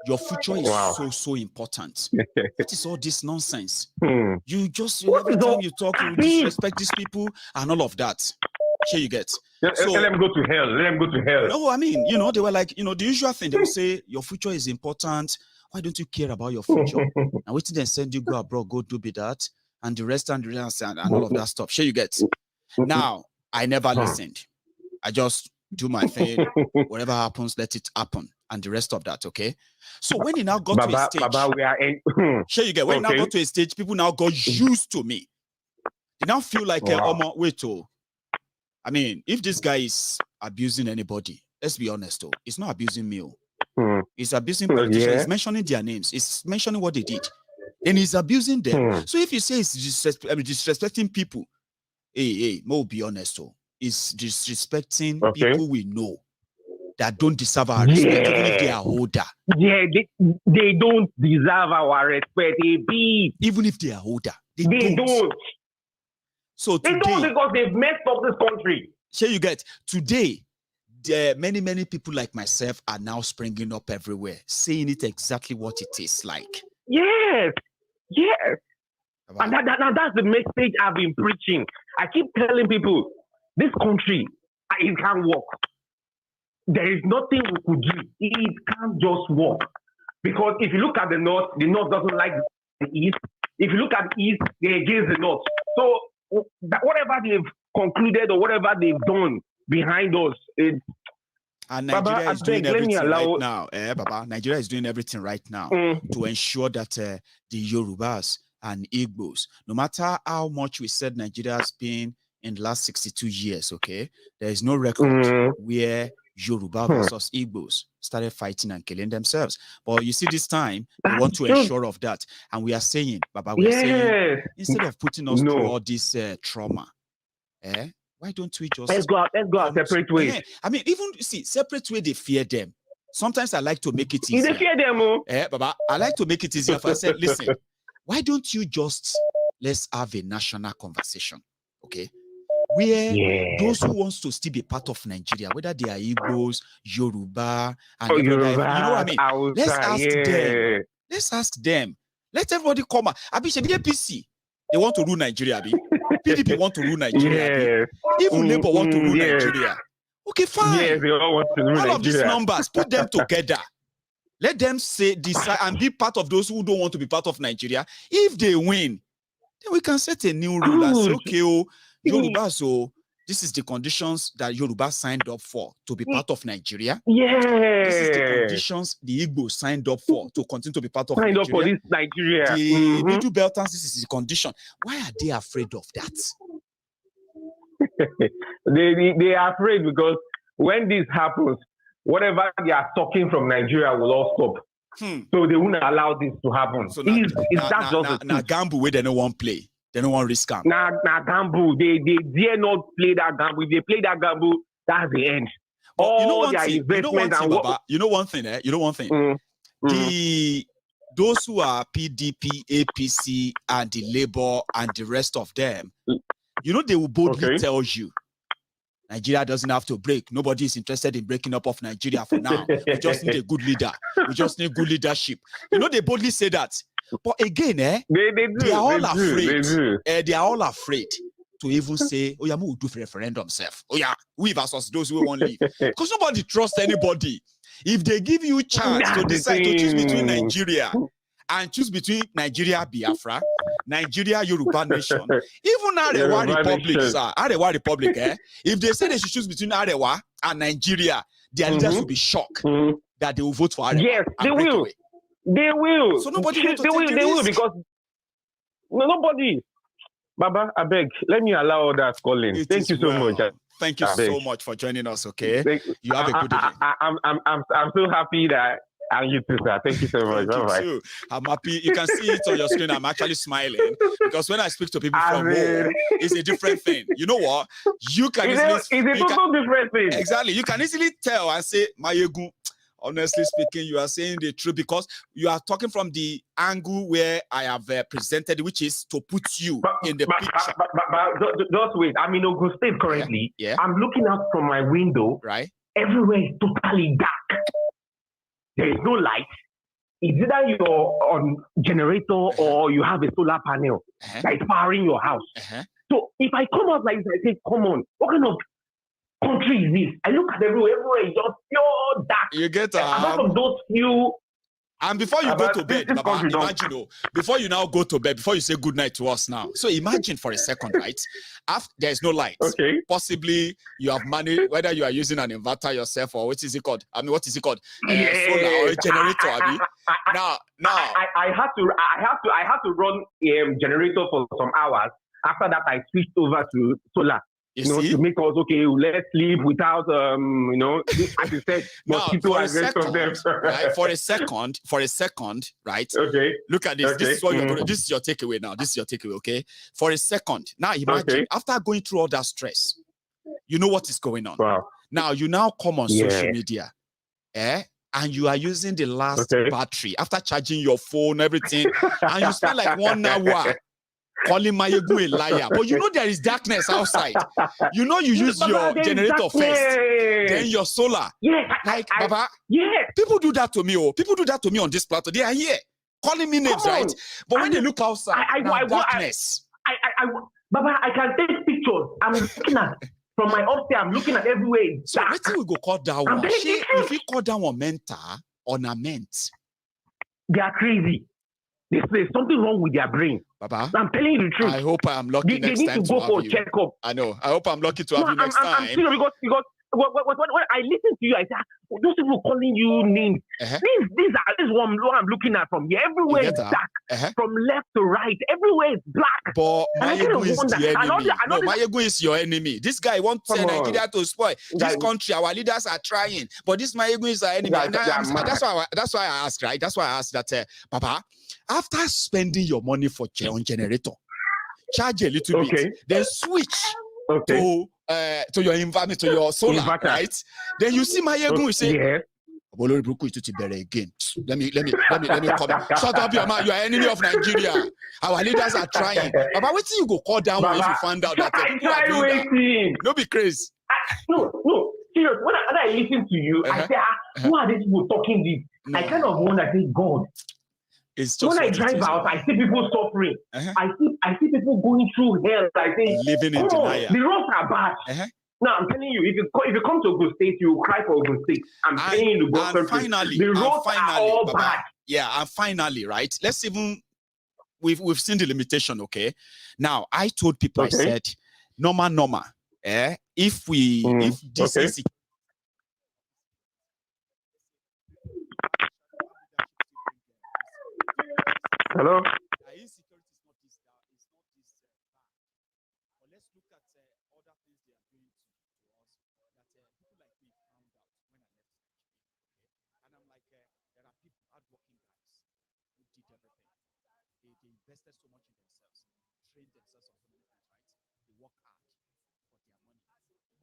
Your future is so important. What is all this nonsense? You just, every time you talk, you disrespect these people and all of that. Here you get. So, let them go to hell. No, I mean, they were like, the usual thing. They will say, your future is important. Why don't you care about your future? And wait till they send you, go abroad, go do be that. And the rest and all of that stuff. Here you get. Now, I never listened. I just do my thing. Whatever happens, let it happen. And the rest of that, okay? So when he now got to a stage, here you get. When he now got to a stage, people now got used to me. They now feel like, I mean, if this guy is abusing anybody, let's be honest, it's not abusing me. He's abusing politicians. He's mentioning their names. He's mentioning what they did. And he's abusing them. So if you say he's disrespecting people, hey, Mo, be honest, is disrespecting people we know that don't deserve our respect, even if they are older. Yeah, they don't deserve our respect, even if they are older. They don't. So today, they don't, because they've messed up this country. Here you get. Today, many people like myself are now springing up everywhere, saying it exactly what it is like. Yes. And that's the message I've been preaching. I keep telling people, this country, it can't work. There is nothing we could do. It can't just work. Because if you look at the North doesn't like the East. If you look at the East, they're against the North. So whatever they've concluded or whatever they've done behind us, and Nigeria is doing everything right now. Nigeria is doing everything right now to ensure that the Yorubas and Igbos, no matter how much we said Nigeria has been in the last 62 years, okay, there is no record where Yoruba versus Igbos started fighting and killing themselves. But you see, this time, we want to ensure of that. And we are saying, Baba, saying, instead of putting us through all this trauma, Why don't we just let's go our separate ways? Yeah. I mean, even see, separate way they fear them. Sometimes I like to make it easier. They fear them, Baba, I like to make it easier. I said, listen, why don't you just let's have a national conversation, okay? Where those who wants to still be part of Nigeria, whether they are Igbos, Yoruba, and Yoruba, you know what I mean? Let's ask them. Let's ask them. Let everybody come. Abi, APC, they want to rule Nigeria. Abi. PDP want to rule Nigeria. Even Labour want to rule Nigeria. Okay, fine. Yes, they all want to rule Nigeria. All of these numbers, put them together. Let them decide and be part of those who don't want to be part of Nigeria. If they win, then we can set a new rule and say, okay, Yoruba, so this is the conditions that Yoruba signed up for to be part of Nigeria. Yeah. This is the conditions the Igbo signed up for to continue to be part of Nigeria. Signed up for this Nigeria. The Middle Beltans, this is the condition. Why are they afraid of that? they are afraid because when this happens, whatever they are talking from Nigeria will all stop. So they won't allow this to happen. So now gamble where they don't want play. They don't want risk. Now gamble. They dare not play that gamble. If they play that gamble, that's the end. But all their investments and what. You know one thing, eh? You know one thing. Those who are PDP, APC, and the Labour and the rest of them, you know, they will boldly tell you Nigeria doesn't have to break. Nobody is interested in breaking up of Nigeria for now. We just need a good leader. We just need good leadership. You know, they boldly say that. But again, they are all afraid. They are all afraid to even say, oh, yeah, we'll do referendum self. Oh, yeah, we versus those who won't leave. Because nobody trusts anybody. If they give you a chance to decide to choose between Nigeria and choose between Nigeria, Biafra, Nigeria, Yoruba nation, even Arewa Republic, if they say they should choose between Arewa and Nigeria, their leaders will be shocked that they will vote for Arewa. Yes, they will. Away. They will. So nobody they will because nobody. Baba, I beg, let me allow that calling. Thank you so much. Thank you so much for joining us. Okay, you have a good evening. I'm so happy that. And you too, sir. Thank you so much. Thank you too. I'm happy. You can see it on your screen. I'm actually smiling because when I speak to people from home, it's a different thing. You know what? You can it's a total different thing. Exactly. You can easily tell and say, Maiyegun, honestly speaking, you are saying the truth because you are talking from the angle where I have presented, which is to put you in the picture. But just wait. I'm in Ogun State currently. Yeah. I'm looking out from my window. Right. Everywhere is totally dark. There is no light. It's either you're on generator or you have a solar panel that is powering your house. So if I come out like this, I say, come on, what kind of country is this? I look at everywhere is just pure dark. You get apart from those few. And before you go to bed, Baba, imagine, before you now go to bed, before you say good night to us now. So imagine for a second, right? After there's no light. Okay. Possibly you have managed, whether you are using an inverter yourself or what is it called? I mean, what is it called? Solar or a generator. I had to run a generator for some hours. After that, I switched over to solar. To make us let's sleep without as you said, mosquito and rest of them. Right? For a second, right? Okay. Look at this. Okay. This is what you're going to. This is your takeaway now. This is your takeaway, okay? For a second. Now imagine after going through all that stress, you know what is going on. Wow. Now you now come on social media, and you are using the last battery after charging your phone, everything, and you spend like 1 hour calling Maiyegun a liar. But you know there is darkness outside. You know you use your generator first, then your solar. Baba. People do that to me. People do that to me on this platform. They are here calling me names, right? But when they look outside, darkness. Baba, I can take pictures. I'm looking at from my upstairs. I'm looking at everywhere. So I think we go call that one. If you call that one mental ornament, they are crazy. There's something wrong with their brain. Baba, I'm telling you the truth. I hope I am lucky next time to go for a checkup. I know. I hope I'm lucky to have you next time. I'm serious because when I listen to you, I say, those people calling you names. This is what I'm looking at from here. Everywhere is dark. From left to right. Everywhere is black. But Maiyegun is the enemy. No, Maiyegun is your enemy. This guy wants Nigeria to spoil. This country, our leaders are trying. But this Maiyegun is our enemy. That's why I asked, right? That's why I asked that, Papa, after spending your money for on generator, charge a little bit, then switch to to your environment, to your solar, Inverter. right? Then you see Maiyegun, you say, Yes. again. Let me come. Shut up your mouth. You are enemy of Nigeria. Our leaders are trying. But what you go call down if you find out that people are doing that? No be crazy. No, serious. When I listen to you, I say, who are these people talking this? No. I kind of wonder, I say, God. It's just when I drive out, I see people suffering. I see people going through hell. I say, living in denial. The roads are bad. No, I'm telling you, if you come to Ogun State, you will cry for Ogun State. I'm telling you, the roads are all bad. Yeah, and finally, right? Let's even we've seen the limitation. Okay, now I told people, I said, normal. If this is hello. They invested so much in themselves, trained themselves on so many things, right? They work hard for their money.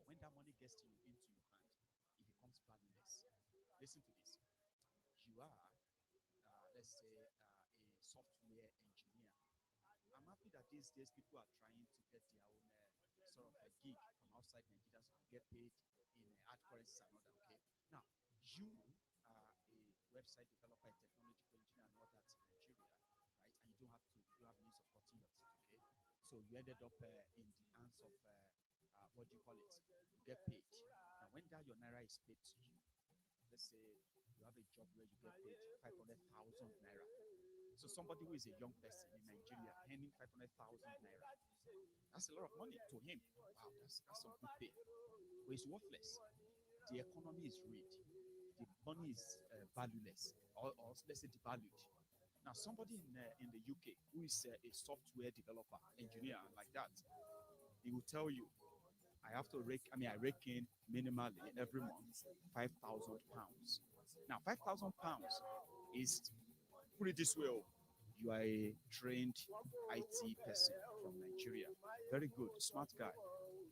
But when that money gets into your hand, it becomes valueless. Listen to this. You are, let's say, a software engineer. I'm happy that these days people are trying to get their own sort of a gig from outside Nigeria so they get paid in hard currency and all that, okay? Now, you are a website developer, a technological engineer and all that in Nigeria, right? And you have means of cutting your teeth, okay? So you ended up in the hands of what do you call it? You get paid. Now when that your naira is paid to you, let's say you have a job where you get paid 500,000 naira. So somebody who is a young person in Nigeria earning 500,000 naira, that's a lot of money to him. Wow, that's some good pay. But it's worthless. The economy is rigged. The money is valueless, or let's say devalued. Now, somebody in the UK who is a software developer, engineer, like that, he will tell you, I rake in minimally every month £5,000. Now, £5,000 is, put it this way, you are a trained IT person from Nigeria. Very good, smart guy,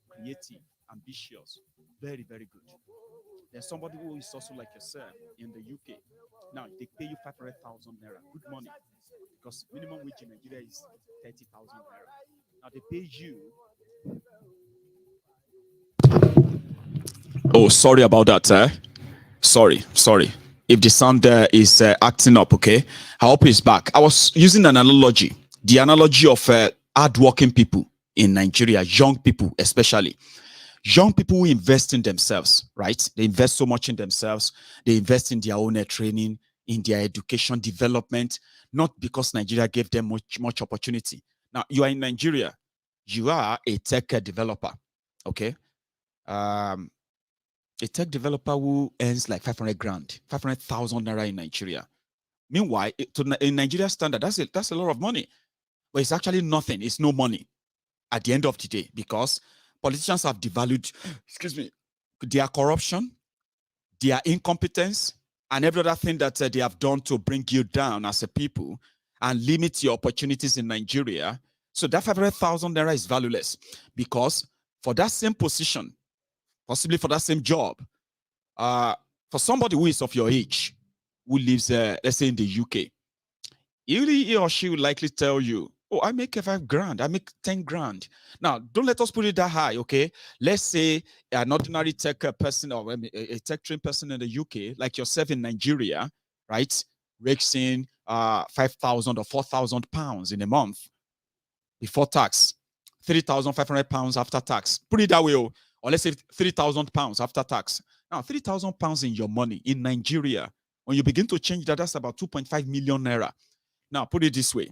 creative, ambitious, very, very good. There's somebody who is also like yourself in the UK. Now, they pay you 500,000 naira, good money, because minimum wage in Nigeria is 30,000 naira. Now, they pay you. Oh, sorry about that, Sorry. If the sound there is acting up, okay? I hope it's back. I was using an analogy, the analogy of hardworking people in Nigeria, young people especially. Young people who invest in themselves, right? They invest so much in themselves. They invest in their own training, in their education development, not because Nigeria gave them much opportunity. Now, you are in Nigeria. You are a tech developer, okay? A tech developer who earns like 500,000 naira in Nigeria. Meanwhile, in Nigeria standard, that's a lot of money. But it's actually nothing. It's no money at the end of the day, because politicians have devalued, their corruption, their incompetence, and every other thing that they have done to bring you down as a people and limit your opportunities in Nigeria. So that 500,000 naira is valueless, because for that same position, possibly for that same job, for somebody who is of your age, who lives, let's say in the UK, he or she will likely tell you, oh, I make 5 grand, I make 10 grand. Now, don't let us put it that high, okay? Let's say an ordinary tech person or a tech trained person in the UK, like yourself in Nigeria, right? Rakes in 5,000 or 4,000 pounds in a month before tax, 3,500 pounds after tax. Put it that way, or let's say 3,000 pounds after tax. Now, 3,000 pounds in your money in Nigeria, when you begin to change that, that's about 2.5 million naira. Now, put it this way.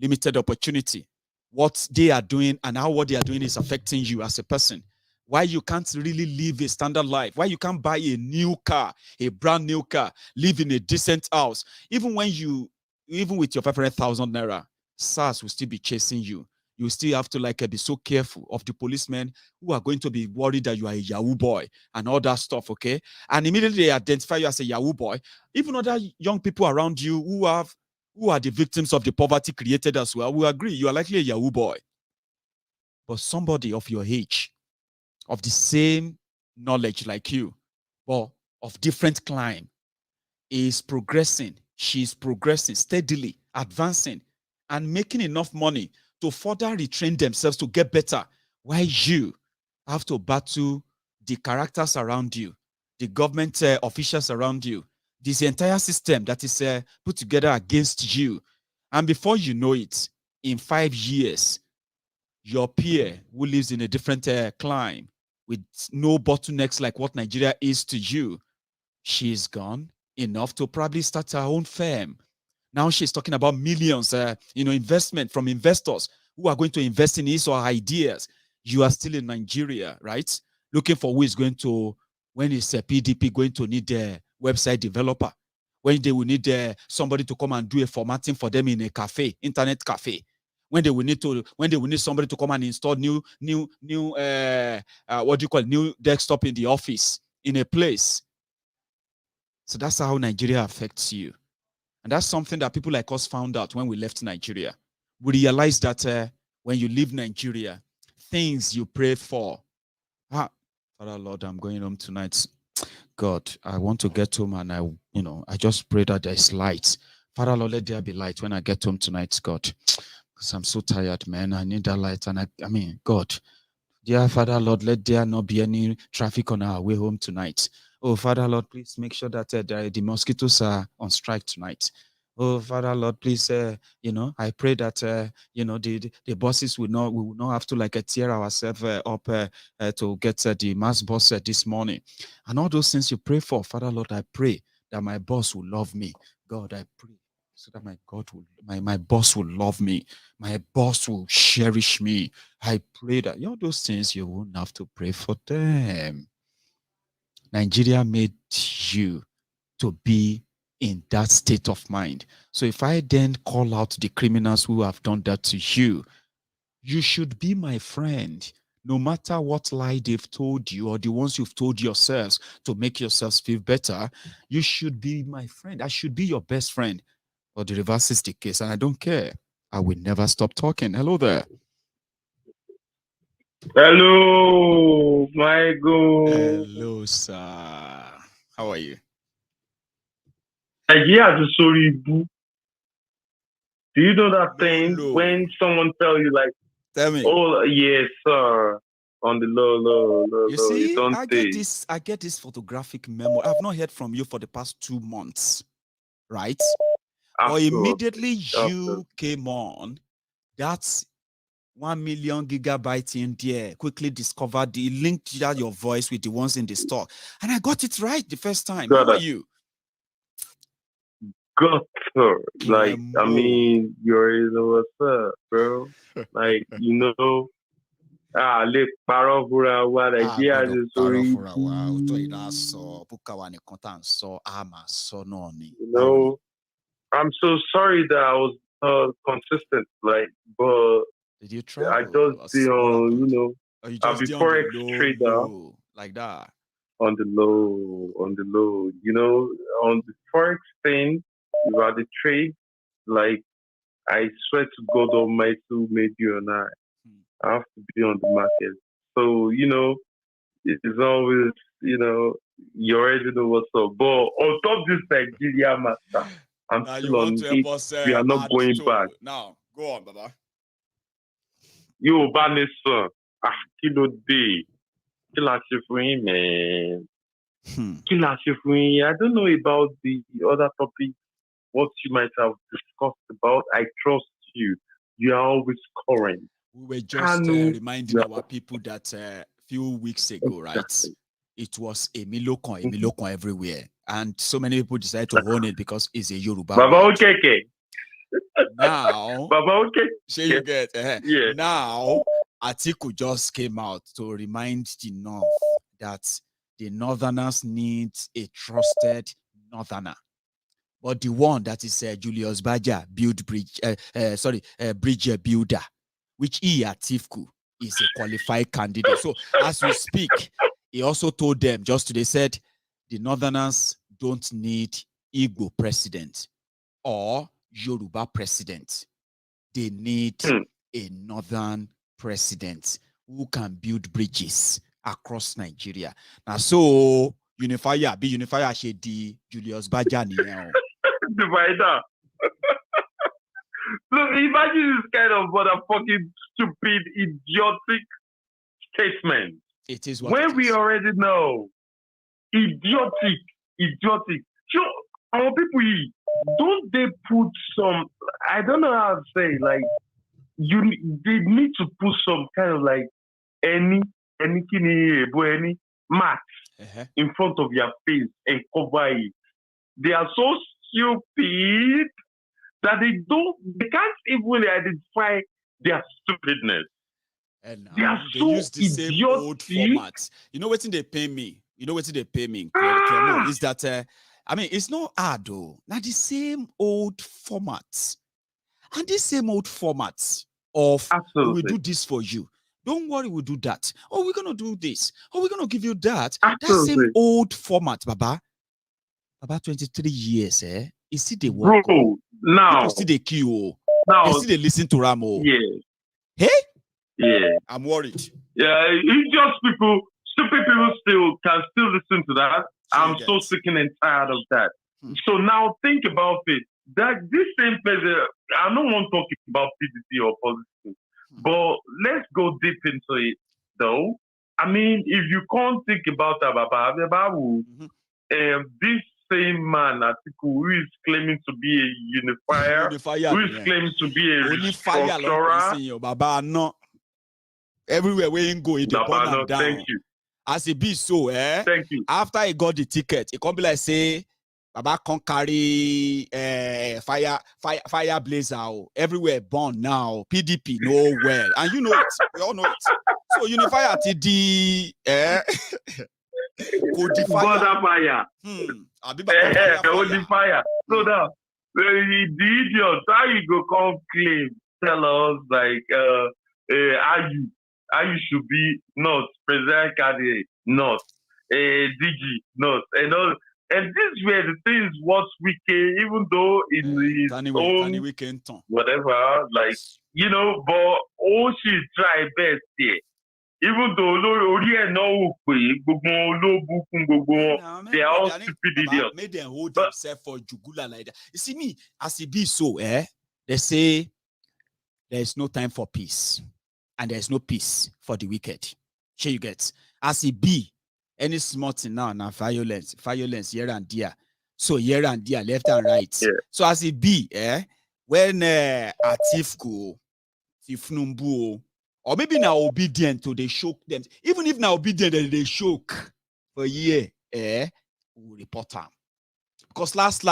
Limited opportunity. What they are doing and how what they are doing is affecting you as a person. Why you can't really live a standard life. Why you can't buy a new car, a brand new car, live in a decent house. Even with your 500,000 naira, SARS will still be chasing you. You still have to be so careful of the policemen who are going to be worried that you are a Yahoo boy and all that stuff, okay? And immediately they identify you as a Yahoo boy. Even other young people around you who are the victims of the poverty created as well, will agree you are likely a Yahoo boy. But somebody of your age, of the same knowledge like you, but of different climb, is progressing. She's progressing steadily, advancing, and making enough money to further retrain themselves to get better, while you have to battle the characters around you, the government officials around you, this entire system that is put together against you. And before you know it, in 5 years, your peer who lives in a different clime with no bottlenecks like what Nigeria is to you, she's gone enough to probably start her own firm. Now she's talking about millions, investment from investors who are going to invest in his or her ideas. You are still in Nigeria, right? Looking for who is going to, when is PDP going to need a website developer? When they will need somebody to come and do a formatting for them in a cafe, internet cafe. When they will need somebody to come and install new new desktop in the office, in a place. So that's how Nigeria affects you. And that's something that people like us found out when we left Nigeria. We realized that when you leave Nigeria, things you pray for. Father Lord, I'm going home tonight. God, I want to get home, and I just pray that there's light. Father Lord, let there be light when I get home tonight, God. Because I'm so tired, man. I need that light. And I mean, God, dear Father Lord, let there not be any traffic on our way home tonight. Oh, Father Lord, please make sure that the mosquitoes are on strike tonight. Oh, Father Lord, please, I pray that, the buses we will not have to tear ourselves up to get the mass bus this morning. And all those things you pray for, Father Lord, I pray that my boss will love me. God, I pray so that my boss will love me. My boss will cherish me. I pray that all those things you won't have to pray for them. Nigeria made you to be in that state of mind. So if I then call out the criminals who have done that to you, you should be my friend. No matter what lie they've told you or the ones you've told yourselves to make yourselves feel better, you should be my friend. I should be your best friend. But the reverse is the case, and I don't care. I will never stop talking. Hello there. Hello, Maiyegun. Hello, sir. How are you? Nigeria is a sorry boo. Do you know that thing when someone tell you tell me, oh yes, sir, on the low, you see, don't I get this photographic memo. I've not heard from you for the past 2 months, right? Or immediately you came on, that's 1 million gigabytes in there. Quickly discovered the linked your voice with the ones in the store, and I got it right the first time. How are you? God, sir. I mean, you already know what's up, bro. Lè parọ́ fúnra wa Nàìjíríà ti sórí. I'm so sorry that I was consistent, but did you travel? I just I'll be forex trader like that. On the low, on the forex thing, about the trade, I swear to God Almighty who made you and I have to be on the market. So, it's always, you already know what's up. But on top of this Nigeria matter, I'm still on it. We are not going back. Now, go on, Baba. You Banison. Kilo day. Man. I don't know about the other topic, what you might have discussed about. I trust you. You are always current. We were just reminding our people that a few weeks ago, right? It was a Milokon everywhere. And so many people decided to own it because it's a Yoruba Baba word. Okay. Now, Baba Okay. So you get yeah. Now, Atiku just came out to remind the North that the Northerners need a trusted Northerner. But the one that is Julius Baja, bridge builder, which Atiku is a qualified candidate. So as we speak, he also told them they said the Northerners don't need Igbo president or Yoruba president. They need a Northern president who can build bridges across Nigeria. Now, so unifier should the Julius Bajani. Divider. Look, imagine this kind of motherfucking stupid, idiotic statement. It is what when we already know. Idiotic. Sure, our people, don't they put some, I don't know how to say, like, they need to put some kind of like any mask in front of your face and cover it. They are so stupid that they can't even identify their stupidness. And they are they so use the same old format. You know what they pay me? Is that I mean, it's not hard though. Now the same old format. And this same old format of we will do this for you. Don't worry, we'll do that. Oh, we're gonna do this. Oh, we're gonna give you that. That same old format, Baba. About 23 years, You see the work. Bro, now people see the queue. Now they see they listen to Ramo. Yeah. Hey? Yeah. I'm worried. Yeah, stupid people can still listen to that. I'm so sick and tired of that. So now think about it. That this same person, I don't want to talk about PDP or politics, but let's go deep into it though. I mean, if you can't think about that, this same man, Atiku, who is claiming to be a unifier, who is claiming to be a restructurer. Baba, no. Everywhere where you go, it burn them down. Thank you. As it be so, Thank you. After he got the ticket, it can't be like say, Baba can't carry fire blazer everywhere burn now. PDP nowhere, and you know it. We all know it. So unifier TD, fire. Fire. So now the idiot, how you go come claim, tell us like how you should be not president candidate, not DG, not and all. And these were the things what Wike, even though in his own whatever, like, you know, but all she try best here. Even though they are all stupid idiots. Made them hold themselves for jugula like that. You see me, as it be so, they say there is no time for peace. And there is no peace for the wicked. Sure you get. As it be, any small thing now violence here and there. So here and there, left and right. Yeah. So as it be, when Atiku, Tifnumbu, or maybe now obedient to they shock them. Even if now obedient they shock for a year, we'll report them. Because last,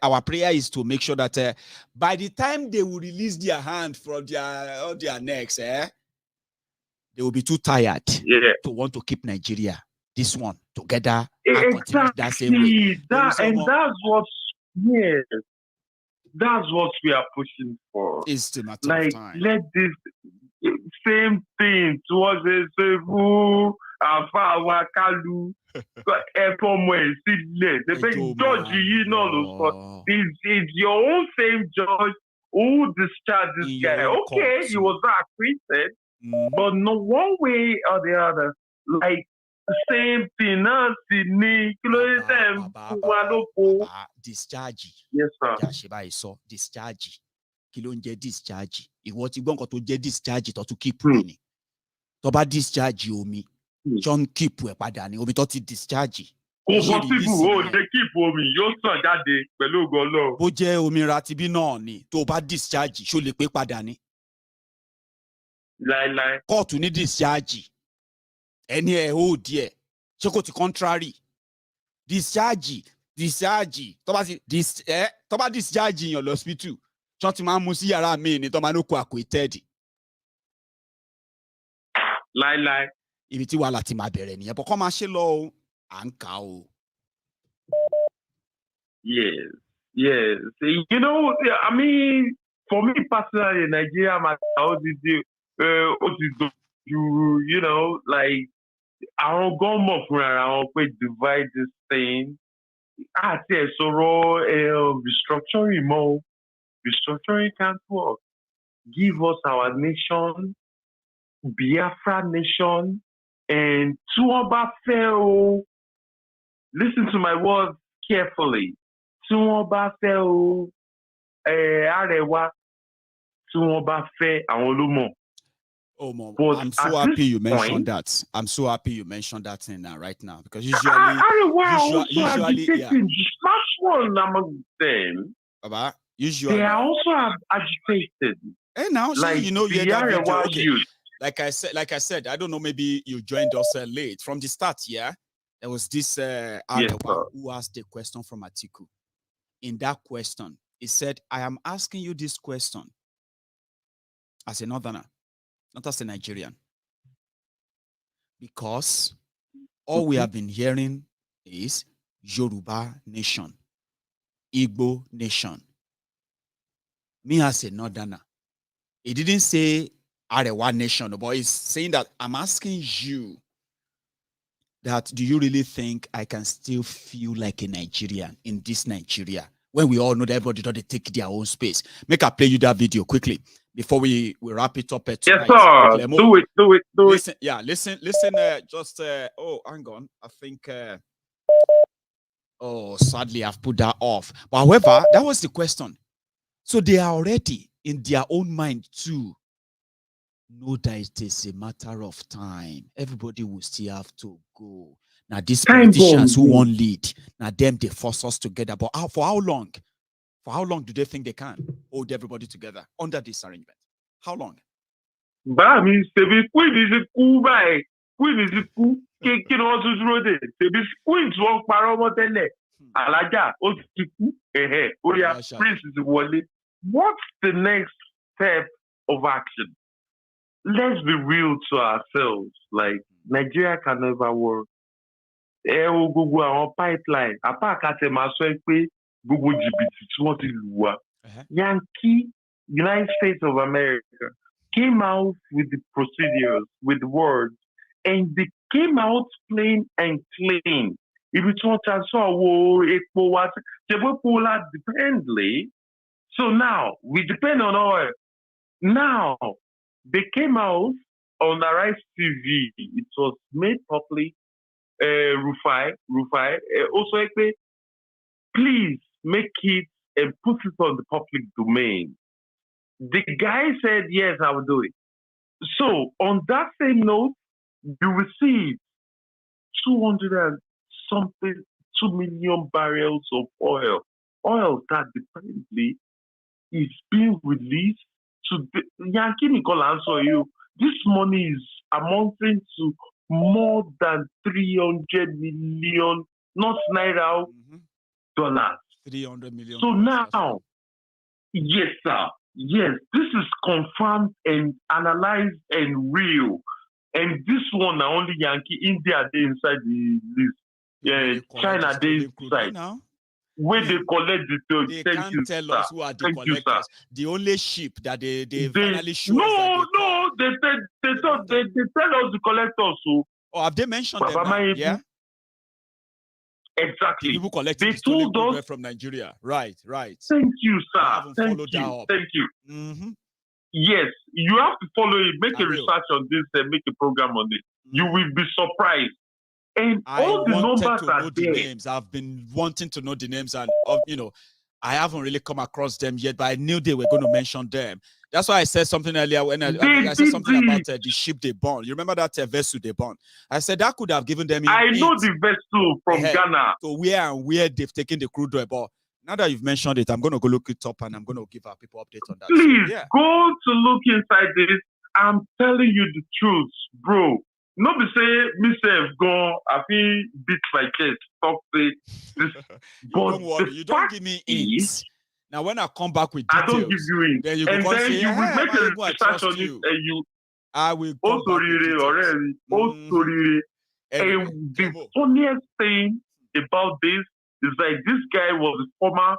our prayer is to make sure that by the time they will release their hand from their necks, they will be too tired to want to keep Nigeria, this one, together. Exactly. That same way. That's what we are pushing for. It's the matter like, of time. Let this same thing towards the Sevu, Afa, Kalu, Efomwe, Sidle. The big judge, you know, is your own same judge who discharged this guy. Okay, he was not acquitted, but no one way or the other. Like, the same thing, discharge. Yes, sir. Discharge. Discharge. What you want to discharge to keep winning. To ba discharge omi. John keep we padà omi to ti discharge. Possible they keep omi yo san jáde pẹ̀lú ògo Ọlọ́run. Bó jẹ́ omi ratibi náà ni tó bá discharge ṣó lè pé padà ni. Láíláí. Court ní discharge. Ẹni hold díẹ̀. Ṣé kò ti contrary. Discharge. Tó bá discharge yan hospital. Ṣọ́n ti máa mú sí yàrá mi ni tó máa no ko acquitted. Láíláí. Ibi tí wàhálà ti máa bẹ̀rẹ̀ nìyẹn. Bọ́ kọ́ máa ṣe lọ o. À ń kà o. Yes. You know, I mean, for me personally, Nigeria, you know, like, I don't go more for around, divide this thing. I say, so restructuring more. Restructuring can't work. Give us our nation, Biafra nation, And Tuoba fell. Listen to my words carefully. Tuoba fell. Arewa. Tuoba fell. Awolumo. Oh, Mom, But I'm so at happy this you mentioned point, that. I'm so happy you mentioned that thing now, right now, because usually, Arewa also usually, yeah, agitating. Not one among them. Baba, usually, They are also agitated. and now, Like you know, the you that video. Arewa Okay, youth. like I said, I don't know, maybe you joined us late from the start. Yeah, there was this Arewa who asked a question from Atiku. In that question, he said, "I am asking you this question as a northerner, not as a Nigerian, because all we have been hearing is Yoruba nation, Igbo nation. Me as a northerner, he didn't say Arewa nation, but he's saying that I'm asking you that, do you really think I can still feel like a Nigerian in this Nigeria when we all know that everybody doesn't take their own space?" Make I play you that video quickly before we wrap it up tonight. Yes, sir. Do it. Listen, yeah, listen. Just oh, hang on. I think oh, sadly, I've put that off. But however, that was the question. So they are already in their own mind too. Know that it is a matter of time. Everybody will still have to go. Now, these politicians who won't lead, now them they force us together. But for how long? For how long do they think they can hold everybody together under this arrangement? How long? Bah, mi sebi queen is a cool by queen is a cool. Kí ni wọ́n tún dúró dé? Sebi queen tí wọ́n parọ́ mọ́ tẹ́lẹ̀. Alájà ó ti kú. Oya prince is wọlé. What's the next step of action? Let's be real to ourselves. Like, Nigeria can never work. Wo gbogbo àwọn pipeline. Apá àkàtẹ̀ máa sọ pé gbogbo jìbìtì tí wọ́n ti lù wá. Yankee, United States of America, came out with the procedures, with the words, and they came out plain and clean. If you want to dependently, so now we depend on oil. Now they came out on Arise TV. It was made public. Rufai, also please make it and put it on the public domain. The guy said, yes, I will do it. So on that same note, you received 2 million barrels of oil. Oil that dependently is being released to the Yankee Nicola answer you. This money is amounting to more than 300 million, not naira, dollars. 300 million. So now, yes, sir. Yes, this is confirmed and analyzed and real. And this one, not only Yankee, India, they inside the list. Yeah, China, they inside. Where they collect the toll. They Thank can't you, tell sir. us who are the Thank collectors. You, sir. The only ship that they finally show no, us that they tell us the collectors. So, oh, have they mentioned them now? Yeah. Exactly. The people collecting they the stolen told us from Nigeria. Right. Thank you, sir. Thank you. Mm-hmm. Yes, you have to follow it. Make a research on this and make a program on it. Mm-hmm. You will be surprised. And all the numbers are there. Names. I've been wanting to know the names, and I haven't really come across them yet, but I knew they were going to mention them. That's why I said something earlier when I said something about the ship they burned. You remember that vessel they burned? I said that could have given them. I know the vessel from Ghana. So where they've taken the crude oil. But now that you've mentioned it, I'm going to go look it up and I'm going to give our people updates on that. Please go to look inside this. I'm telling you the truth, bro. No be say myself go, I feel beat my chest. Stop say this. Don't worry, you don't give me hints. Now when I come back with details, I don't give you hints. Then you and go then say, you will make a research on it and you I will come back with details. And the funniest thing about this is like this guy was a former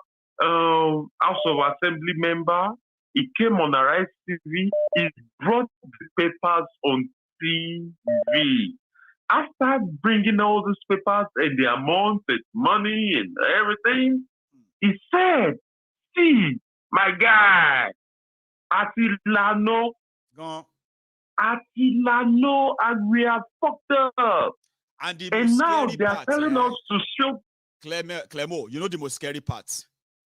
House of Assembly member. He came on Arise TV. He brought the papers on TV. After bringing all these papers and the amount and money and everything, he said, see, my guy, Atilano, Attila know, and we are fucked up. And now they are telling us to show. Clemo, you know the most scary part?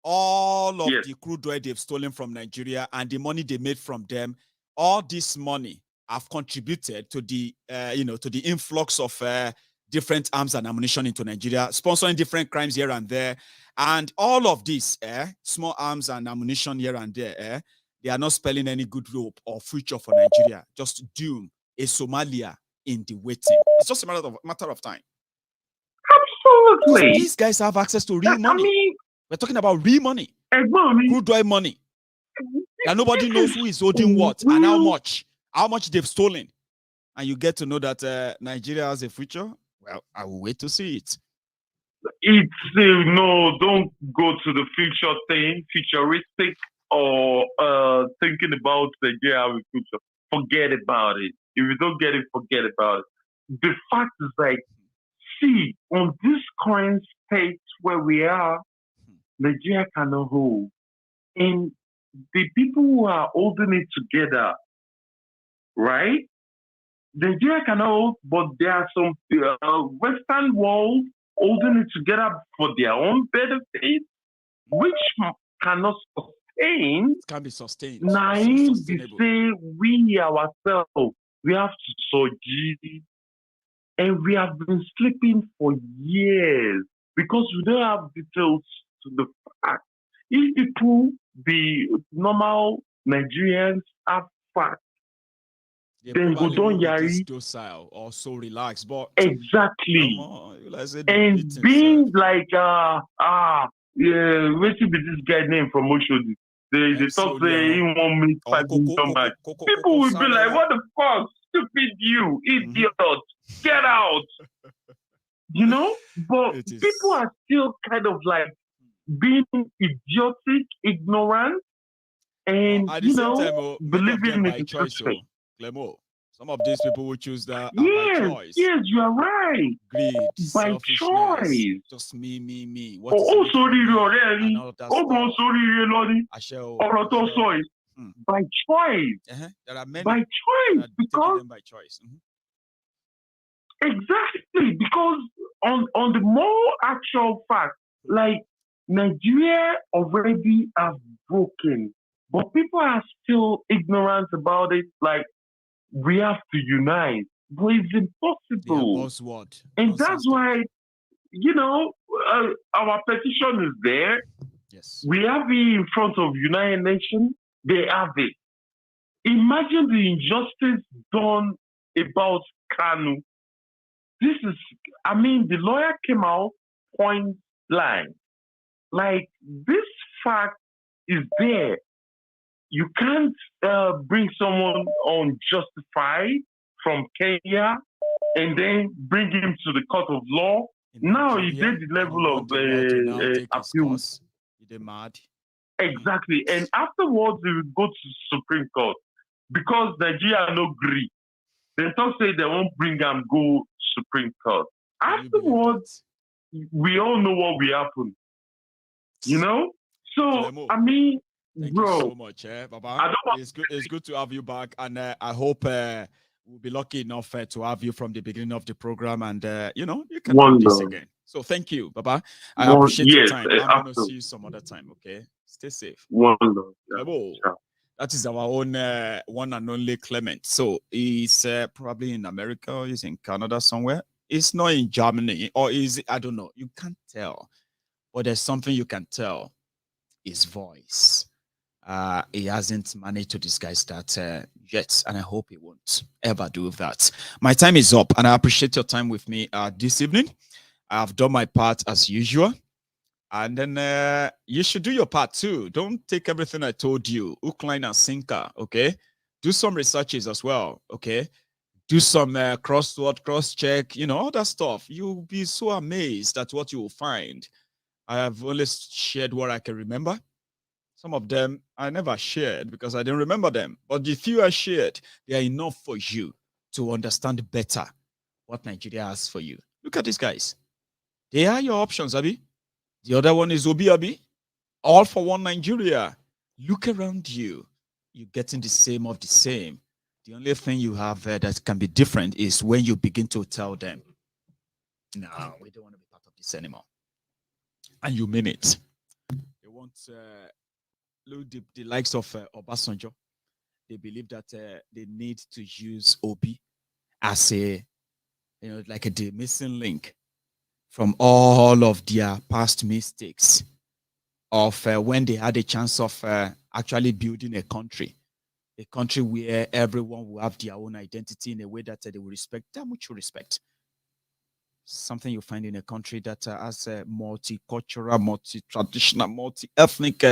All of Yes. the crude oil they've stolen from Nigeria and the money they made from them, all this money have contributed to the, to the influx of different arms and ammunition into Nigeria, sponsoring different crimes here and there. And all of this, small arms and ammunition here and there, they are not spelling any good hope or future for Nigeria. Just doom, a Somalia in the waiting. It's just a matter of time. Absolutely. Because these guys have access to real money. I mean, we're talking about real money. Crude oil money. And nobody knows who is holding what and how much they've stolen. And you get to know that Nigeria has a future. Well, I will wait to see it. It's no, don't go to the future thing, futuristic or thinking about Nigeria have a future. Forget about it. If you don't get it, forget about it. The fact is like, see, on this current state where we are, Nigeria cannot hold. And the people who are holding it together, right? Nigeria cannot hold, but there are some Western world holding it together for their own benefit, which cannot sustain. It can be sustained. Now, we say we ourselves, we have to surgery, and we have been sleeping for years because we don't have details to the fact. If people, the normal Nigerians, have facts, then go don't yari docile or so relaxed, but exactly. And being like yeah, wait till be this guy name from Oshodi. They talk say he won't meet 5 million back. People will be like, what the fuck, stupid you, idiot, get out. You know, but people are still kind of like being idiotic, ignorant, and believing in the choice. Clemo, some of these people will choose that by choice. Yes, you are right. Greed, by choice. Just me. What sorry, by choice. There are many. By choice, because by choice. Exactly, because on the more actual fact, like Nigeria already have broken, but people are still ignorant about it. Like, we have to unite, but it's impossible. And that's why, our petition is there. Yes. We have it in front of United Nations. They have it. Imagine the injustice done about Kanu. This is, the lawyer came out point blank. Like, this fact is there. You can't bring someone unjustified from Kenya and then bring him to the court of law. Now he did the level of appeal. They're mad. Exactly. And afterwards, he will go to Supreme Court because Nigeria no agree. They don't say they won't bring him go Supreme Court. Afterwards, we all know what will happen. So, Thank bro, you so much, Baba. It's good to have you back, and I hope we'll be lucky enough to have you from the beginning of the program, and you can do this again. So thank you, Baba. I appreciate your time. I'm going to see you some other time. Okay, stay safe. That is our own one and only Clement. So he's probably in America. He's in Canada somewhere. It's not in Germany, or is it? I don't know. You can't tell, but there's something you can tell. His voice. He hasn't managed to disguise that yet, and I hope he won't ever do that. My time is up, and I appreciate your time with me this evening. I've done my part as usual, and then you should do your part too. Don't take everything I told you, hook, line, and sinker, okay? Do some researches as well, okay? Do some crossword, cross-check, all that stuff. You'll be so amazed at what you will find. I have only shared what I can remember. Some of them I never shared because I didn't remember them. But the few I shared, they are enough for you to understand better what Nigeria has for you. Look at these guys. They are your options, Abi. The other one is Obi Abi. All for one Nigeria. Look around you. You're getting the same of the same. The only thing you have that can be different is when you begin to tell them, no, we don't want to be part of this anymore. And you mean it. They want look the likes of Obasanjo. They believe that they need to use Obi as a, like the missing link from all of their past mistakes of when they had a chance of actually building a country where everyone will have their own identity in a way that they will respect, that mutual respect. Something you find in a country that has a multicultural, multi-traditional, multi-ethnic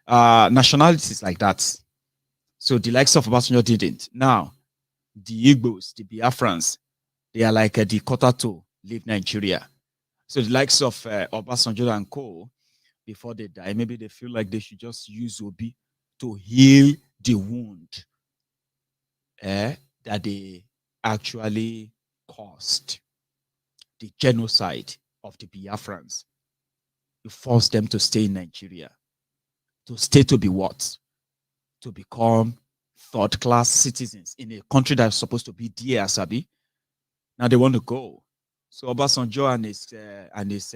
nationalities like that. So the likes of Obasanjo didn't. Now, the Igbos, the Biafrans, they are like the Kotato leave Nigeria. So the likes of Obasanjo and co, before they die, maybe they feel like they should just use Obi to heal the wound that they actually caused. The genocide of the Biafrans. You force them to stay in Nigeria. To stay to be what? To become third-class citizens in a country that's supposed to be dear, Asabi. Now they want to go. So Obasanjo and his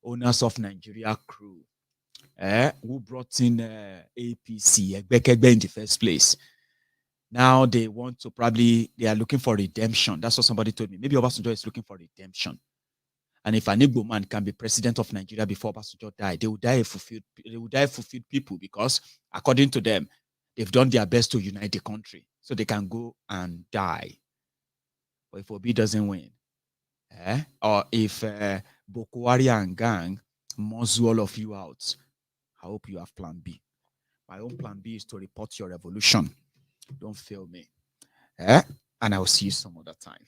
owners of Nigeria crew, who brought in APC, Egbekegbe in the first place. Now they want to they are looking for redemption. That's what somebody told me. Maybe Obasanjo is looking for redemption. And if an Igbo man can be president of Nigeria before Obasanjo died, they will die fulfilled people, because according to them, they've done their best to unite the country so they can go and die. But if Obi doesn't win, or if Boko Haram and gang muzzle all of you out, I hope you have plan B. My own plan B is to report your revolution. Don't fail me. And I will see you some other time.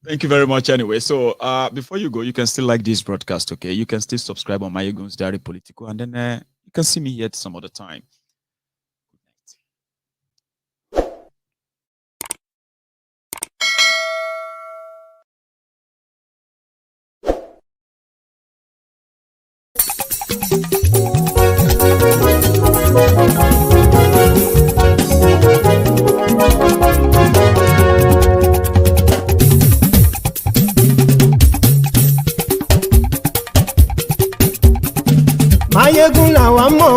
Thank you very much anyway. So before you go, you can still like this broadcast, okay? You can still subscribe on MaiyegundsDiary Politico, and then you can see me here some other time. Maiyegun làwa mọ̀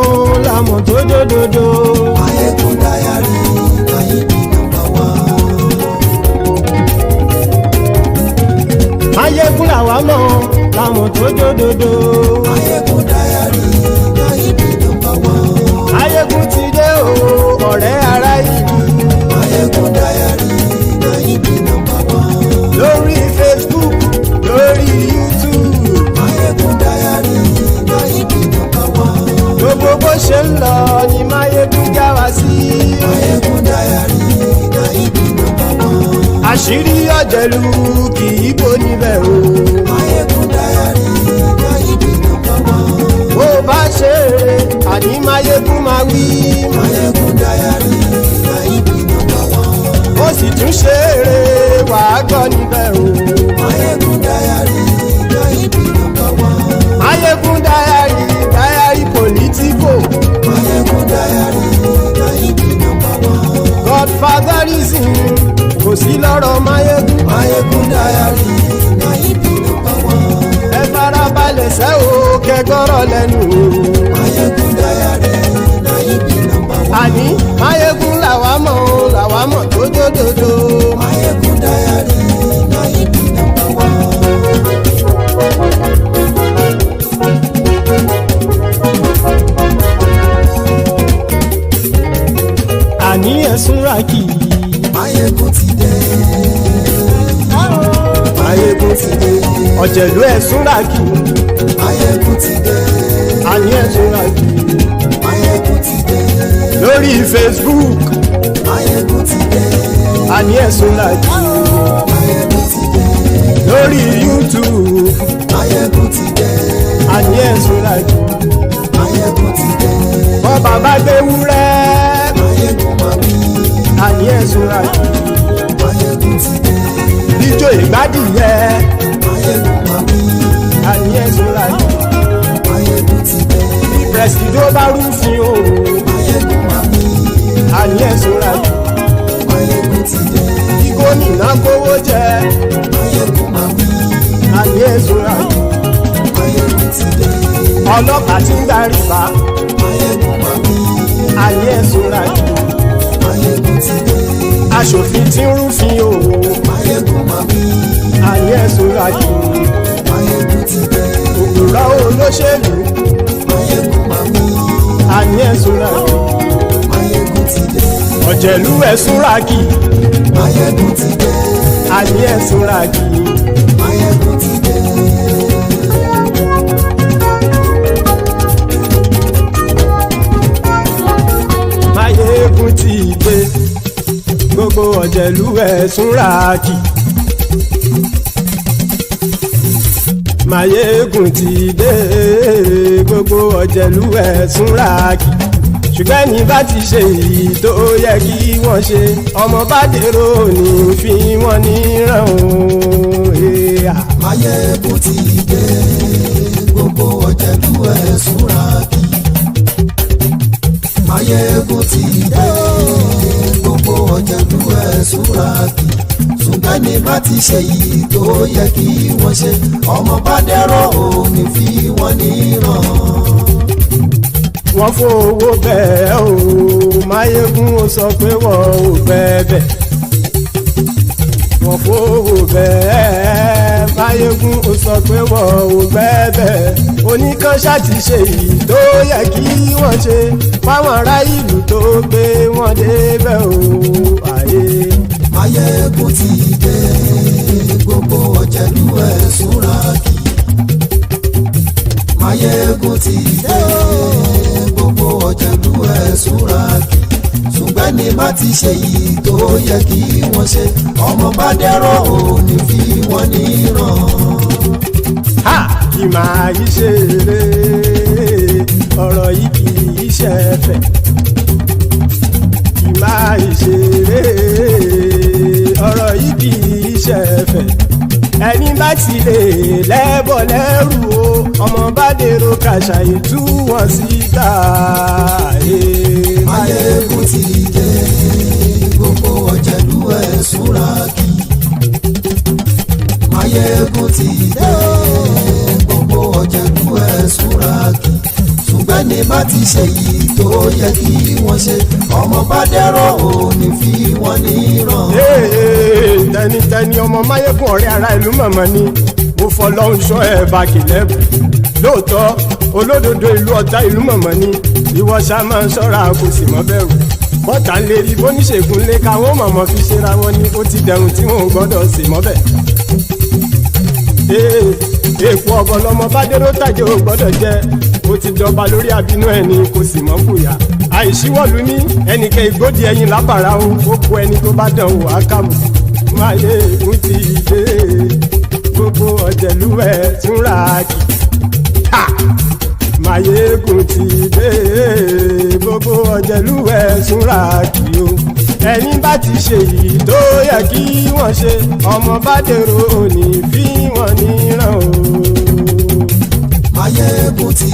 làmọ̀ tó dòdòdò. Maiyegun Diary, Maiyegun number one. Maiyegun làwa mọ̀ làmọ̀ tó dòdòdò. Maiyegun Diary, Maiyegun number one. Maiyegun ti dé o, ọ̀rẹ́ ará ìlú. Maiyegun Diary, Maiyegun number one. Lórí Facebook, lórí YouTube. Maiyegun Diary, Maiyegun number one. Gbogbo bó ṣe ń lọ ni Maiyegun já wa sí. Maiyegun Diary, Maiyegun number one. Àṣírí ọ̀jẹ̀lú kì í bò níbẹ̀ o. Maiyegun Diary, Maiyegun number one. Bó bá ṣe eré, àní Maiyegun máa wí. Maiyegun Diary, Maiyegun number one. Ó sì tún ṣe eré, wàá gbọ́ níbẹ̀ o. Maiyegun Diary, Maiyegun number one. Maiyegun Diary, Diary Politico. Maiyegun Diary, Maiyegun number one. Godfatherism kò sí lọ́rọ̀ Maiyegun. Maiyegun Diary, Maiyegun number one. Ẹ farabalẹ̀ sẹ́ o, kẹgbọ́rọ̀ lẹ́nu o. Maiyegun Diary, Maiyegun number one. Àní Maiyegun làwa mọ̀ tó dòdòdò. Maiyegun Diary, Maiyegun number one. Àní ẹ̀sùn ràkì. Maiyegun ti dé. Maiyegun ti dé. Ọ̀jẹ̀lú ẹ̀sùn ràkì. Maiyegun ti dé. Àní ẹ̀sùn ràkì. Maiyegun ti dé. Lórí Facebook. Maiyegun ti dé. Àní ẹ̀sùn ràkì. Maiyegun ti dé. Lórí YouTube. Maiyegun ti dé. Àní ẹ̀sùn ràkì. Maiyegun ti dé. Bọ́ bàbá gbé wúrẹ́. Maiyegun máa wí. Àní ẹ̀sùn ràkì. Maiyegun ti dé. Ijó ìgbádìyẹ. Maiyegun máa wí. Àní ẹ̀sùn ràkì. Maiyegun ti dé. Bí pẹ̀sìdó bá rúfin o. Maiyegun máa wí. àní ẹ̀sùn ra jù. Maiyegun ti dé. Kí gómìnà kówó jẹ. Maiyegun máa wí. Àní ẹ̀sùn ra jù. Maiyegun ti dé. Ọlọ́pàá tí ń gba rìbá. Maiyegun máa wí. Àní ẹ̀sùn ra jù. Maiyegun ti dé. Aṣòfin tí ń rúfin òwò. Maiyegun máa wí. Àní ẹ̀sùn ra jù. Maiyegun ti dé. Òpùrọ́ olóṣèlú. Maiyegun máa wí. Àní ẹ̀sùn ra jù. Maiyegun ti dé. Ọ̀jẹ̀lú ẹ̀sùn ra kì. Maiyegun ti dé. Àní ẹ̀sùn ra kì. Maiyegun ti dé. Maiyegun ti dé. Gbogbo ọ̀jẹ̀lú ẹ̀sùn ra kì. Maiyegun ti dé. Gbogbo ọ̀jẹ̀lú ẹ̀sùn ra kì. Ṣùgbọ́n ní bá ti ṣe èyí tó yẹ kí wọ́n ṣe, ọmọ bá dèrò ní fi wọ́n níran o. Maiyegun ti dé. Gbogbo ọ̀jẹ̀lú ẹ̀sùn ra kì. Maiyegun ti dé. Gbogbo ọ̀jẹ̀lú ẹ̀sùn ra kì. Ṣùgbọ́n ní bá ti ṣe èyí tó yẹ kí wọ́n ṣe, ọmọ bá dèrò ní fi wọ́n níran. Wọ́n fowó bẹ́ẹ̀ o, Maiyegun ó sọ pé wọ́n ò bẹ́ẹ̀. Wọ́n fowó bẹ́ẹ̀, Maiyegun ó sọ pé wọ́n ò bẹ́ẹ̀. Oníkanṣá ti ṣe èyí tó yẹ kí wọ́n ṣe fáwọn ará ìlú tó gbé wọn débẹ̀ o. Maiyegun ti dé. Gbogbo ọ̀jẹ̀lú ẹ̀sùn ra kì. Maiyegun ti dé. Gbogbo ọ̀jẹ̀lú ẹ̀sùn ra kì. Ṣùgbọ́n ní bá ti ṣe yìí tó yẹ kí wọ́n ṣe, ọmọ bá dẹ́rọ̀ ò ní fi wọ́n níran. Kì máa yí ṣe eré, ọ̀rọ̀ yìí kì í ṣe ẹ̀fẹ̀. Kì máa yí ṣe eré, ọ̀rọ̀ yìí kì í ṣe ẹ̀fẹ̀. Ẹni bá ti lè lẹ́bọ̀ lẹ́rù o, ọmọ bá dèrò kàṣà ìtú wọn síta. Maiyegun ti dé. Gbogbo ọ̀jẹ̀lú ẹ̀sùn ra kì. Maiyegun ti dé. Gbogbo ọ̀jẹ̀lú ẹ̀sùn ra kì. Ṣùgbọ́n ní bá ti ṣe yìí tó yẹ kí wọ́n ṣe, ọmọ bá dẹ́rọ̀ ò ní fi wọ́n níran. Tẹnitẹni ọmọ Maiyegun ọ̀rẹ́ ara ìlú mọ̀mọ́ ni mo fọlọ́hún ṣọ́ ẹ̀ bá kìlẹ́bù. Lóòótọ́ olódodo ìlú ọ̀tá ìlú mọ̀mọ́ ni ìwọ ṣá máa ń ṣọ́ra kò sì mọ́ bẹ̀rù. Bọ́tà ń lè rí bóníṣègùn lé káwọn mọ̀mọ́ fi ṣera wọn ni ó ti dẹrùn tí wọn ò gbọ́dọ̀ sì mọ́ bẹ̀. Èèpo ọ̀bọ lọmọ bá dérò tàjẹ́ ò gbọ́dọ̀ jẹ́, ó ti dọba lórí abínú ẹni kò sì mọ́ fòyà. Àìsíwọ́lu ní ẹnìkẹ́ ìgbódì ẹyin lábàrá o, ó kó ẹni tó bá dán wò á kàmù. Maiyegun ti dé. Gbogbo ọ̀jẹ̀lú ẹ̀sùn ra kì. Maiyegun ti dé. Gbogbo ọ̀jẹ̀lú ẹ̀sùn ra kì o. Ẹni bá ti ṣe yìí tó yẹ kí wọ́n ṣe, ọmọ bá dèrò ní fi wọ́n níran o. Maiyegun ti